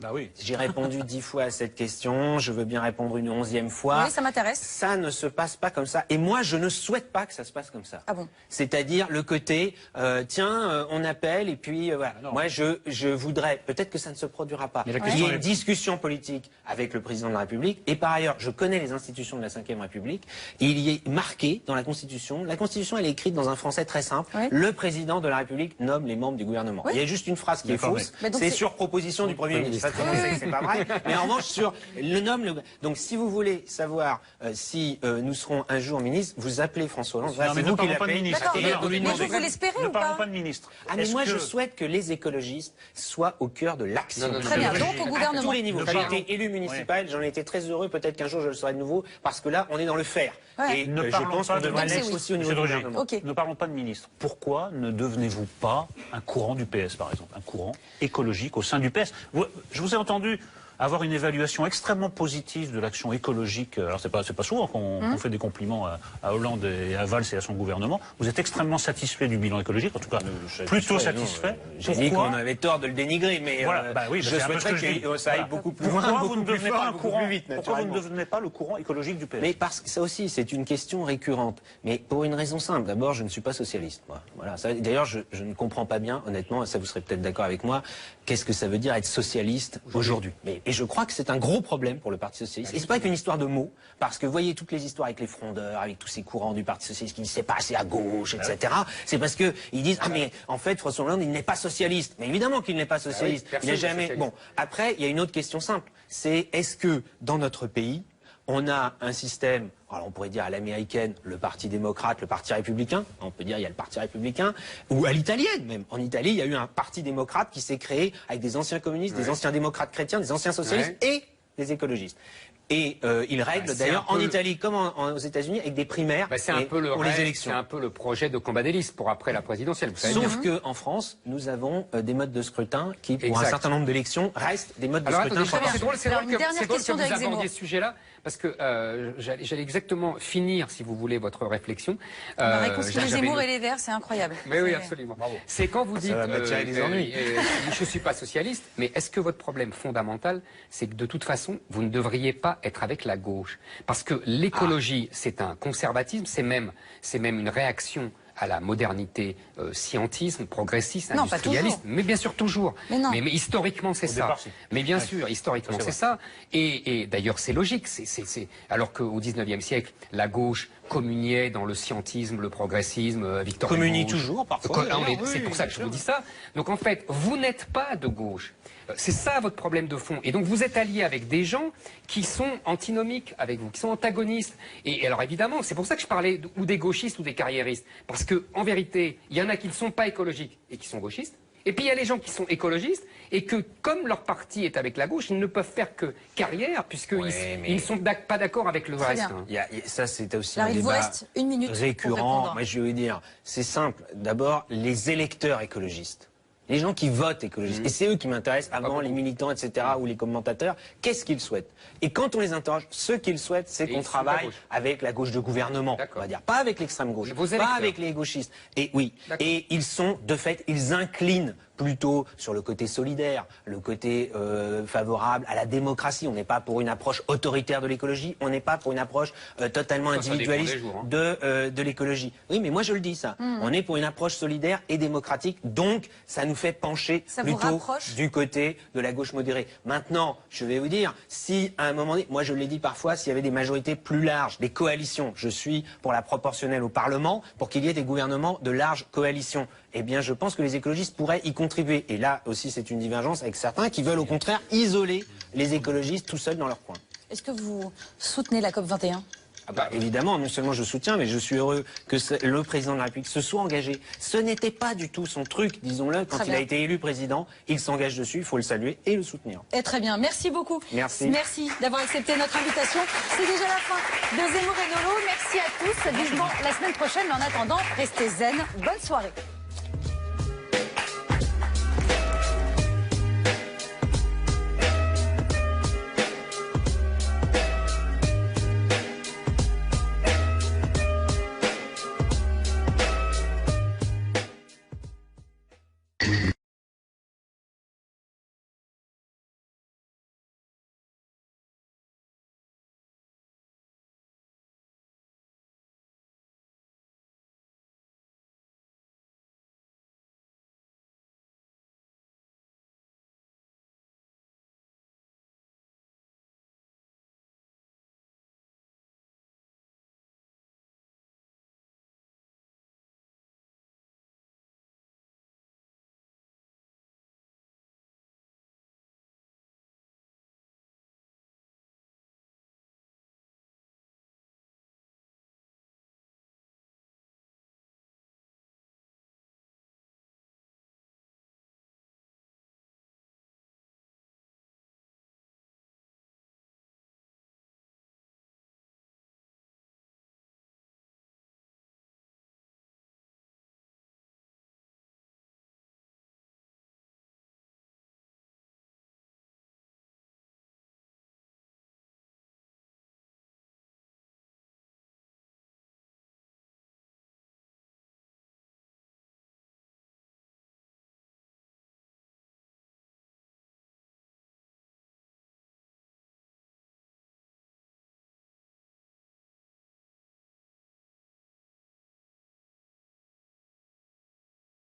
Bah oui. J'ai répondu 10 fois à cette question, je veux bien répondre une 11e fois. Oui, ça m'intéresse. Ça ne se passe pas comme ça. Et moi, je ne souhaite pas que ça se passe comme ça. Ah bon? C'est-à-dire le côté, on appelle et puis voilà. Moi, je voudrais, peut-être que ça ne se produira pas, qu'il y ait une discussion politique avec le président de la République. Et par ailleurs, je connais les institutions de la Ve République. Il y est marqué dans la Constitution. La Constitution, elle est écrite dans un français très simple. Oui. Le président de la République nomme les membres du gouvernement. Oui. Il y a juste une phrase qui est fausse. C'est sur proposition du Premier ministre. C'est pas vrai, mais en revanche sur le nom. Donc si vous voulez savoir si nous serons un jour ministres, vous appelez François Hollande. C'est vous qui l'appelez. Mais vous l'espérez ou pas? Pas de ministre. Ah mais moi je souhaite que les écologistes soient au cœur de l'action. Très bien, donc au gouvernement. À tous les niveaux. J'ai été élu municipal, j'en ai été très heureux. Peut-être qu'un jour je le serai de nouveau, parce que là on est dans le faire. Et je pense qu'on devrait l'être aussi au niveau du gouvernement. Ne parlons pas de ministre. Pourquoi ne devenez-vous pas un courant du PS, par exemple, un courant écologique au sein du PS? Je vous ai entendu avoir une évaluation extrêmement positive de l'action écologique. Alors c'est pas souvent qu'on fait des compliments à Hollande et à Valls et à son gouvernement. Vous êtes extrêmement satisfait du bilan écologique, en tout cas plutôt satisfait. J'ai dit qu'on avait tort de le dénigrer, mais voilà, oui, je souhaiterais que ça aille beaucoup plus loin, pourquoi vous ne devenez pas un courant Pourquoi vous ne devenez pas le courant écologique du PS? Mais parce que ça aussi, c'est une question récurrente. Mais pour une raison simple. D'abord, je ne suis pas socialiste, moi. Voilà. D'ailleurs, je ne comprends pas bien, honnêtement, ça vous serez peut-être d'accord avec moi, qu'est-ce que ça veut dire être socialiste aujourd'hui. Et je crois que c'est un gros problème pour le Parti Socialiste. Et c'est pas qu'une histoire de mots, parce que vous voyez toutes les histoires avec les frondeurs, avec tous ces courants du Parti Socialiste qui disent c'est pas assez à gauche, etc. C'est parce que ils disent ah mais en fait François Hollande il n'est pas socialiste. Mais évidemment qu'il n'est pas socialiste. Il n'est jamais. Bon, après il y a une autre question simple. C'est est-ce que dans notre pays on a un système, alors on pourrait dire à l'américaine, le Parti démocrate, le Parti républicain, on peut dire il y a le Parti républicain, ou à l'italienne même. En Italie, il y a eu un Parti démocrate qui s'est créé avec des anciens communistes, des anciens démocrates chrétiens, des anciens socialistes et des écologistes. Et il règle d'ailleurs en Italie comme aux États-Unis avec des primaires pour les élections. C'est un peu le projet de combat des listes pour après la présidentielle. Vous savez Sauf qu'en France, nous avons des modes de scrutin qui, pour un certain nombre d'élections, restent des modes de scrutin. C'est drôle que vous abordiez ce sujet-là, parce que j'allais exactement finir, si vous voulez, votre réflexion. On a réconcilié Zemmour et les Verts, c'est incroyable. Mais oui, absolument. C'est quand vous dites je ne suis pas socialiste, mais est-ce que votre problème fondamental, c'est que de toute façon, vous ne devriez pas être avec la gauche? Parce que l'écologie, c'est un conservatisme, c'est même une réaction à la modernité, scientisme, progressiste, industrialiste. Mais bien sûr, toujours. Mais historiquement, c'est ça. Mais bien sûr, historiquement, c'est ça. Et d'ailleurs, c'est logique. Alors qu'au XIXe siècle, la gauche communiait dans le scientisme, le progressisme, Victor Hugo. Communie toujours, parfois. C'est pour ça que je vous dis ça. Donc en fait, vous n'êtes pas de gauche. C'est ça votre problème de fond. Et donc vous êtes allié avec des gens qui sont antinomiques avec vous, qui sont antagonistes. Et alors évidemment, c'est pour ça que je parlais ou des gauchistes ou des carriéristes. Parce que en vérité, il y en a qui ne sont pas écologiques et qui sont gauchistes. Et puis il y a les gens qui sont écologistes et que, comme leur parti est avec la gauche, ils ne peuvent faire que carrière puisqu'ils ne sont pas d'accord avec le reste. Ça, c'est aussi un débat récurrent. Mais je veux dire, c'est simple. D'abord, les électeurs écologistes. Les gens qui votent écologistes, et c'est eux qui m'intéressent avant les militants, etc., ou les commentateurs, qu'est-ce qu'ils souhaitent? Et quand on les interroge, ce qu'ils souhaitent, c'est qu'on travaille avec la gauche de gouvernement, on va dire, pas avec l'extrême gauche, pas avec les gauchistes. Et oui, et ils sont, de fait, ils inclinent plutôt sur le côté solidaire, le côté favorable à la démocratie. On n'est pas pour une approche autoritaire de l'écologie, on n'est pas pour une approche totalement individualiste de l'écologie. Oui, mais moi je le dis ça. On est pour une approche solidaire et démocratique, donc ça nous fait pencher plutôt du côté de la gauche modérée. Maintenant, je vais vous dire, si à un moment donné, moi je l'ai dit parfois, s'il y avait des majorités plus larges, des coalitions, je suis pour la proportionnelle au Parlement, pour qu'il y ait des gouvernements de large coalition. Eh bien, je pense que les écologistes pourraient y contribuer. Et là aussi, c'est une divergence avec certains qui veulent au contraire isoler les écologistes tout seuls dans leur coin. Est-ce que vous soutenez la COP21 ? Évidemment, non seulement je soutiens, mais je suis heureux que le président de la République se soit engagé. Ce n'était pas du tout son truc, disons-le. Quand il a été élu président, il s'engage dessus, il faut le saluer et le soutenir. Et très bien, merci beaucoup. Merci. Merci d'avoir accepté notre invitation. C'est déjà la fin de Zemmour et Nolo. Merci à tous. Vivement la semaine prochaine, mais en attendant, restez zen. Bonne soirée.